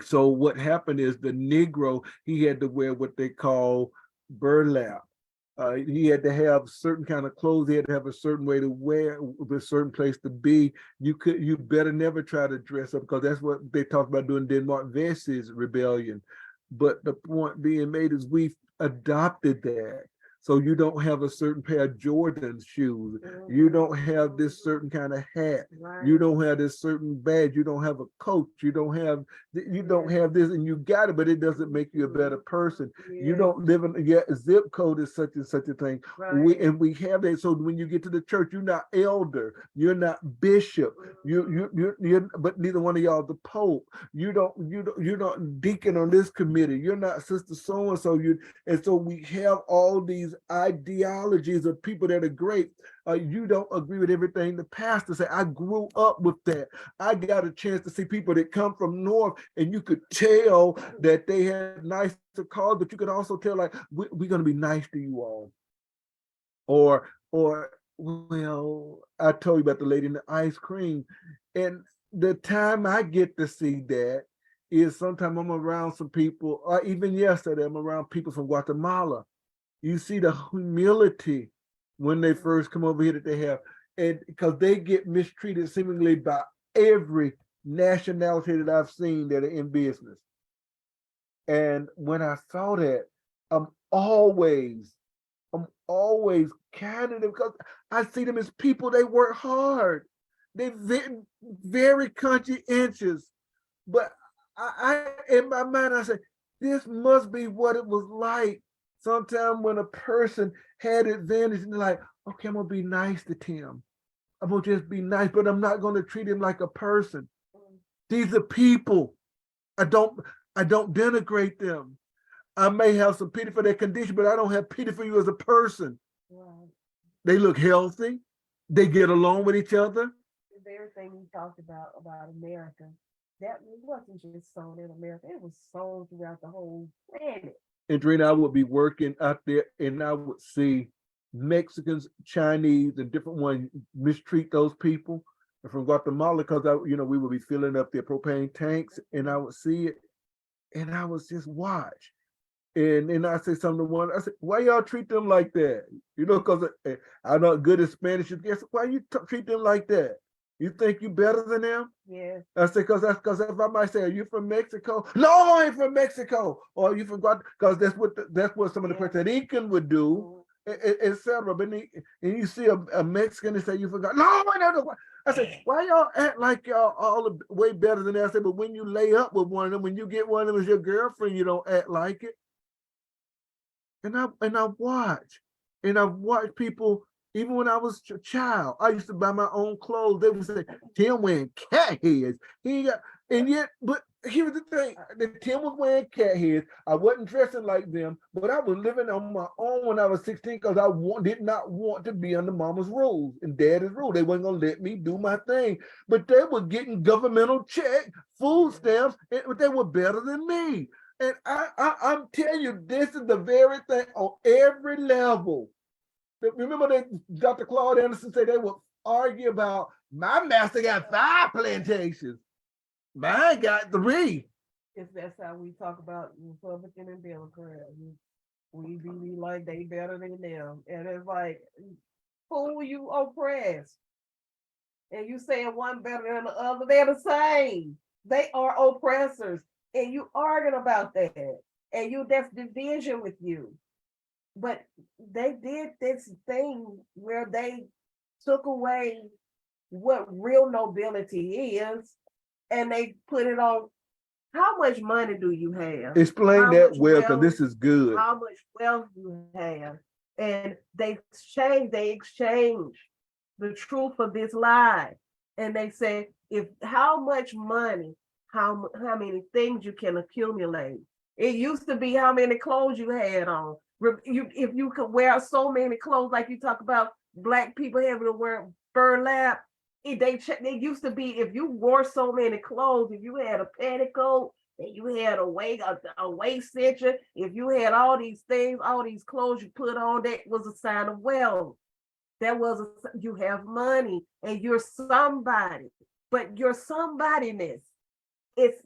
Speaker 1: So what happened is the Negro, he had to wear what they call burlap. He had to have certain kind of clothes. He had to have a certain way to wear, a certain place to be. You better never try to dress up, because that's what they talked about doing Denmark Vesey's rebellion. But the point being made is we've adopted that. So you don't have a certain pair of Jordan shoes. You don't have this certain kind of hat. You don't have this certain badge. You don't have a coat. You don't have this, and you got it, but it doesn't make you a better person. You don't live in your zip code is such and such a thing. We have that. So when you get to the church, you're not elder. You're not bishop. You're but neither one of y'all the pope. You're not deacon on this committee. You're not sister so and so. And so we have all these ideologies of people that are great. You don't agree with everything the pastor said. I grew up with that. I got a chance to see people that come from north, and you could tell that they had nicer cars, but you could also tell like we're going to be nice to you all. Or well, I told you about the lady in the ice cream, and the time I get to see that is sometime I'm around some people, or even yesterday I'm around people from Guatemala. You see the humility when they first come over here that they have, and because they get mistreated seemingly by every nationality that I've seen that are in business. And when I saw that, I'm always always kind to them because I see them as people, they work hard. They're very conscientious. But I in my mind, I say, this must be what it was like sometime when a person had advantage and they're like, okay, I'm gonna be nice to Tim. I'm gonna just be nice, but I'm not gonna treat him like a person. These are people. I don't denigrate them. I may have some pity for their condition, but I don't have pity for you as a person.
Speaker 3: Right.
Speaker 1: They look healthy. They get along with each other.
Speaker 3: The very thing we talked about America, that wasn't just sown in America, it was sown throughout the whole planet.
Speaker 1: And Drina, I would be working out there and I would see Mexicans, Chinese, and different ones mistreat those people. And from Guatemala, because we would be filling up their propane tanks, and I would see it, and I was just watch. And I say something to one, I said, why y'all treat them like that? Because I'm not good at Spanish. Guess why you treat them like that? You think you better than them?
Speaker 3: Yeah.
Speaker 1: I say, because if I might say, are you from Mexico? No, I ain't from Mexico. Or are you from Guatemala? Because that's what some of the Puerto Rican would do, etc. But and you see a Mexican and say, you forgot. No, I know. I said, why y'all act like y'all all way better than that? I said, but when you lay up with one of them, when you get one of them as your girlfriend, you don't act like it. And I watch, and I've watched people. Even when I was a child, I used to buy my own clothes. They would say, Tim wearing cat heads. But here's the thing, Tim was wearing cat heads. I wasn't dressing like them, but I was living on my own when I was 16 because I did not want to be under mama's rules and daddy's rule. They weren't gonna let me do my thing. But they were getting governmental check, food stamps, but they were better than me. And I'm telling you, this is the very thing on every level. Remember that Dr. Claude Anderson said they would argue about, my master got 5 plantations. Mine got 3.
Speaker 3: That's how we talk about Republican and Democrat. We be like they better than them. And it's like, who you oppress? And you saying one better than the other, they're the same. They are oppressors. And you arguing about that. And that's division with you. But they did this thing where they took away what real nobility is, and they put it on, how much money do you have?
Speaker 1: Explain that well, because this is good.
Speaker 3: How much wealth you have. And they exchange the truth for this lie. And they say, how much money, how many things you can accumulate. It used to be how many clothes you had on. If you could wear so many clothes, like you talk about Black people having to wear burlap, they used to be, if you wore so many clothes, if you had a petticoat, and you had a waist cincher, if you had all these things, all these clothes you put on, that was a sign of wealth. You have money and you're somebody, but your somebodyness, it's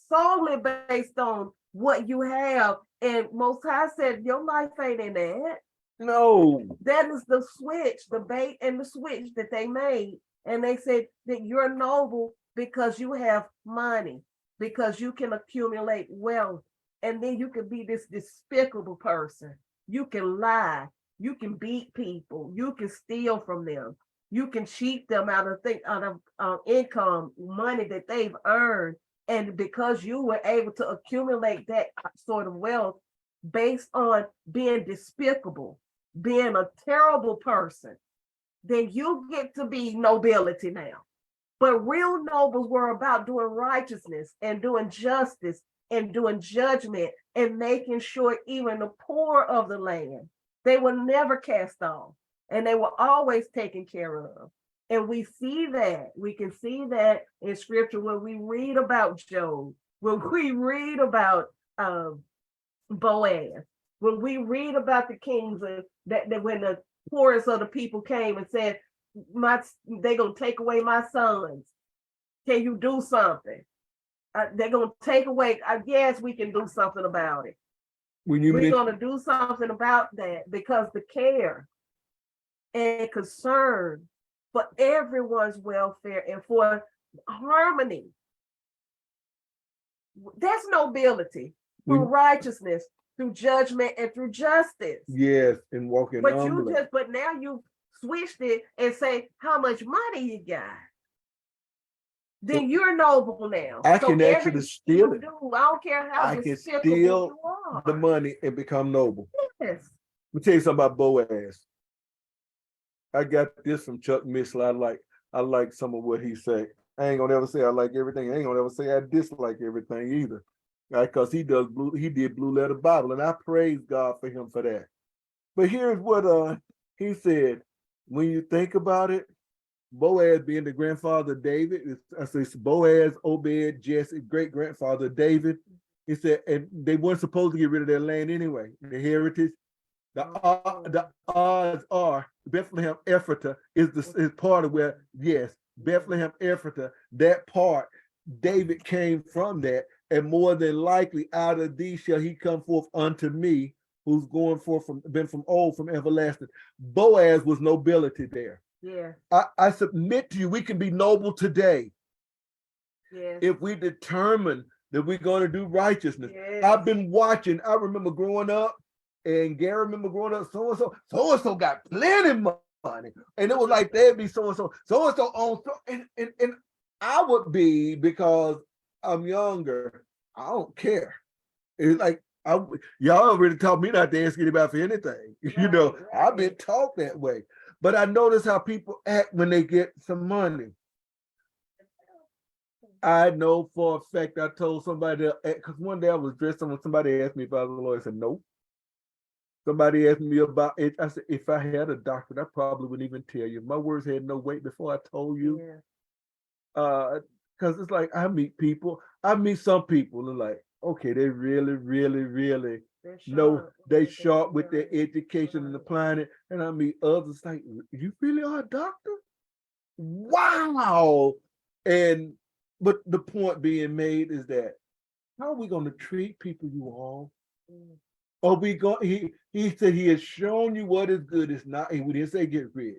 Speaker 3: solely based on what you have. And Most High said, your life ain't in that.
Speaker 1: No.
Speaker 3: That is the switch, the bait and the switch that they made. And they said that you're noble because you have money, because you can accumulate wealth. And then you can be this despicable person. You can lie. You can beat people. You can steal from them. You can cheat them out of income, money that they've earned. And because you were able to accumulate that sort of wealth based on being despicable, being a terrible person, then you get to be nobility now. But real nobles were about doing righteousness and doing justice and doing judgment and making sure even the poor of the land, they were never cast off and they were always taken care of. And we can see that in scripture when we read about Job, when we read about Boaz, when we read about the kings that when the poorest of the people came and said, they're going to take away my sons. Can you do something? They're going to take away, I guess we can do something about it. We're going to do something about that because the care and concern for everyone's welfare and for harmony, that's nobility. For righteousness, through judgment and through justice.
Speaker 1: Yes, and walking
Speaker 3: But
Speaker 1: humbly.
Speaker 3: but now you switched it and say how much money you got. Then you're noble now.
Speaker 1: I can actually
Speaker 3: everything
Speaker 1: steal
Speaker 3: you
Speaker 1: it.
Speaker 3: do, I don't care how
Speaker 1: I can
Speaker 3: despicable
Speaker 1: steal
Speaker 3: you are.
Speaker 1: the money and become noble.
Speaker 3: Yes.
Speaker 1: Let me tell you something about Boaz. I got this from Chuck Missler. I like some of what he said. I ain't gonna ever say I like everything. I ain't gonna ever say I dislike everything either. Because he did Blue Letter Bible, and I praise God for him for that. But here's what he said. When you think about it, Boaz being the grandfather of David, it's Boaz, Obed, Jesse, great grandfather of David. He said, and they weren't supposed to get rid of their land anyway, the heritage. The odds are Bethlehem Ephratah is part of where, yes, Bethlehem Ephratah, that part, David came from that, and more than likely out of these shall he come forth unto me, who's going forth been from old, from everlasting. Boaz was nobility there.
Speaker 3: Yeah.
Speaker 1: I submit to you, we can be noble today.
Speaker 3: Yes.
Speaker 1: If we determine that we're going to do righteousness.
Speaker 3: Yes.
Speaker 1: I've been watching, I remember growing up, and Gary remember growing up, so-and-so got plenty money. And it was like they'd be so-and-so on, and I would be, because I'm younger, I don't care. It's like, y'all already taught me not to ask anybody for anything.
Speaker 3: Right.
Speaker 1: I've been taught that way. But I notice how people act when they get some money. I know for a fact, I told somebody, because one day I was dressed, and somebody asked me if I was a lawyer. I said, no. Somebody asked me about it. I said, if I had a doctorate, I probably wouldn't even tell you. My words had no weight before I told you.
Speaker 3: Yeah.
Speaker 1: Because it's like, I meet some people, and like, okay, they really know they sharp with their education and applying it. And I meet others like, you really are a doctor? Wow. But the point being made is that, how are we going to treat people, you all? Are we going? He said he has shown you what is good. It's not. We didn't say get rich.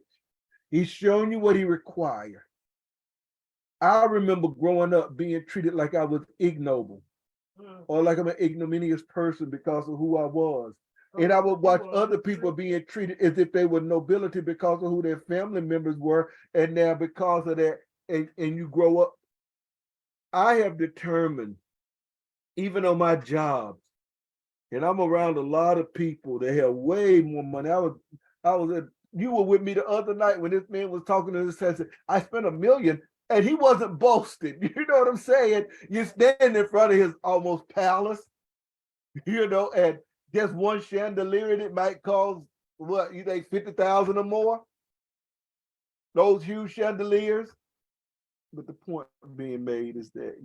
Speaker 1: He's shown you what he requires. I remember growing up being treated like I was ignoble, or like I'm an ignominious person because of who I was. And I would watch other people being treated as if they were nobility because of who their family members were. And now because of that, and you grow up. I have determined, even on my jobs, and I'm around a lot of people that have way more money. You were with me the other night when this man was talking to this. I spent $1 million, and he wasn't boasting. You know what I'm saying? You stand in front of his almost palace, and just one chandelier that might cost what, you think, 50,000 or more? Those huge chandeliers. But the point being made is that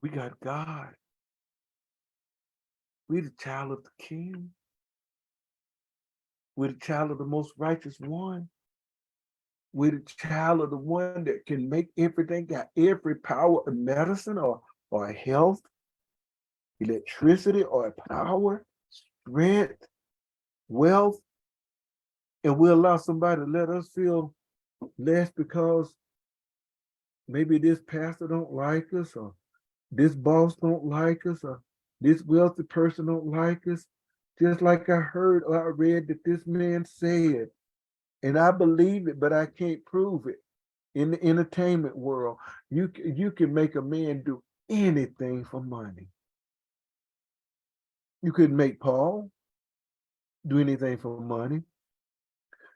Speaker 1: we got God. We're the child of the King. We're the child of the most righteous one. We're the child of the one that can make everything, got every power of medicine or health, electricity or power, strength, wealth. And we allow somebody to let us feel less because maybe this pastor don't like us, or this boss don't like us, or this wealthy person don't like us. Just like I heard or I read that this man said, and I believe it, but I can't prove it. In the entertainment world, you can make a man do anything for money. You couldn't make Paul do anything for money.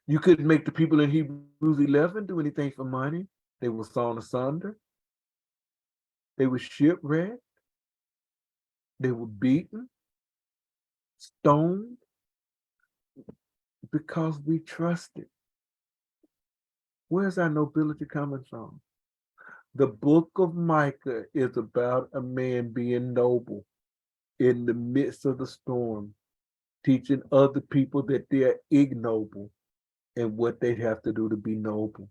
Speaker 1: You couldn't make the people in Hebrews 11 do anything for money. They were sawn asunder. They were shipwrecked. They were beaten, stoned, because we trusted. Where's our nobility coming from? The book of Micah is about a man being noble in the midst of the storm, teaching other people that they're ignoble and what they have to do to be noble.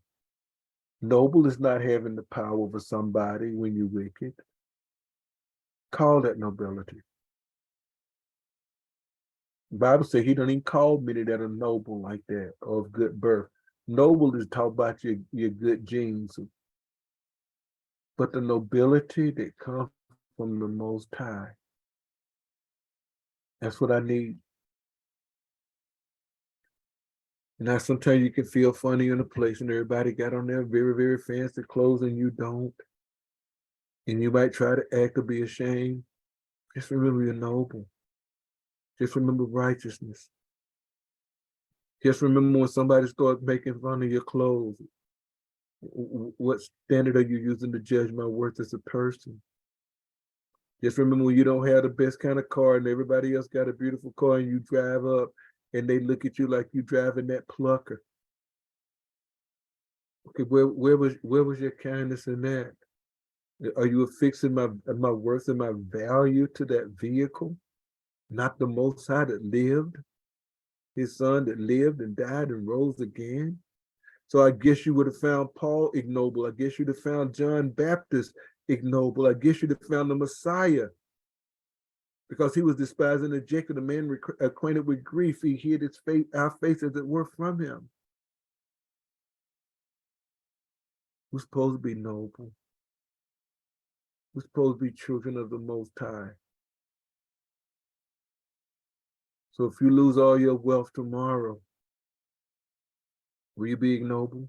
Speaker 1: Noble is not having the power over somebody when you're wicked. Call that nobility. The Bible says he don't even call many that are noble like that, or of good birth. Noble is talk about your good genes. But the nobility that comes from the Most High That's what I need. Now, sometimes you can feel funny in a place and everybody got on their very, very fancy clothes and you don't. And you might try to act or be ashamed. Just remember you're noble. Just remember righteousness. Just remember when somebody starts making fun of your clothes, what standard are you using to judge my worth as a person? Just remember when you don't have the best kind of car and everybody else got a beautiful car and you drive up and they look at you like you driving that plucker. Okay, where was your kindness in that? Are you affixing my worth and my value to that vehicle? Not the Most High that lived, his son that lived and died and rose again? So I guess you would have found Paul ignoble. I guess you'd have found John Baptist ignoble. I guess you'd have found the Messiah because he was despised and rejected, a man acquainted with grief. He hid his face, our face as it were, from him. We're supposed to be noble. We're supposed to be children of the Most High. So if you lose all your wealth tomorrow, will you be ignoble?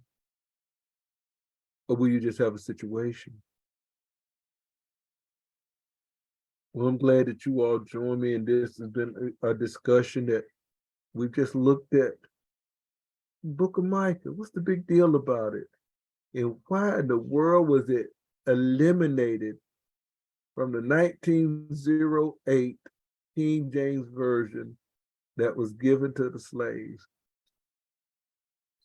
Speaker 1: Or will you just have a situation? Well, I'm glad that you all joined me, and this has been a discussion that we've just looked at the book of Micah. What's the big deal about it? And why in the world was it eliminated from the 1908 King James Version that was given to the slaves?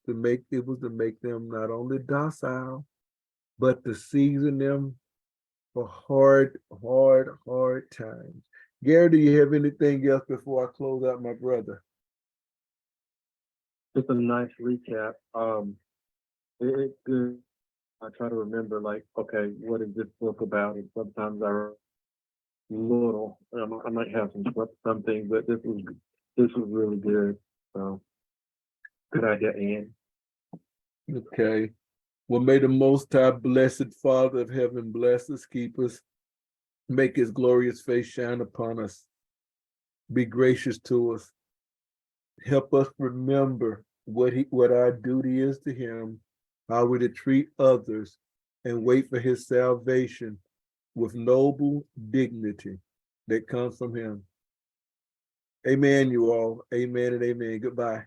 Speaker 1: It was to make them not only docile, but to season them for hard times. Gary, do you have anything else before I close out, my brother?
Speaker 5: Just a nice recap. It's good. I try to remember, like, okay, what is this book about? And sometimes I little. I might have some things, but this was really good. So good idea, Ian.
Speaker 1: Okay. Well, may the Most High, blessed Father of heaven, bless us, keep us, make his glorious face shine upon us, be gracious to us, help us remember what our duty is to him, how we're to treat others, and wait for his salvation with noble dignity that comes from him. Amen, you all. Amen and amen. Goodbye.